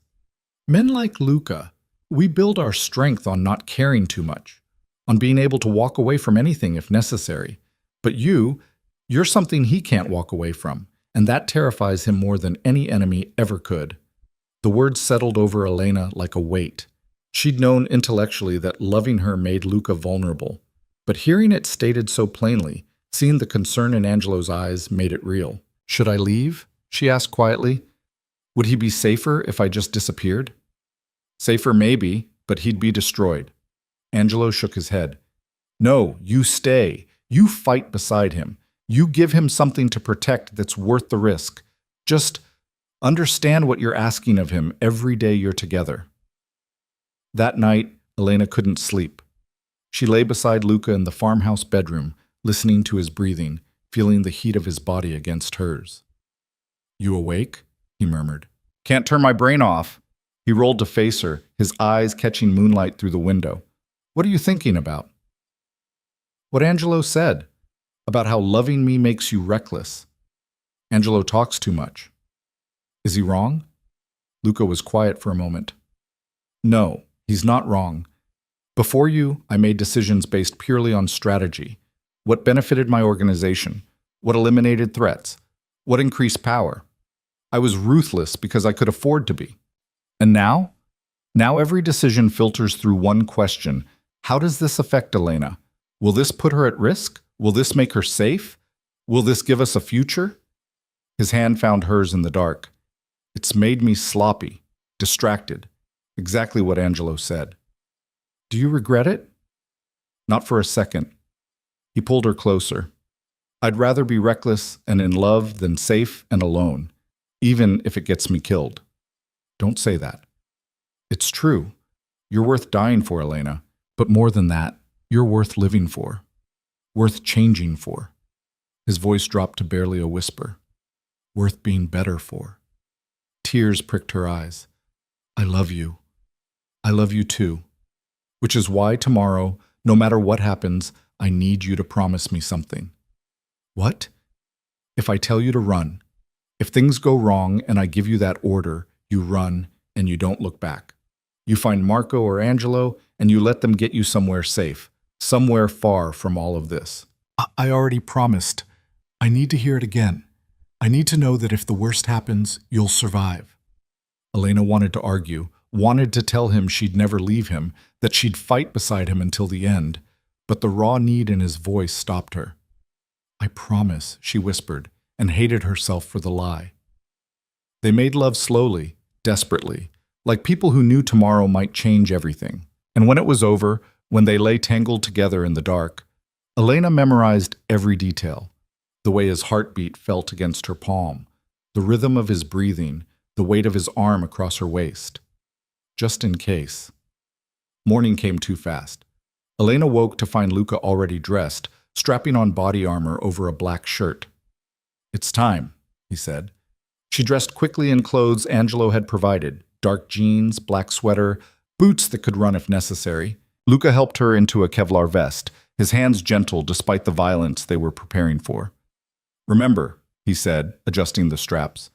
Men like Luca, we build our strength on not caring too much, on being able to walk away from anything if necessary. But you're something he can't walk away from, and that terrifies him more than any enemy ever could. The words settled over Elena like a weight. She'd known intellectually that loving her made Luca vulnerable, but hearing it stated so plainly, seeing the concern in Angelo's eyes, made it real. Should I leave? She asked quietly. Would he be safer if I just disappeared? Safer maybe, but he'd be destroyed. Angelo shook his head. No, you stay. You fight beside him. You give him something to protect that's worth the risk. Just understand what you're asking of him every day you're together. That night, Elena couldn't sleep. She lay beside Luca in the farmhouse bedroom, listening to his breathing, feeling the heat of his body against hers. You awake? He murmured. Can't turn my brain off. He rolled to face her, his eyes catching moonlight through the window. What are you thinking about? What Angelo said, about how loving me makes you reckless. Angelo talks too much. Is he wrong? Luca was quiet for a moment. No, he's not wrong. Before you, I made decisions based purely on strategy. What benefited my organization? What eliminated threats? What increased power? I was ruthless because I could afford to be. And now? Now every decision filters through one question. How does this affect Elena? Will this put her at risk? Will this make her safe? Will this give us a future? His hand found hers in the dark. It's made me sloppy, distracted. Exactly what Angelo said. Do you regret it? Not for a second. He pulled her closer. I'd rather be reckless and in love than safe and alone, even if it gets me killed. Don't say that. It's true. You're worth dying for, Elena. But more than that, you're worth living for. Worth changing for. His voice dropped to barely a whisper. Worth being better for. Tears pricked her eyes. I love you. I love you too. Which is why tomorrow, no matter what happens, I need you to promise me something. What? If I tell you to run, if things go wrong and I give you that order, you run and you don't look back. You find Marco or Angelo and you let them get you somewhere safe, somewhere far from all of this. I already promised. I need to hear it again. I need to know that if the worst happens, you'll survive. Elena wanted to argue, wanted to tell him she'd never leave him, that she'd fight beside him until the end, but the raw need in his voice stopped her. I promise, she whispered, and hated herself for the lie. They made love slowly, desperately, like people who knew tomorrow might change everything. And when it was over, when they lay tangled together in the dark, Elena memorized every detail. The way his heartbeat felt against her palm, the rhythm of his breathing, the weight of his arm across her waist. Just in case. Morning came too fast. Elena woke to find Luca already dressed, strapping on body armor over a black shirt. It's time, he said. She dressed quickly in clothes Angelo had provided, dark jeans, black sweater, boots that could run if necessary. Luca helped her into a Kevlar vest, his hands gentle despite the violence they were preparing for. Remember, he said, adjusting the straps,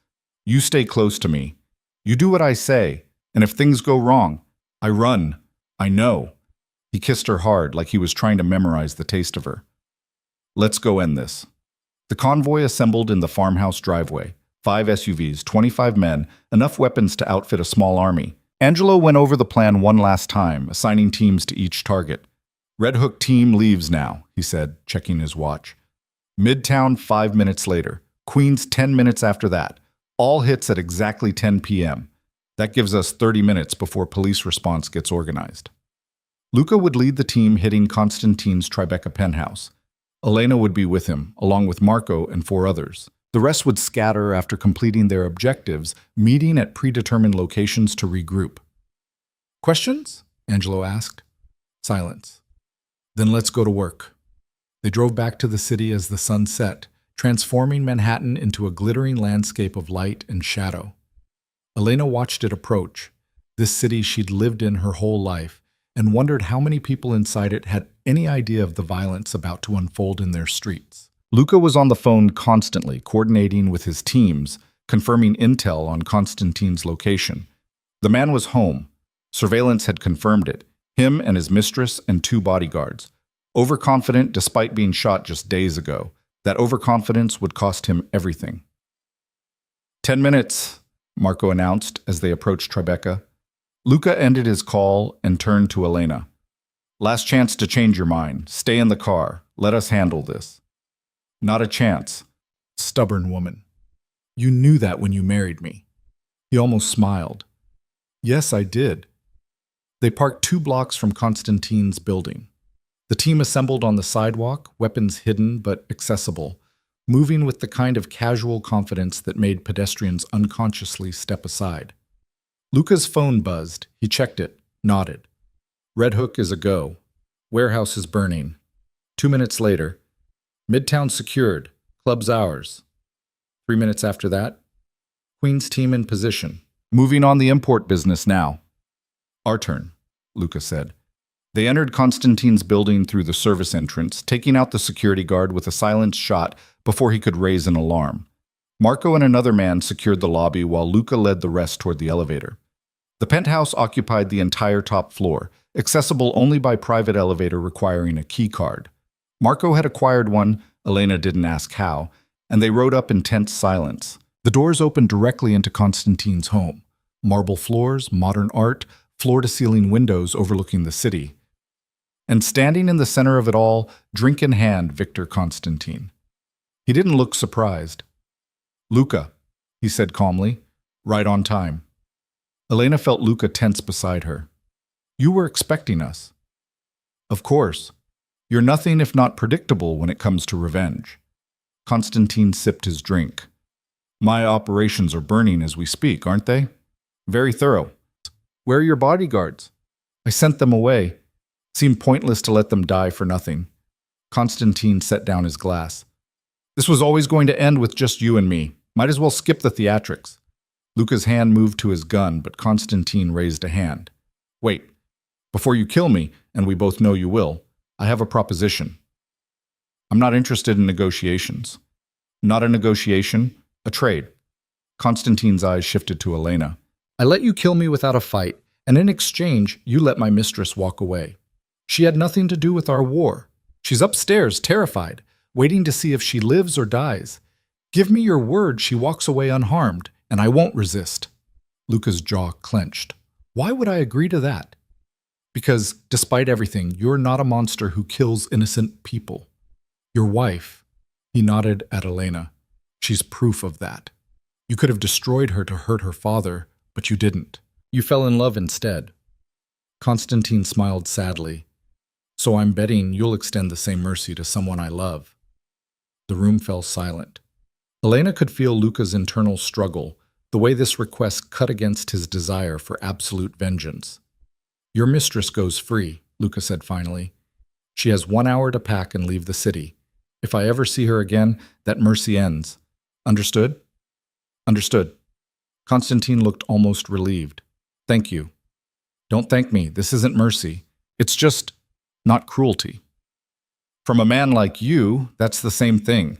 you stay close to me. You do what I say, and if things go wrong, I run. I know. He kissed her hard, like he was trying to memorize the taste of her. Let's go end this. The convoy assembled in the farmhouse driveway. 5 SUVs, 25 men, enough weapons to outfit a small army. Angelo went over the plan one last time, assigning teams to each target. Red Hook team leaves now, he said, checking his watch. Midtown 5 minutes later. Queens 10 minutes after that. All hits at exactly 10 p.m. That gives us 30 minutes before police response gets organized. Luca would lead the team hitting Constantine's Tribeca penthouse. Elena would be with him, along with Marco and 4 others. The rest would scatter after completing their objectives, meeting at predetermined locations to regroup. Questions? Angelo asked. Silence. Then let's go to work. They drove back to the city as the sun set, transforming Manhattan into a glittering landscape of light and shadow. Elena watched it approach, this city she'd lived in her whole life, and wondered how many people inside it had any idea of the violence about to unfold in their streets. Luca was on the phone constantly, coordinating with his teams, confirming intel on Constantine's location. The man was home. Surveillance had confirmed it, him and his mistress and 2 bodyguards. Overconfident despite being shot just days ago. That overconfidence would cost him everything. 10 minutes, Marco announced as they approached Tribeca. Luca ended his call and turned to Elena. Last chance to change your mind. Stay in the car. Let us handle this. Not a chance. Stubborn woman. You knew that when you married me. He almost smiled. Yes, I did. They parked 2 blocks from Constantine's building. The team assembled on the sidewalk, weapons hidden but accessible, moving with the kind of casual confidence that made pedestrians unconsciously step aside. Luca's phone buzzed. He checked it, nodded. Red Hook is a go. Warehouse is burning. 2 minutes later, Midtown secured. Club's ours. 3 minutes after that, Queen's team in position. Moving on the import business now. Our turn, Luca said. They entered Constantine's building through the service entrance, taking out the security guard with a silenced shot before he could raise an alarm. Marco and another man secured the lobby while Luca led the rest toward the elevator. The penthouse occupied the entire top floor, accessible only by private elevator requiring a key card. Marco had acquired one, Elena didn't ask how, and they rode up in tense silence. The doors opened directly into Constantine's home. Marble floors, modern art, floor-to-ceiling windows overlooking the city. And standing in the center of it all, drink in hand, Victor Constantine. He didn't look surprised. "Luca," he said calmly, "right on time." Elena felt Luca tense beside her. "You were expecting us." "Of course. You're nothing if not predictable when it comes to revenge." Constantine sipped his drink. "My operations are burning as we speak, aren't they? Very thorough. Where are your bodyguards?" "I sent them away. Seemed pointless to let them die for nothing." Constantine set down his glass. "This was always going to end with just you and me. Might as well skip the theatrics." Luca's hand moved to his gun, but Constantine raised a hand. "Wait. Before you kill me, and we both know you will, I have a proposition. I'm not interested in negotiations." "Not a negotiation, a trade." Constantine's eyes shifted to Elena. "I let you kill me without a fight, and in exchange, you let my mistress walk away. She had nothing to do with our war. She's upstairs, terrified, waiting to see if she lives or dies. Give me your word she walks away unharmed, and I won't resist." Luca's jaw clenched. "Why would I agree to that?" "Because, despite everything, you're not a monster who kills innocent people. Your wife," he nodded at Elena, "she's proof of that. You could have destroyed her to hurt her father, but you didn't. You fell in love instead." Constantine smiled sadly. "So I'm betting you'll extend the same mercy to someone I love." The room fell silent. Elena could feel Luca's internal struggle, the way this request cut against his desire for absolute vengeance. "Your mistress goes free," Luca said finally. "She has 1 hour to pack and leave the city. If I ever see her again, that mercy ends. Understood?" "Understood." Constantine looked almost relieved. "Thank you." "Don't thank me. This isn't mercy. It's just not cruelty." "From a man like you, that's the same thing."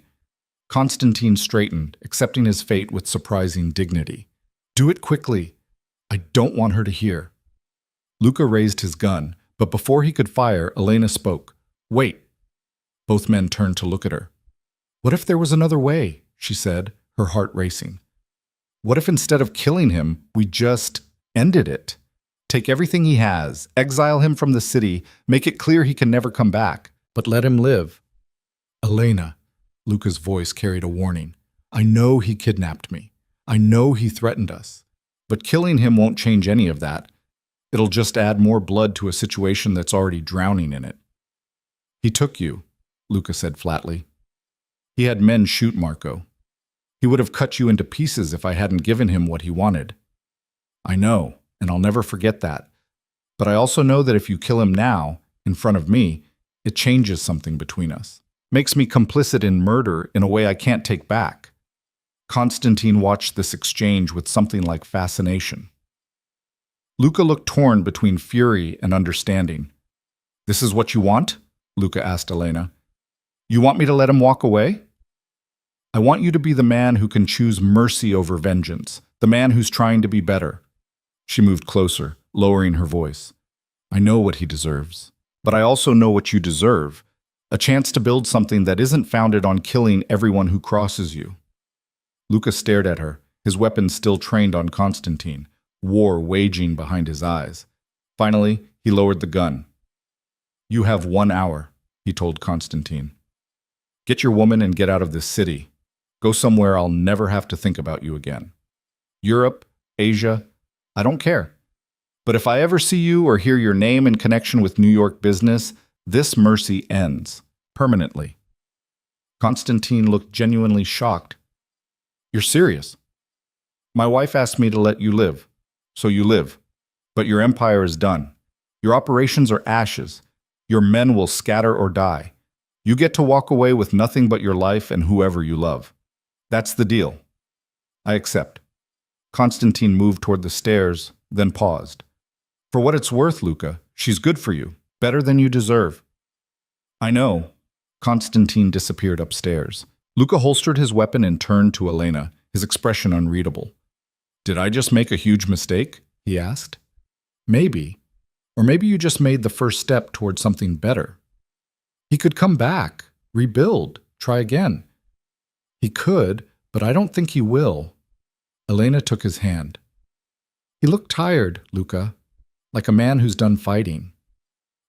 Constantine straightened, accepting his fate with surprising dignity. "Do it quickly. I don't want her to hear." Luca raised his gun, but before he could fire, Elena spoke. "Wait." Both men turned to look at her. "What if there was another way?" she said, her heart racing. "What if instead of killing him, we just ended it? Take everything he has, exile him from the city, make it clear he can never come back, but let him live." "Elena," Luca's voice carried a warning. "I know he kidnapped me. I know he threatened us. But killing him won't change any of that. It'll just add more blood to a situation that's already drowning in it." "He took you," Luca said flatly. "He had men shoot Marco. He would have cut you into pieces if I hadn't given him what he wanted. I know, and I'll never forget that. But I also know that if you kill him now, in front of me, it changes something between us. Makes me complicit in murder in a way I can't take back." Constantine watched this exchange with something like fascination. Luca looked torn between fury and understanding. "This is what you want?" Luca asked Elena. "You want me to let him walk away?" "I want you to be the man who can choose mercy over vengeance, the man who's trying to be better." She moved closer, lowering her voice. "I know what he deserves, but I also know what you deserve, a chance to build something that isn't founded on killing everyone who crosses you." Luca stared at her, his weapon still trained on Constantine, war waging behind his eyes. Finally, he lowered the gun. "You have 1 hour," he told Constantine. "Get your woman and get out of this city. Go somewhere I'll never have to think about you again. Europe, Asia, I don't care. But if I ever see you or hear your name in connection with New York business, this mercy ends, permanently." Constantine looked genuinely shocked. "You're serious?" "My wife asked me to let you live, so you live. But your empire is done. Your operations are ashes. Your men will scatter or die. You get to walk away with nothing but your life and whoever you love. That's the deal." "I accept." Constantine moved toward the stairs, then paused. "For what it's worth, Luca, she's good for you, better than you deserve." "I know." Constantine disappeared upstairs. Luca holstered his weapon and turned to Elena, his expression unreadable. "Did I just make a huge mistake?" he asked. "Maybe. Or maybe you just made the first step toward something better. He could come back, rebuild, try again." "He could, but I don't think he will," Elena took his hand. He looked tired, Luca, like a man who's done fighting,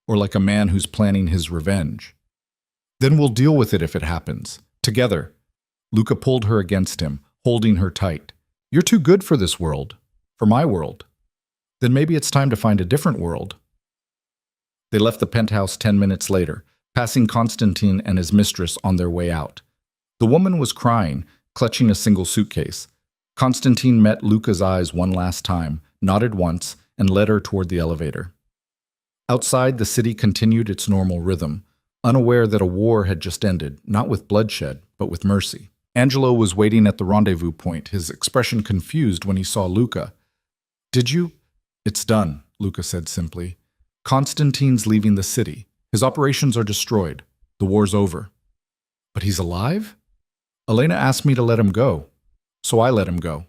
or like a man who's planning his revenge. Then we'll deal with it if it happens, together. Luca pulled her against him, holding her tight. You're too good for this world, for my world. Then maybe it's time to find a different world. They left the penthouse 10 minutes later, passing Constantine and his mistress on their way out. The woman was crying, clutching a single suitcase. Constantine met Luca's eyes one last time, nodded once, and led her toward the elevator. Outside, the city continued its normal rhythm, unaware that a war had just ended, not with bloodshed, but with mercy. Angelo was waiting at the rendezvous point, his expression confused when he saw Luca. Did you? It's done, Luca said simply. Constantine's leaving the city. His operations are destroyed. The war's over. But he's alive? Elena asked me to let him go, so I let him go.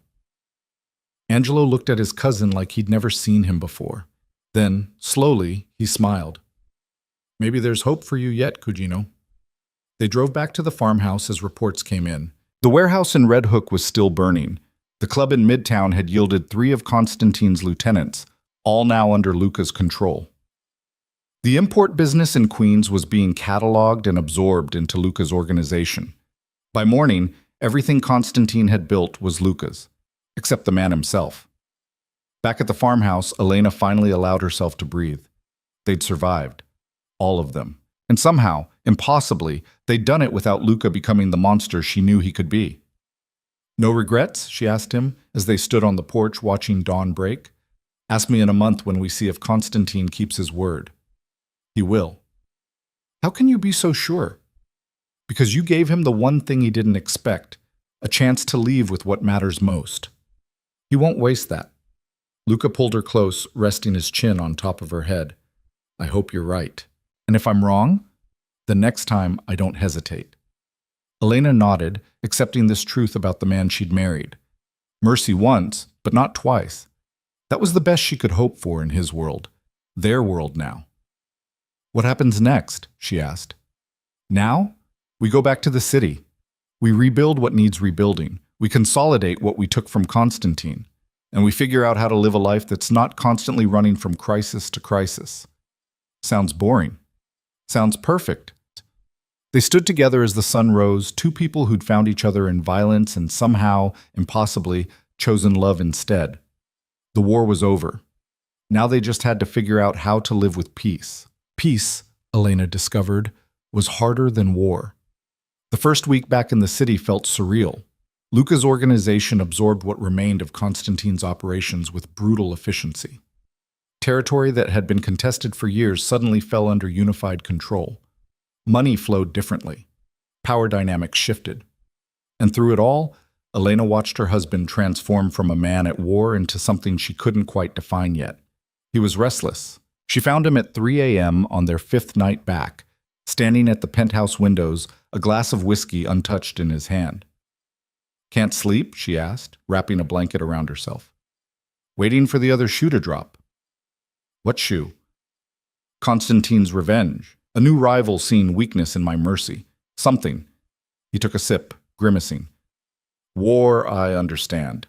Angelo looked at his cousin like he'd never seen him before. Then, slowly, he smiled. Maybe there's hope for you yet, Cugino. They drove back to the farmhouse as reports came in. The warehouse in Red Hook was still burning. The club in Midtown had yielded 3 of Constantine's lieutenants, all now under Luca's control. The import business in Queens was being cataloged and absorbed into Luca's organization. By morning, everything Constantine had built was Luca's, except the man himself. Back at the farmhouse, Elena finally allowed herself to breathe. They'd survived. All of them. And somehow, impossibly, they'd done it without Luca becoming the monster she knew he could be. No regrets? She asked him as they stood on the porch watching dawn break. Ask me in a month when we see if Constantine keeps his word. He will. How can you be so sure? Because you gave him the one thing he didn't expect, a chance to leave with what matters most. He won't waste that. Luca pulled her close, resting his chin on top of her head. I hope you're right. And if I'm wrong, the next time I don't hesitate. Elena nodded, accepting this truth about the man she'd married. Mercy once, but not twice. That was the best she could hope for in his world. Their world now. What happens next? She asked. Now? We go back to the city. We rebuild what needs rebuilding. We consolidate what we took from Constantine. And we figure out how to live a life that's not constantly running from crisis to crisis. Sounds boring. Sounds perfect. They stood together as the sun rose, 2 people who'd found each other in violence and somehow, impossibly, chosen love instead. The war was over. Now they just had to figure out how to live with peace. Peace, Elena discovered, was harder than war. The first week back in the city felt surreal. Luca's organization absorbed what remained of Constantine's operations with brutal efficiency. Territory that had been contested for years suddenly fell under unified control. Money flowed differently. Power dynamics shifted. And through it all, Elena watched her husband transform from a man at war into something she couldn't quite define yet. He was restless. She found him at 3 a.m. on their 5th night back, standing at the penthouse windows, a glass of whiskey untouched in his hand. Can't sleep? She asked, wrapping a blanket around herself. Waiting for the other shoe to drop. What shoe? Constantine's revenge. A new rival seeing weakness in my mercy. Something. He took a sip, grimacing. War, I understand.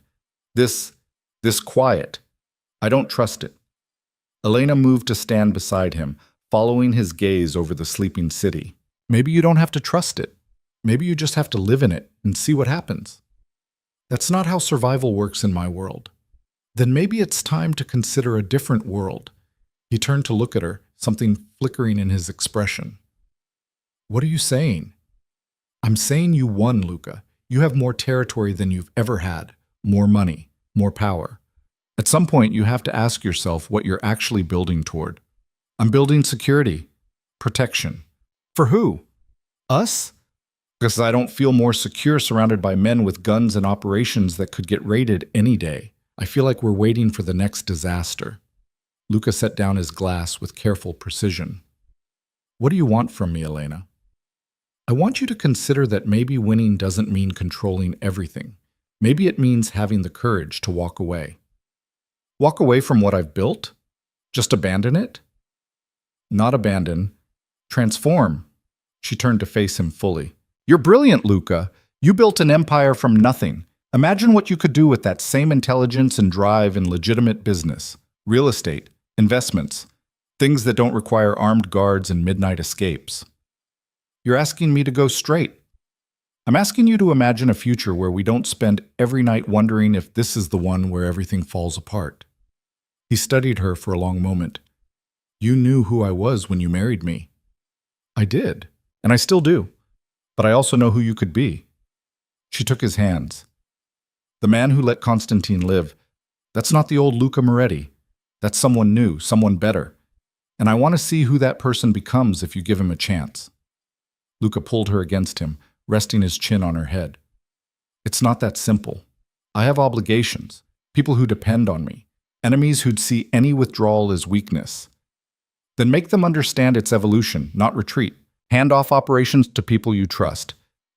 This quiet. I don't trust it. Elena moved to stand beside him, following his gaze over the sleeping city. Maybe you don't have to trust it. Maybe you just have to live in it and see what happens. That's not how survival works in my world. Then maybe it's time to consider a different world. He turned to look at her, something flickering in his expression. What are you saying? I'm saying you won, Luca. You have more territory than you've ever had, more money, more power. At some point, you have to ask yourself what you're actually building toward. I'm building security, protection. For who? Us? Because I don't feel more secure surrounded by men with guns and operations that could get raided any day. I feel like we're waiting for the next disaster. Luca set down his glass with careful precision. What do you want from me, Elena? I want you to consider that maybe winning doesn't mean controlling everything. Maybe it means having the courage to walk away. Walk away from what I've built? Just abandon it? Not abandon. Transform. She turned to face him fully. You're brilliant, Luca. You built an empire from nothing. Imagine what you could do with that same intelligence and drive in legitimate business, real estate, investments, things that don't require armed guards and midnight escapes. You're asking me to go straight. I'm asking you to imagine a future where we don't spend every night wondering if this is the one where everything falls apart. He studied her for a long moment. You knew who I was when you married me. I did, and I still do. But I also know who you could be. She took his hands. The man who let Constantine live, that's not the old Luca Moretti. That's someone new, someone better. And I want to see who that person becomes if you give him a chance. Luca pulled her against him, resting his chin on her head. It's not that simple. I have obligations, people who depend on me, enemies who'd see any withdrawal as weakness. Then make them understand its evolution, not retreat. Hand off operations to people you trust.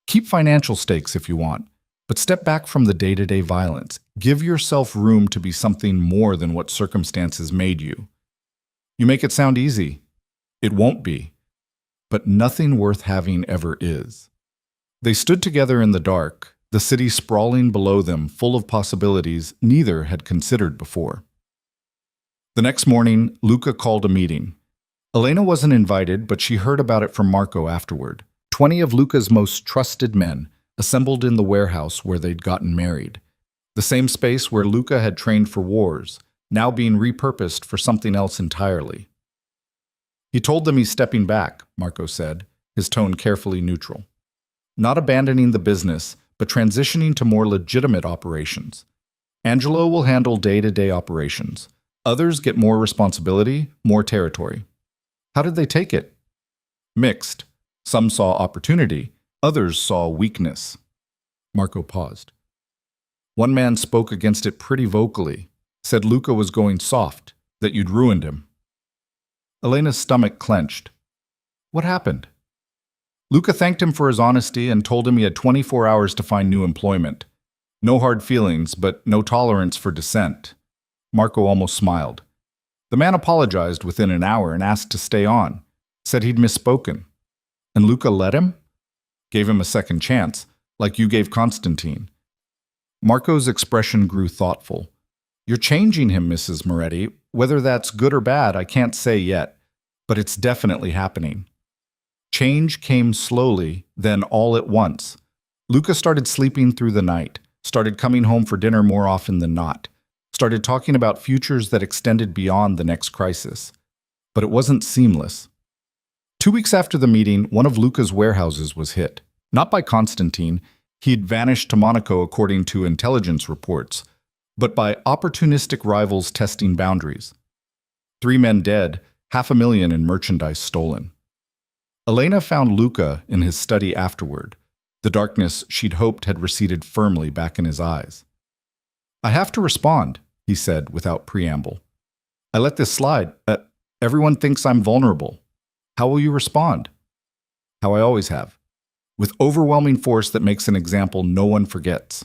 Keep financial stakes if you want, but step back from the day-to-day violence. Give yourself room to be something more than what circumstances made you. You make it sound easy. It won't be. But nothing worth having ever is. They stood together in the dark, the city sprawling below them, full of possibilities neither had considered before. The next morning, Luca called a meeting. Elena wasn't invited, but she heard about it from Marco afterward. 20 of Luca's most trusted men assembled in the warehouse where they'd gotten married. The same space where Luca had trained for wars, now being repurposed for something else entirely. He told them he's stepping back, Marco said, his tone carefully neutral. Not abandoning the business, but transitioning to more legitimate operations. Angelo will handle day-to-day operations. Others get more responsibility, more territory. How did they take it? Mixed. Some saw opportunity, others saw weakness. Marco paused. One man spoke against it pretty vocally, said Luca was going soft, that you'd ruined him. Elena's stomach clenched. What happened? Luca thanked him for his honesty and told him he had 24 hours to find new employment. No hard feelings, but no tolerance for dissent. Marco almost smiled. The man apologized within an hour and asked to stay on, said he'd misspoken. And Luca let him? Gave him a second chance, like you gave Constantine. Marco's expression grew thoughtful. You're changing him, Mrs. Moretti. Whether that's good or bad, I can't say yet, but it's definitely happening. Change came slowly, then all at once. Luca started sleeping through the night, started coming home for dinner more often than not, started talking about futures that extended beyond the next crisis. But it wasn't seamless. 2 weeks after the meeting, one of Luca's warehouses was hit. Not by Constantine, he'd vanished to Monaco according to intelligence reports, but by opportunistic rivals testing boundaries. 3 men dead, $500,000 in merchandise stolen. Elena found Luca in his study afterward. The darkness she'd hoped had receded firmly back in his eyes. I have to respond, he said without preamble. I let this slide. Everyone thinks I'm vulnerable. How will you respond? How I always have. With overwhelming force that makes an example no one forgets.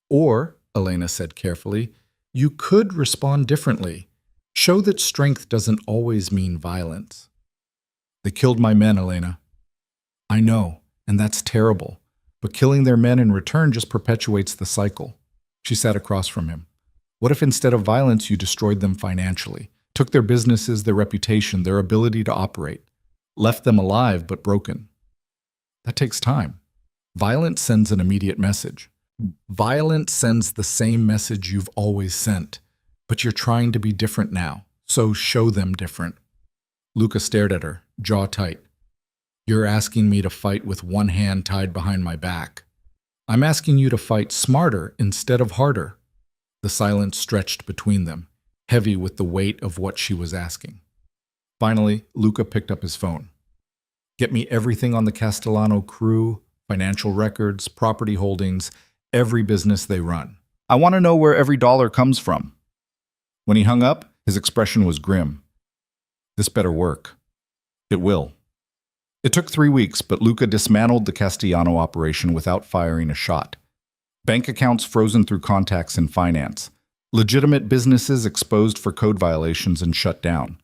Or, Elena said carefully, you could respond differently. Show that strength doesn't always mean violence. They killed my men, Elena. I know, and that's terrible. But killing their men in return just perpetuates the cycle. She sat across from him. What if instead of violence you destroyed them financially, took their businesses, their reputation, their ability to operate, left them alive but broken? That takes time. Violence sends an immediate message. Violence sends the same message you've always sent, but you're trying to be different now, so show them different. Luca stared at her, jaw tight. You're asking me to fight with one hand tied behind my back. I'm asking you to fight smarter instead of harder. The silence stretched between them, heavy with the weight of what she was asking. Finally, Luca picked up his phone. Get me everything on the Castellano crew, financial records, property holdings, every business they run. I want to know where every dollar comes from. When he hung up, his expression was grim. This better work. It will. It took 3 weeks, but Luca dismantled the Castellano operation without firing a shot. Bank accounts frozen through contacts in finance. Legitimate businesses exposed for code violations and shut down.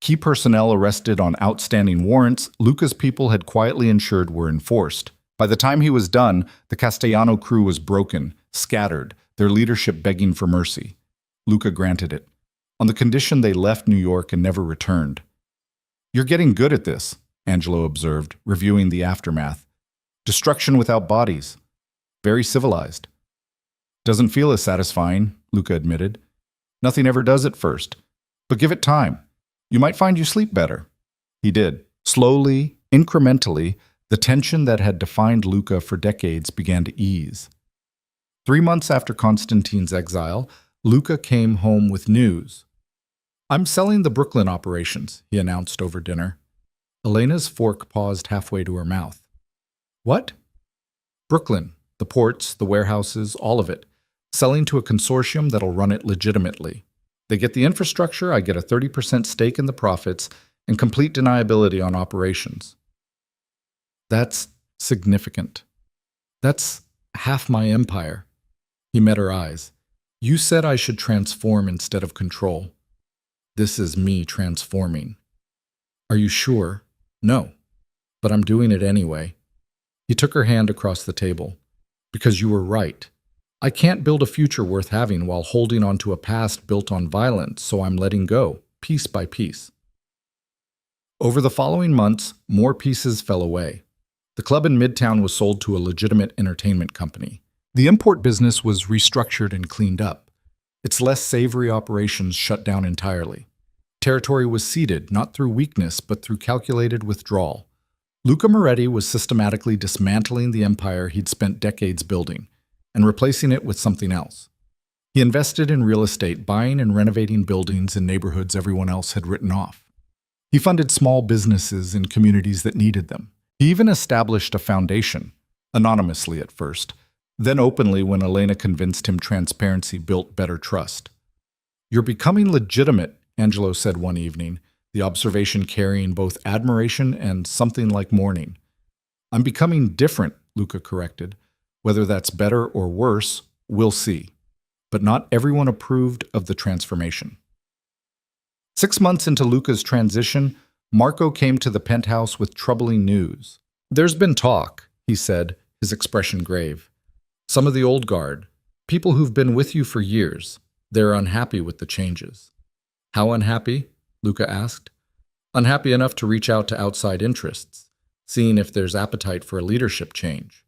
Key personnel arrested on outstanding warrants Luca's people had quietly ensured were enforced. By the time he was done, the Castellano crew was broken, scattered, their leadership begging for mercy. Luca granted it, on the condition they left New York and never returned. "You're getting good at this," Angelo observed, reviewing the aftermath. "Destruction without bodies. Very civilized." "Doesn't feel as satisfying," Luca admitted. "Nothing ever does at first. But give it time. You might find you sleep better." He did. Slowly, incrementally, the tension that had defined Luca for decades began to ease. 3 months after Constantine's exile, Luca came home with news. "I'm selling the Brooklyn operations," he announced over dinner. Elena's fork paused halfway to her mouth. "What?" "Brooklyn. The ports, the warehouses, all of it. Selling to a consortium that'll run it legitimately. They get the infrastructure, I get a 30% stake in the profits, and complete deniability on operations." "That's significant. That's half my empire." He met her eyes. "You said I should transform instead of control. This is me transforming." "Are you sure?" "No, but I'm doing it anyway." He took her hand across the table. "Because you were right. I can't build a future worth having while holding on to a past built on violence, so I'm letting go, piece by piece." Over the following months, more pieces fell away. The club in Midtown was sold to a legitimate entertainment company. The import business was restructured and cleaned up. Its less savory operations shut down entirely. Territory was ceded, not through weakness, but through calculated withdrawal. Luca Moretti was systematically dismantling the empire he'd spent decades building and replacing it with something else. He invested in real estate, buying and renovating buildings in neighborhoods everyone else had written off. He funded small businesses in communities that needed them. He even established a foundation, anonymously at first, then openly when Elena convinced him transparency built better trust. "You're becoming legitimate," Angelo said one evening, the observation carrying both admiration and something like mourning. "I'm becoming different," Luca corrected. "Whether that's better or worse, we'll see." But not everyone approved of the transformation. 6 months into Luca's transition, Marco came to the penthouse with troubling news. "There's been talk," he said, his expression grave. "Some of the old guard, people who've been with you for years, they're unhappy with the changes." "How unhappy?" Luca asked. "Unhappy enough to reach out to outside interests, seeing if there's appetite for a leadership change."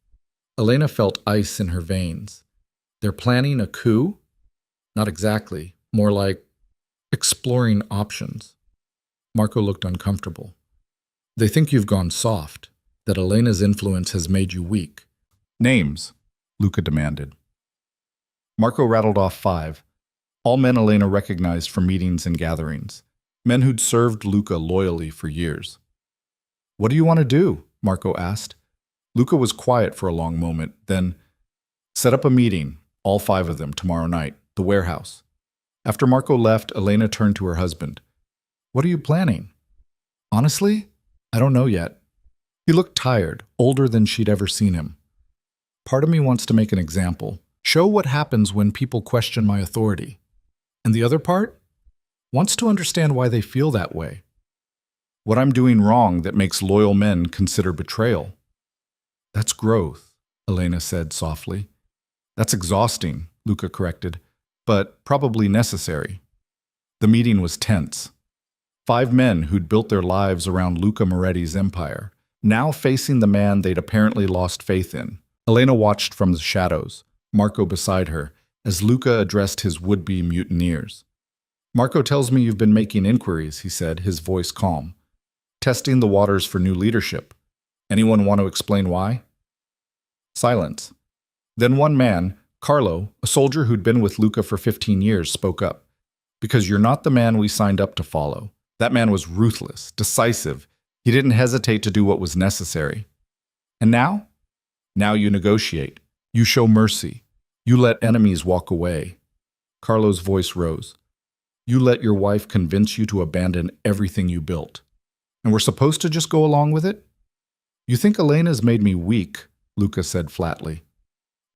Elena felt ice in her veins. "They're planning a coup?" "Not exactly. More like exploring options." Marco looked uncomfortable. "They think you've gone soft, that Elena's influence has made you weak." "Names," Luca demanded. Marco rattled off 5, all men Elena recognized from meetings and gatherings, men who'd served Luca loyally for years. "What do you want to do?" Marco asked. Luca was quiet for a long moment, then, "Set up a meeting, all 5 of them, tomorrow night, the warehouse." After Marco left, Elena turned to her husband. "What are you planning?" "Honestly, I don't know yet." He looked tired, older than she'd ever seen him. "Part of me wants to make an example, show what happens when people question my authority. And the other part wants to understand why they feel that way. What I'm doing wrong that makes loyal men consider betrayal." "That's growth," Elena said softly. "That's exhausting," Luca corrected, "but probably necessary." The meeting was tense. 5 men who'd built their lives around Luca Moretti's empire, now facing the man they'd apparently lost faith in. Elena watched from the shadows, Marco beside her, as Luca addressed his would-be mutineers. "Marco tells me you've been making inquiries," he said, his voice calm. "Testing the waters for new leadership. Anyone want to explain why?" Silence. Then one man, Carlo, a soldier who'd been with Luca for 15 years, spoke up. "Because you're not the man we signed up to follow. That man was ruthless, decisive. He didn't hesitate to do what was necessary. And now? Now you negotiate. You show mercy. You let enemies walk away." Carlo's voice rose. "You let your wife convince you to abandon everything you built. And we're supposed to just go along with it?" "You think Elena's made me weak," Luca said flatly.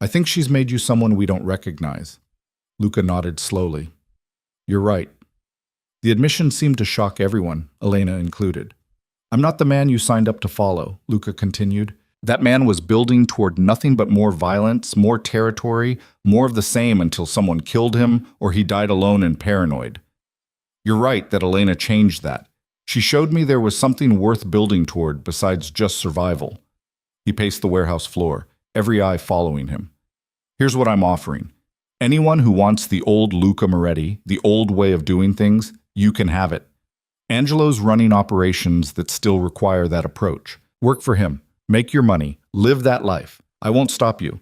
"I think she's made you someone we don't recognize." Luca nodded slowly. "You're right." The admission seemed to shock everyone, Elena included. "I'm not the man you signed up to follow," Luca continued. That man was building toward nothing but more violence, more territory, more of the same until someone killed him or he died alone and paranoid. You're right that Elena changed that. She showed me there was something worth building toward besides just survival. He paced the warehouse floor, every eye following him. Here's what I'm offering. Anyone who wants the old Luca Moretti, the old way of doing things, you can have it. Angelo's running operations that still require that approach. Work for him. Make your money. Live that life. I won't stop you.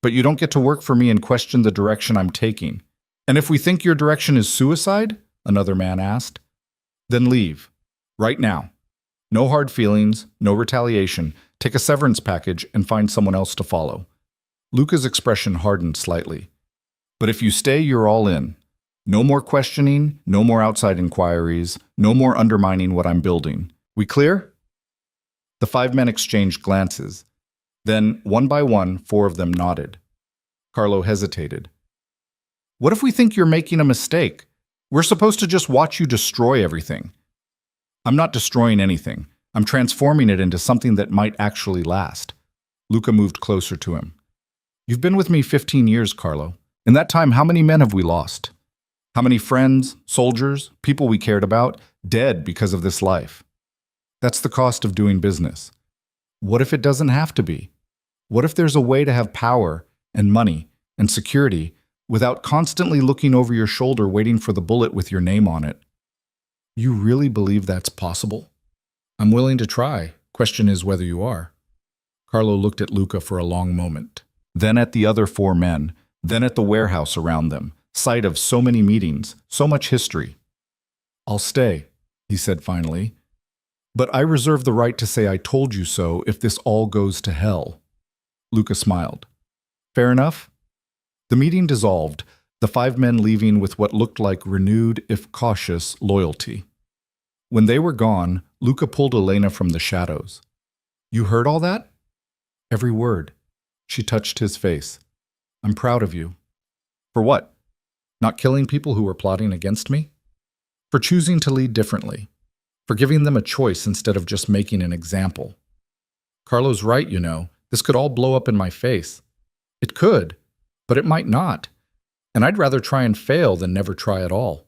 But you don't get to work for me and question the direction I'm taking. And if we think your direction is suicide, another man asked, then leave. Right now. No hard feelings, no retaliation. Take a severance package and find someone else to follow. Luca's expression hardened slightly. But if you stay, you're all in. No more questioning, no more outside inquiries, no more undermining what I'm building. We clear? The 5 men exchanged glances. Then, one by one, 4 of them nodded. Carlo hesitated. What if we think you're making a mistake? We're supposed to just watch you destroy everything. I'm not destroying anything. I'm transforming it into something that might actually last. Luca moved closer to him. You've been with me 15 years, Carlo. In that time, how many men have we lost? How many friends, soldiers, people we cared about, dead because of this life? That's the cost of doing business. What if it doesn't have to be? What if there's a way to have power and money and security without constantly looking over your shoulder waiting for the bullet with your name on it? You really believe that's possible? I'm willing to try. Question is whether you are. Carlo looked at Luca for a long moment, then at the other 4 men, then at the warehouse around them, site of so many meetings, so much history. I'll stay, he said finally. But I reserve the right to say I told you so if this all goes to hell. Luca smiled. Fair enough? The meeting dissolved, the 5 men leaving with what looked like renewed, if cautious, loyalty. When they were gone, Luca pulled Elena from the shadows. You heard all that? Every word. She touched his face. I'm proud of you. For what? Not killing people who were plotting against me? For choosing to lead differently. For giving them a choice instead of just making an example. Carlo's right, you know. This could all blow up in my face. It could, but it might not. And I'd rather try and fail than never try at all.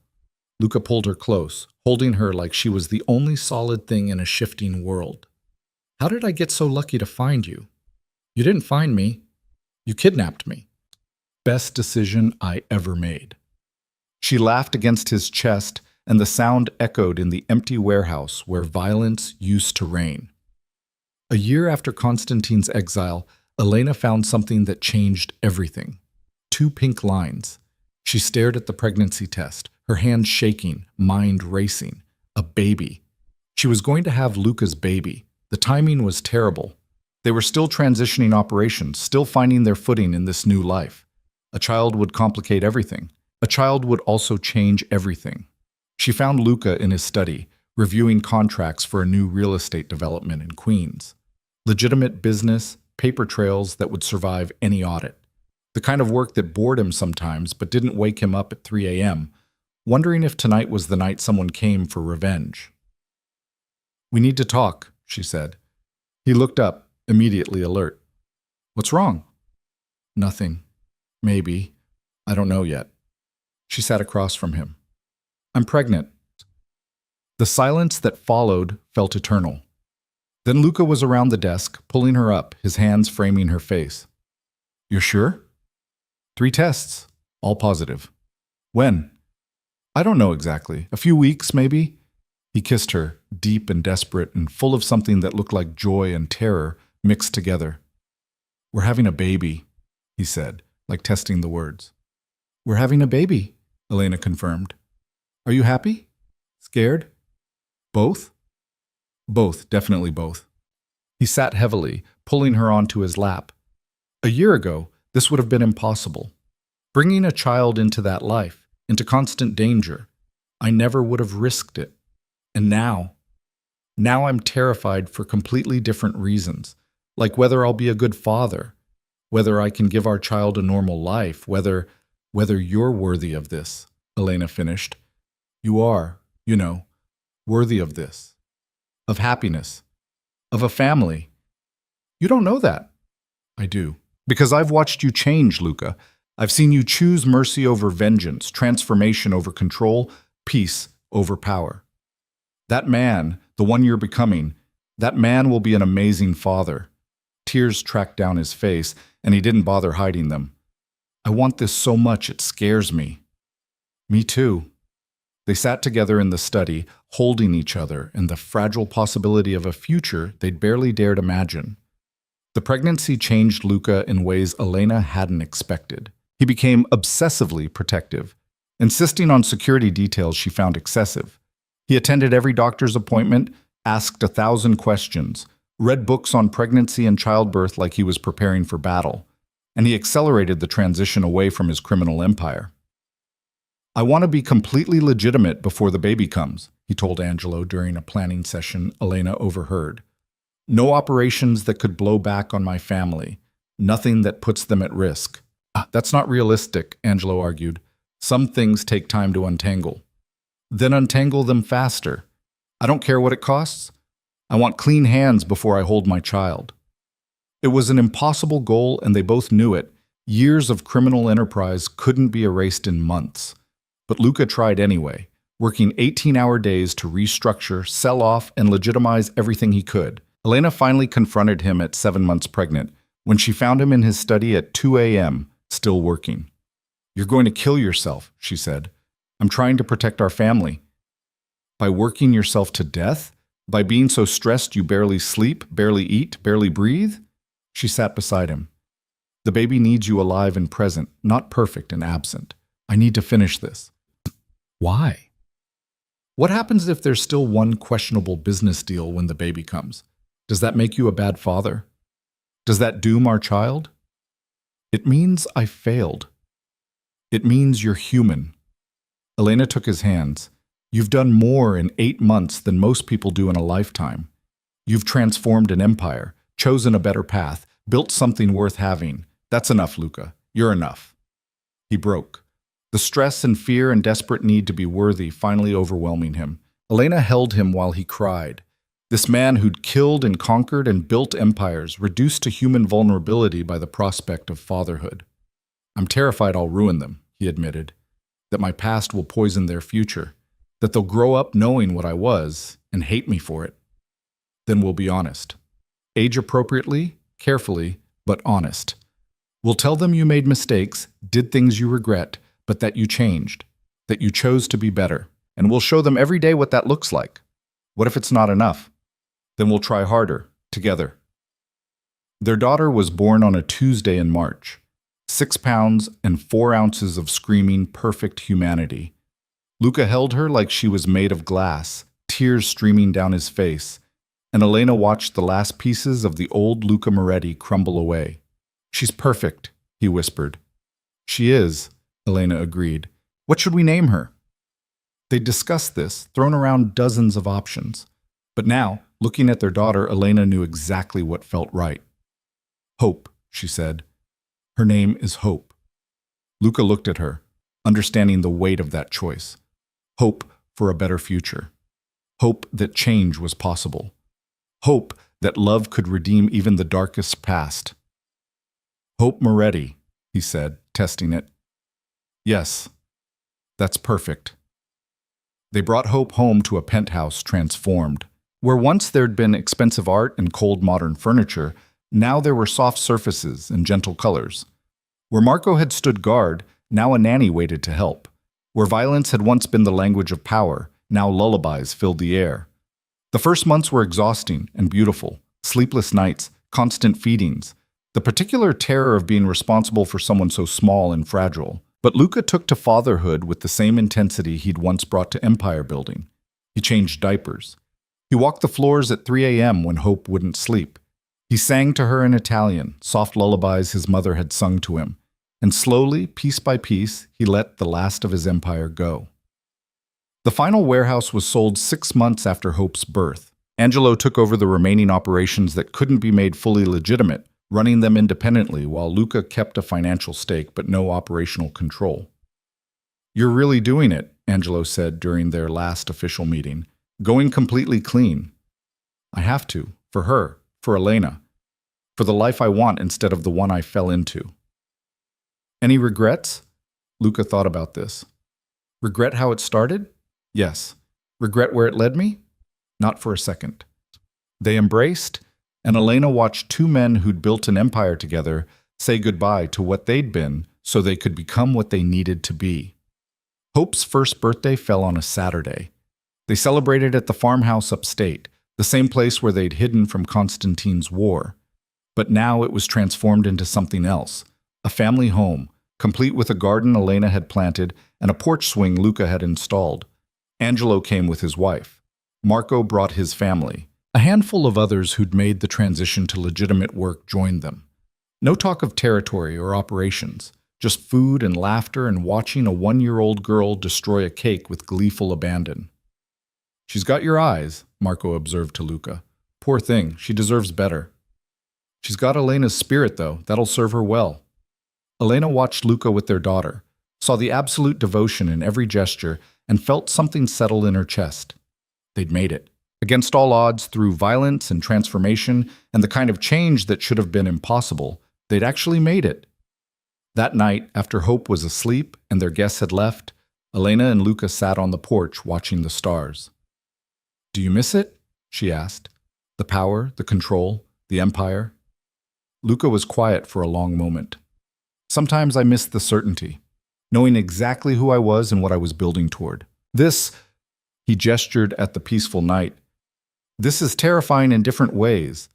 Luca pulled her close, holding her like she was the only solid thing in a shifting world. How did I get so lucky to find you? You didn't find me. You kidnapped me. Best decision I ever made. She laughed against his chest, and the sound echoed in the empty warehouse where violence used to reign. A year after Constantine's exile, Elena found something that changed everything. 2 pink lines. She stared at the pregnancy test, her hands shaking, mind racing. A baby. She was going to have Luca's baby. The timing was terrible. They were still transitioning operations, still finding their footing in this new life. A child would complicate everything. A child would also change everything. She found Luca in his study, reviewing contracts for a new real estate development in Queens. Legitimate business, paper trails that would survive any audit. The kind of work that bored him sometimes but didn't wake him up at 3 a.m., wondering if tonight was the night someone came for revenge. We need to talk, she said. He looked up, immediately alert. What's wrong? Nothing. Maybe. I don't know yet. She sat across from him. I'm pregnant. The silence that followed felt eternal. Then Luca was around the desk, pulling her up, his hands framing her face. You're sure? 3 tests, all positive. When? I don't know exactly. A few weeks, maybe? He kissed her, deep and desperate and full of something that looked like joy and terror mixed together. We're having a baby, he said, like testing the words. We're having a baby, Elena confirmed. Are you happy? Scared? Both? Both, definitely both. He sat heavily, pulling her onto his lap. A year ago, this would have been impossible. Bringing a child into that life, into constant danger, I never would have risked it. And now I'm terrified for completely different reasons, like whether I'll be a good father, whether I can give our child a normal life, whether you're worthy of this, Elena finished. You are, you know, worthy of this, of happiness, of a family. You don't know that. I do. Because I've watched you change, Luca. I've seen you choose mercy over vengeance, transformation over control, peace over power. That man, the one you're becoming, that man will be an amazing father. Tears tracked down his face, and he didn't bother hiding them. I want this so much it scares me. Me too. They sat together in the study, holding each other and the fragile possibility of a future they'd barely dared imagine. The pregnancy changed Luca in ways Elena hadn't expected. He became obsessively protective, insisting on security details she found excessive. He attended every doctor's appointment, asked 1,000 questions, read books on pregnancy and childbirth like he was preparing for battle, and he accelerated the transition away from his criminal empire. I want to be completely legitimate before the baby comes, he told Angelo during a planning session Elena overheard. No operations that could blow back on my family. Nothing that puts them at risk. That's not realistic, Angelo argued. Some things take time to untangle. Then untangle them faster. I don't care what it costs. I want clean hands before I hold my child. It was an impossible goal, and they both knew it. Years of criminal enterprise couldn't be erased in months. But Luca tried anyway, working 18-hour days to restructure, sell off, and legitimize everything he could. Elena finally confronted him at 7 months pregnant, when she found him in his study at 2 a.m., still working. You're going to kill yourself, she said. I'm trying to protect our family. By working yourself to death? By being so stressed you barely sleep, barely eat, barely breathe? She sat beside him. The baby needs you alive and present, not perfect and absent. I need to finish this. Why? What happens if there's still one questionable business deal when the baby comes? Does that make you a bad father? Does that doom our child? It means I failed. It means you're human. Elena took his hands. You've done more in 8 months than most people do in a lifetime. You've transformed an empire, chosen a better path, built something worth having. That's enough, Luca. You're enough. He broke. The stress and fear and desperate need to be worthy finally overwhelming him. Elena held him while he cried. This man who'd killed and conquered and built empires, reduced to human vulnerability by the prospect of fatherhood. I'm terrified I'll ruin them, he admitted, that my past will poison their future, that they'll grow up knowing what I was and hate me for it. Then we'll be honest. Age appropriately, carefully, but honest. We'll tell them you made mistakes, did things you regret, but that you changed, that you chose to be better. And we'll show them every day what that looks like. What if it's not enough? Then we'll try harder, together. Their daughter was born on a Tuesday in March. 6 pounds and 4 ounces of screaming perfect humanity. Luca held her like she was made of glass, tears streaming down his face, and Elena watched the last pieces of the old Luca Moretti crumble away. She's perfect, he whispered. She is, Elena agreed. What should we name her? They discussed this, thrown around dozens of options. But now, looking at their daughter, Elena knew exactly what felt right. Hope, she said. Her name is Hope. Luca looked at her, understanding the weight of that choice. Hope for a better future. Hope that change was possible. Hope that love could redeem even the darkest past. Hope Moretti, he said, testing it. Yes, that's perfect. They brought Hope home to a penthouse transformed. Where once there'd been expensive art and cold modern furniture, now there were soft surfaces and gentle colors. Where Marco had stood guard, now a nanny waited to help. Where violence had once been the language of power, now lullabies filled the air. The first months were exhausting and beautiful. Sleepless nights, constant feedings. The particular terror of being responsible for someone so small and fragile. But Luca took to fatherhood with the same intensity he'd once brought to empire building. He changed diapers. He walked the floors at 3 a.m. when Hope wouldn't sleep. He sang to her in Italian, soft lullabies his mother had sung to him. And slowly, piece by piece, he let the last of his empire go. The final warehouse was sold 6 months after Hope's birth. Angelo took over the remaining operations that couldn't be made fully legitimate, running them independently while Luca kept a financial stake but no operational control. You're really doing it, Angelo said during their last official meeting. Going completely clean. I have to, for her, for Elena. for the life I want instead of the one I fell into. Any regrets? Luca thought about this. Regret how it started? Yes. Regret where it led me? Not for a second. They embraced, and Elena watched two men who'd built an empire together say goodbye to what they'd been so they could become what they needed to be. Hope's first birthday fell on a Saturday. They celebrated at the farmhouse upstate, the same place where they'd hidden from Constantine's war. But now it was transformed into something else, a family home, complete with a garden Elena had planted and a porch swing Luca had installed. Angelo came with his wife. Marco brought his family. A handful of others who'd made the transition to legitimate work joined them. No talk of territory or operations, just food and laughter and watching a 1-year-old girl destroy a cake with gleeful abandon. She's got your eyes, Marco observed to Luca. Poor thing, she deserves better. She's got Elena's spirit, though. That'll serve her well. Elena watched Luca with their daughter, saw the absolute devotion in every gesture, and felt something settle in her chest. They'd made it. Against all odds, through violence and transformation and the kind of change that should have been impossible, they'd actually made it. That night, after Hope was asleep and their guests had left, Elena and Luca sat on the porch watching the stars. Do you miss it? She asked. The power, the control, the empire. Luca was quiet for a long moment. Sometimes I missed the certainty, knowing exactly who I was and what I was building toward. This, he gestured at the peaceful night, this is terrifying in different ways.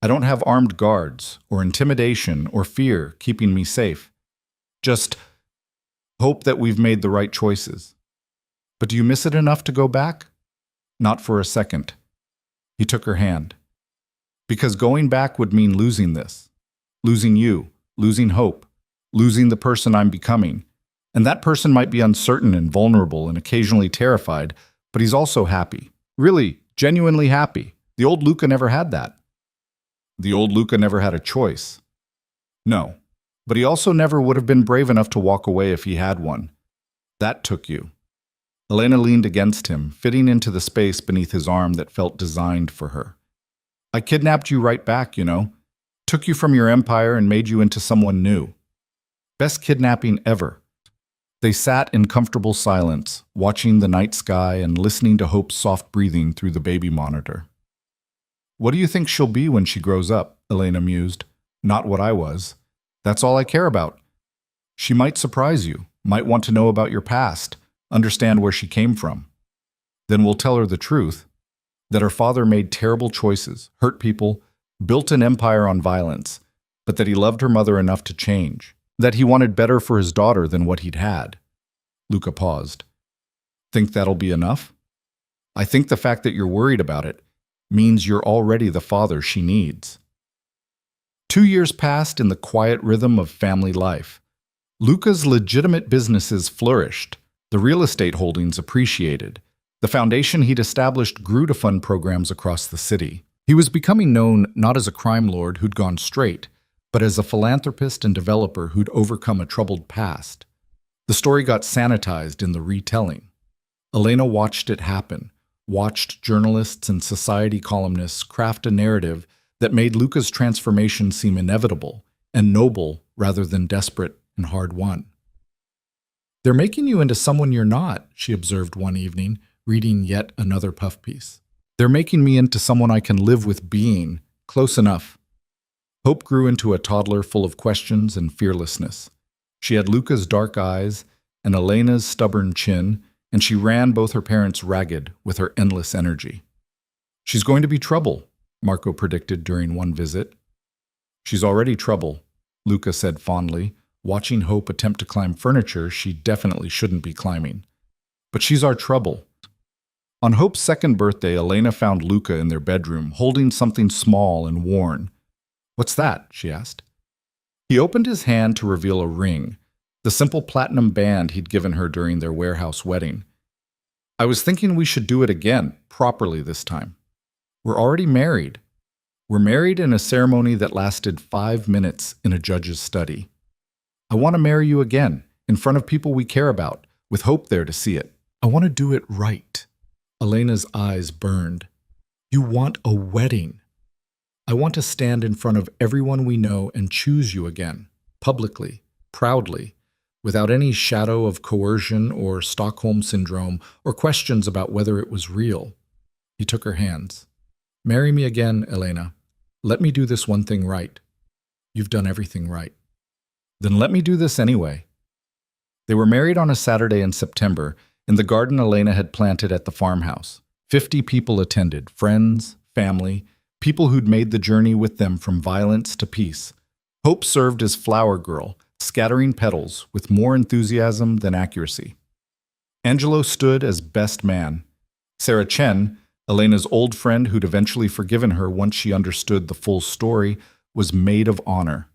I don't have armed guards, or intimidation, or fear keeping me safe. Just hope that we've made the right choices. But do you miss it enough to go back? Not for a second. He took her hand. Because going back would mean losing this. Losing you, losing hope, losing the person I'm becoming. And that person might be uncertain and vulnerable and occasionally terrified, but he's also happy. Really, genuinely happy. The old Luca never had that. The old Luca never had a choice. No, but he also never would have been brave enough to walk away if he had one. That took you. Elena leaned against him, fitting into the space beneath his arm that felt designed for her. I kidnapped you right back, you know. Took you from your empire and made you into someone new. Best kidnapping ever. They sat in comfortable silence, watching the night sky and listening to Hope's soft breathing through the baby monitor. What do you think she'll be when she grows up? Elena mused. Not what I was. That's all I care about. She might surprise you, might want to know about your past, understand where she came from. Then we'll tell her the truth, that her father made terrible choices, hurt people, built an empire on violence, but that he loved her mother enough to change, that he wanted better for his daughter than what he'd had. Luca paused. Think that'll be enough? I think the fact that you're worried about it means you're already the father she needs. 2 years passed in the quiet rhythm of family life. Luca's legitimate businesses flourished. The real estate holdings appreciated. The foundation he'd established grew to fund programs across the city. He was becoming known not as a crime lord who'd gone straight, but as a philanthropist and developer who'd overcome a troubled past. The story got sanitized in the retelling. Elena watched it happen, watched journalists and society columnists craft a narrative that made Luca's transformation seem inevitable and noble rather than desperate and hard-won. They're making you into someone you're not, she observed one evening, reading yet another puff piece. They're making me into someone I can live with being, close enough. Hope grew into a toddler full of questions and fearlessness. She had Luca's dark eyes and Elena's stubborn chin, and she ran both her parents ragged with her endless energy. She's going to be trouble, Marco predicted during one visit. She's already trouble, Luca said fondly, watching Hope attempt to climb furniture she definitely shouldn't be climbing. But she's our trouble. On Hope's second birthday, Elena found Luca in their bedroom, holding something small and worn. What's that? She asked. He opened his hand to reveal a ring, the simple platinum band he'd given her during their warehouse wedding. I was thinking we should do it again, properly this time. We're already married. We're married in a ceremony that lasted 5 minutes in a judge's study. I want to marry you again, in front of people we care about, with Hope there to see it. I want to do it right. Elena's eyes burned. You want a wedding. I want to stand in front of everyone we know and choose you again, publicly, proudly, without any shadow of coercion or Stockholm syndrome or questions about whether it was real. He took her hands. Marry me again, Elena. Let me do this one thing right. You've done everything right. Then let me do this anyway. They were married on a Saturday in September in the garden Elena had planted at the farmhouse. 50 people attended, friends, family, people who'd made the journey with them from violence to peace. Hope served as flower girl, scattering petals with more enthusiasm than accuracy. Angelo stood as best man. Sarah Chen, Elena's old friend who'd eventually forgiven her once she understood the full story, was maid of honor.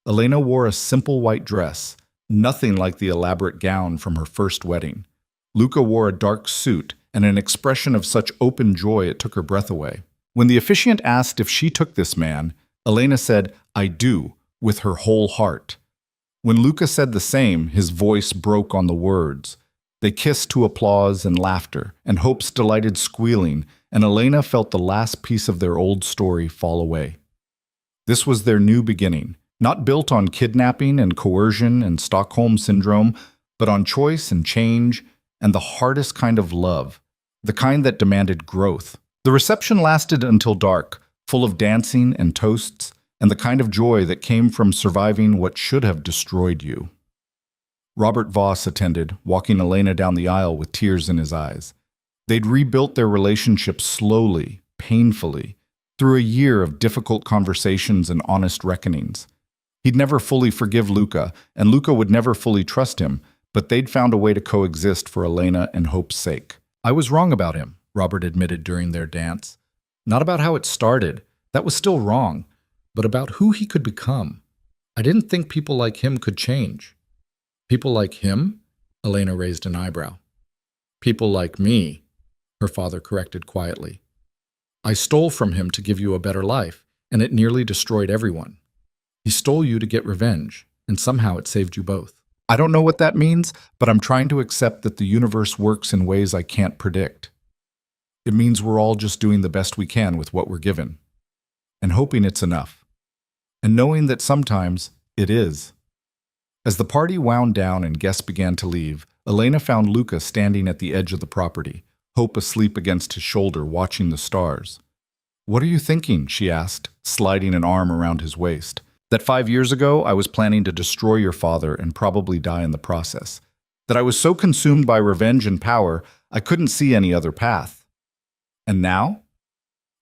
Elena wore a simple white dress, nothing like the elaborate gown from her first wedding. Luca wore a dark suit and an expression of such open joy it took her breath away. When the officiant asked if she took this man, Elena said, "I do," with her whole heart. When Luca said the same, his voice broke on the words. They kissed to applause and laughter, and Hope's delighted squealing, and Elena felt the last piece of their old story fall away. This was their new beginning, not built on kidnapping and coercion and Stockholm syndrome, but on choice and change and the hardest kind of love, the kind that demanded growth. The reception lasted until dark, full of dancing and toasts, and the kind of joy that came from surviving what should have destroyed you. Robert Voss attended, walking Elena down the aisle with tears in his eyes. They'd rebuilt their relationship slowly, painfully, through a year of difficult conversations and honest reckonings. He'd never fully forgive Luca, and Luca would never fully trust him, but they'd found a way to coexist for Elena and Hope's sake. "I was wrong about him," Robert admitted during their dance. "Not about how it started. That was still wrong. But about who he could become. I didn't think people like him could change." "People like him?" Elena raised an eyebrow. "People like me," her father corrected quietly. "I stole from him to give you a better life, and it nearly destroyed everyone. He stole you to get revenge, and somehow it saved you both. I don't know what that means, but I'm trying to accept that the universe works in ways I can't predict. It means we're all just doing the best we can with what we're given, and hoping it's enough, and knowing that sometimes it is." As the party wound down and guests began to leave, Elena found Luca standing at the edge of the property, Hope asleep against his shoulder watching the stars. "What are you thinking?" she asked, sliding an arm around his waist. "That 5 years ago I was planning to destroy your father and probably die in the process. That I was so consumed by revenge and power I couldn't see any other path. And now?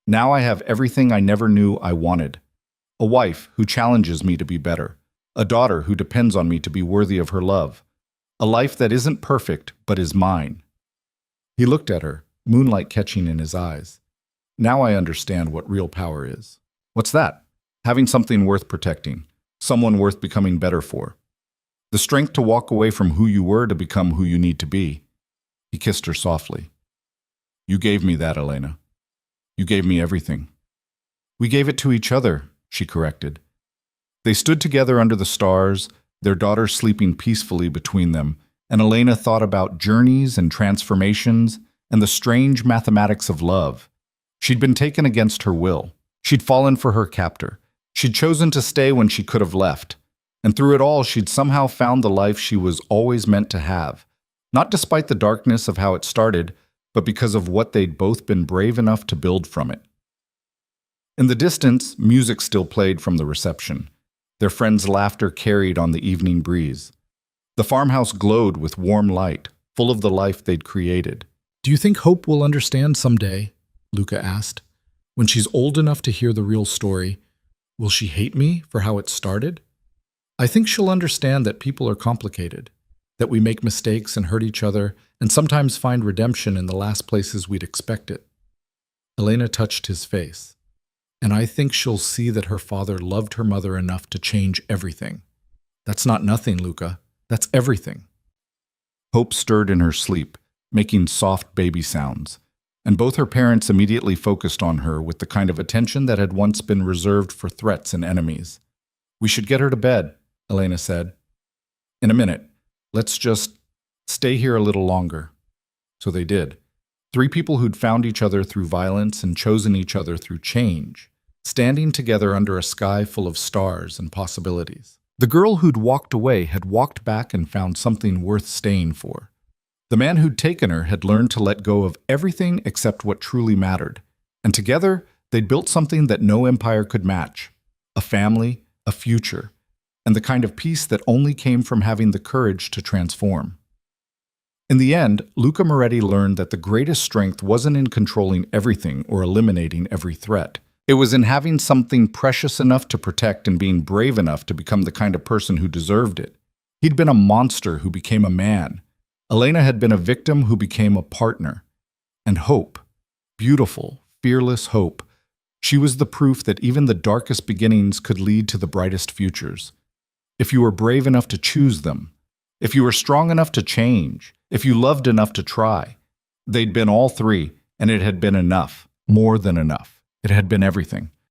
Now I have everything I never knew I wanted. A wife who challenges me to be better. A daughter who depends on me to be worthy of her love. A life that isn't perfect but is mine." He looked at her, moonlight catching in his eyes. "Now I understand what real power is." "What's that?" "Having something worth protecting, someone worth becoming better for. The strength to walk away from who you were to become who you need to be." He kissed her softly. "You gave me that, Elena. You gave me everything." "We gave it to each other," she corrected. They stood together under the stars, their daughter sleeping peacefully between them, and Elena thought about journeys and transformations and the strange mathematics of love. She'd been taken against her will. She'd fallen for her captor. She'd chosen to stay when she could have left. And through it all, she'd somehow found the life she was always meant to have, not despite the darkness of how it started, but because of what they'd both been brave enough to build from it. In the distance, music still played from the reception. Their friends' laughter carried on the evening breeze. The farmhouse glowed with warm light, full of the life they'd created. "Do you think Hope will understand someday?" Luca asked. "When she's old enough to hear the real story, will she hate me for how it started? I think she'll understand that people are complicated, that we make mistakes and hurt each other, and sometimes find redemption in the last places we'd expect it." Elena touched his face. "And I think she'll see that her father loved her mother enough to change everything. That's not nothing, Luca. That's everything." Hope stirred in her sleep, making soft baby sounds, and both her parents immediately focused on her with the kind of attention that had once been reserved for threats and enemies. "We should get her to bed," Elena said. "In a minute. Let's just stay here a little longer." So they did. 3 people who'd found each other through violence and chosen each other through change, standing together under a sky full of stars and possibilities. The girl who'd walked away had walked back and found something worth staying for. The man who'd taken her had learned to let go of everything except what truly mattered. And together, they'd built something that no empire could match. A family, a future, and the kind of peace that only came from having the courage to transform. In the end, Luca Moretti learned that the greatest strength wasn't in controlling everything or eliminating every threat. It was in having something precious enough to protect and being brave enough to become the kind of person who deserved it. He'd been a monster who became a man. Elena had been a victim who became a partner. And hope, beautiful, fearless hope, she was the proof that even the darkest beginnings could lead to the brightest futures. If you were brave enough to choose them, if you were strong enough to change, if you loved enough to try, they'd been all three, and it had been enough, more than enough. It had been everything.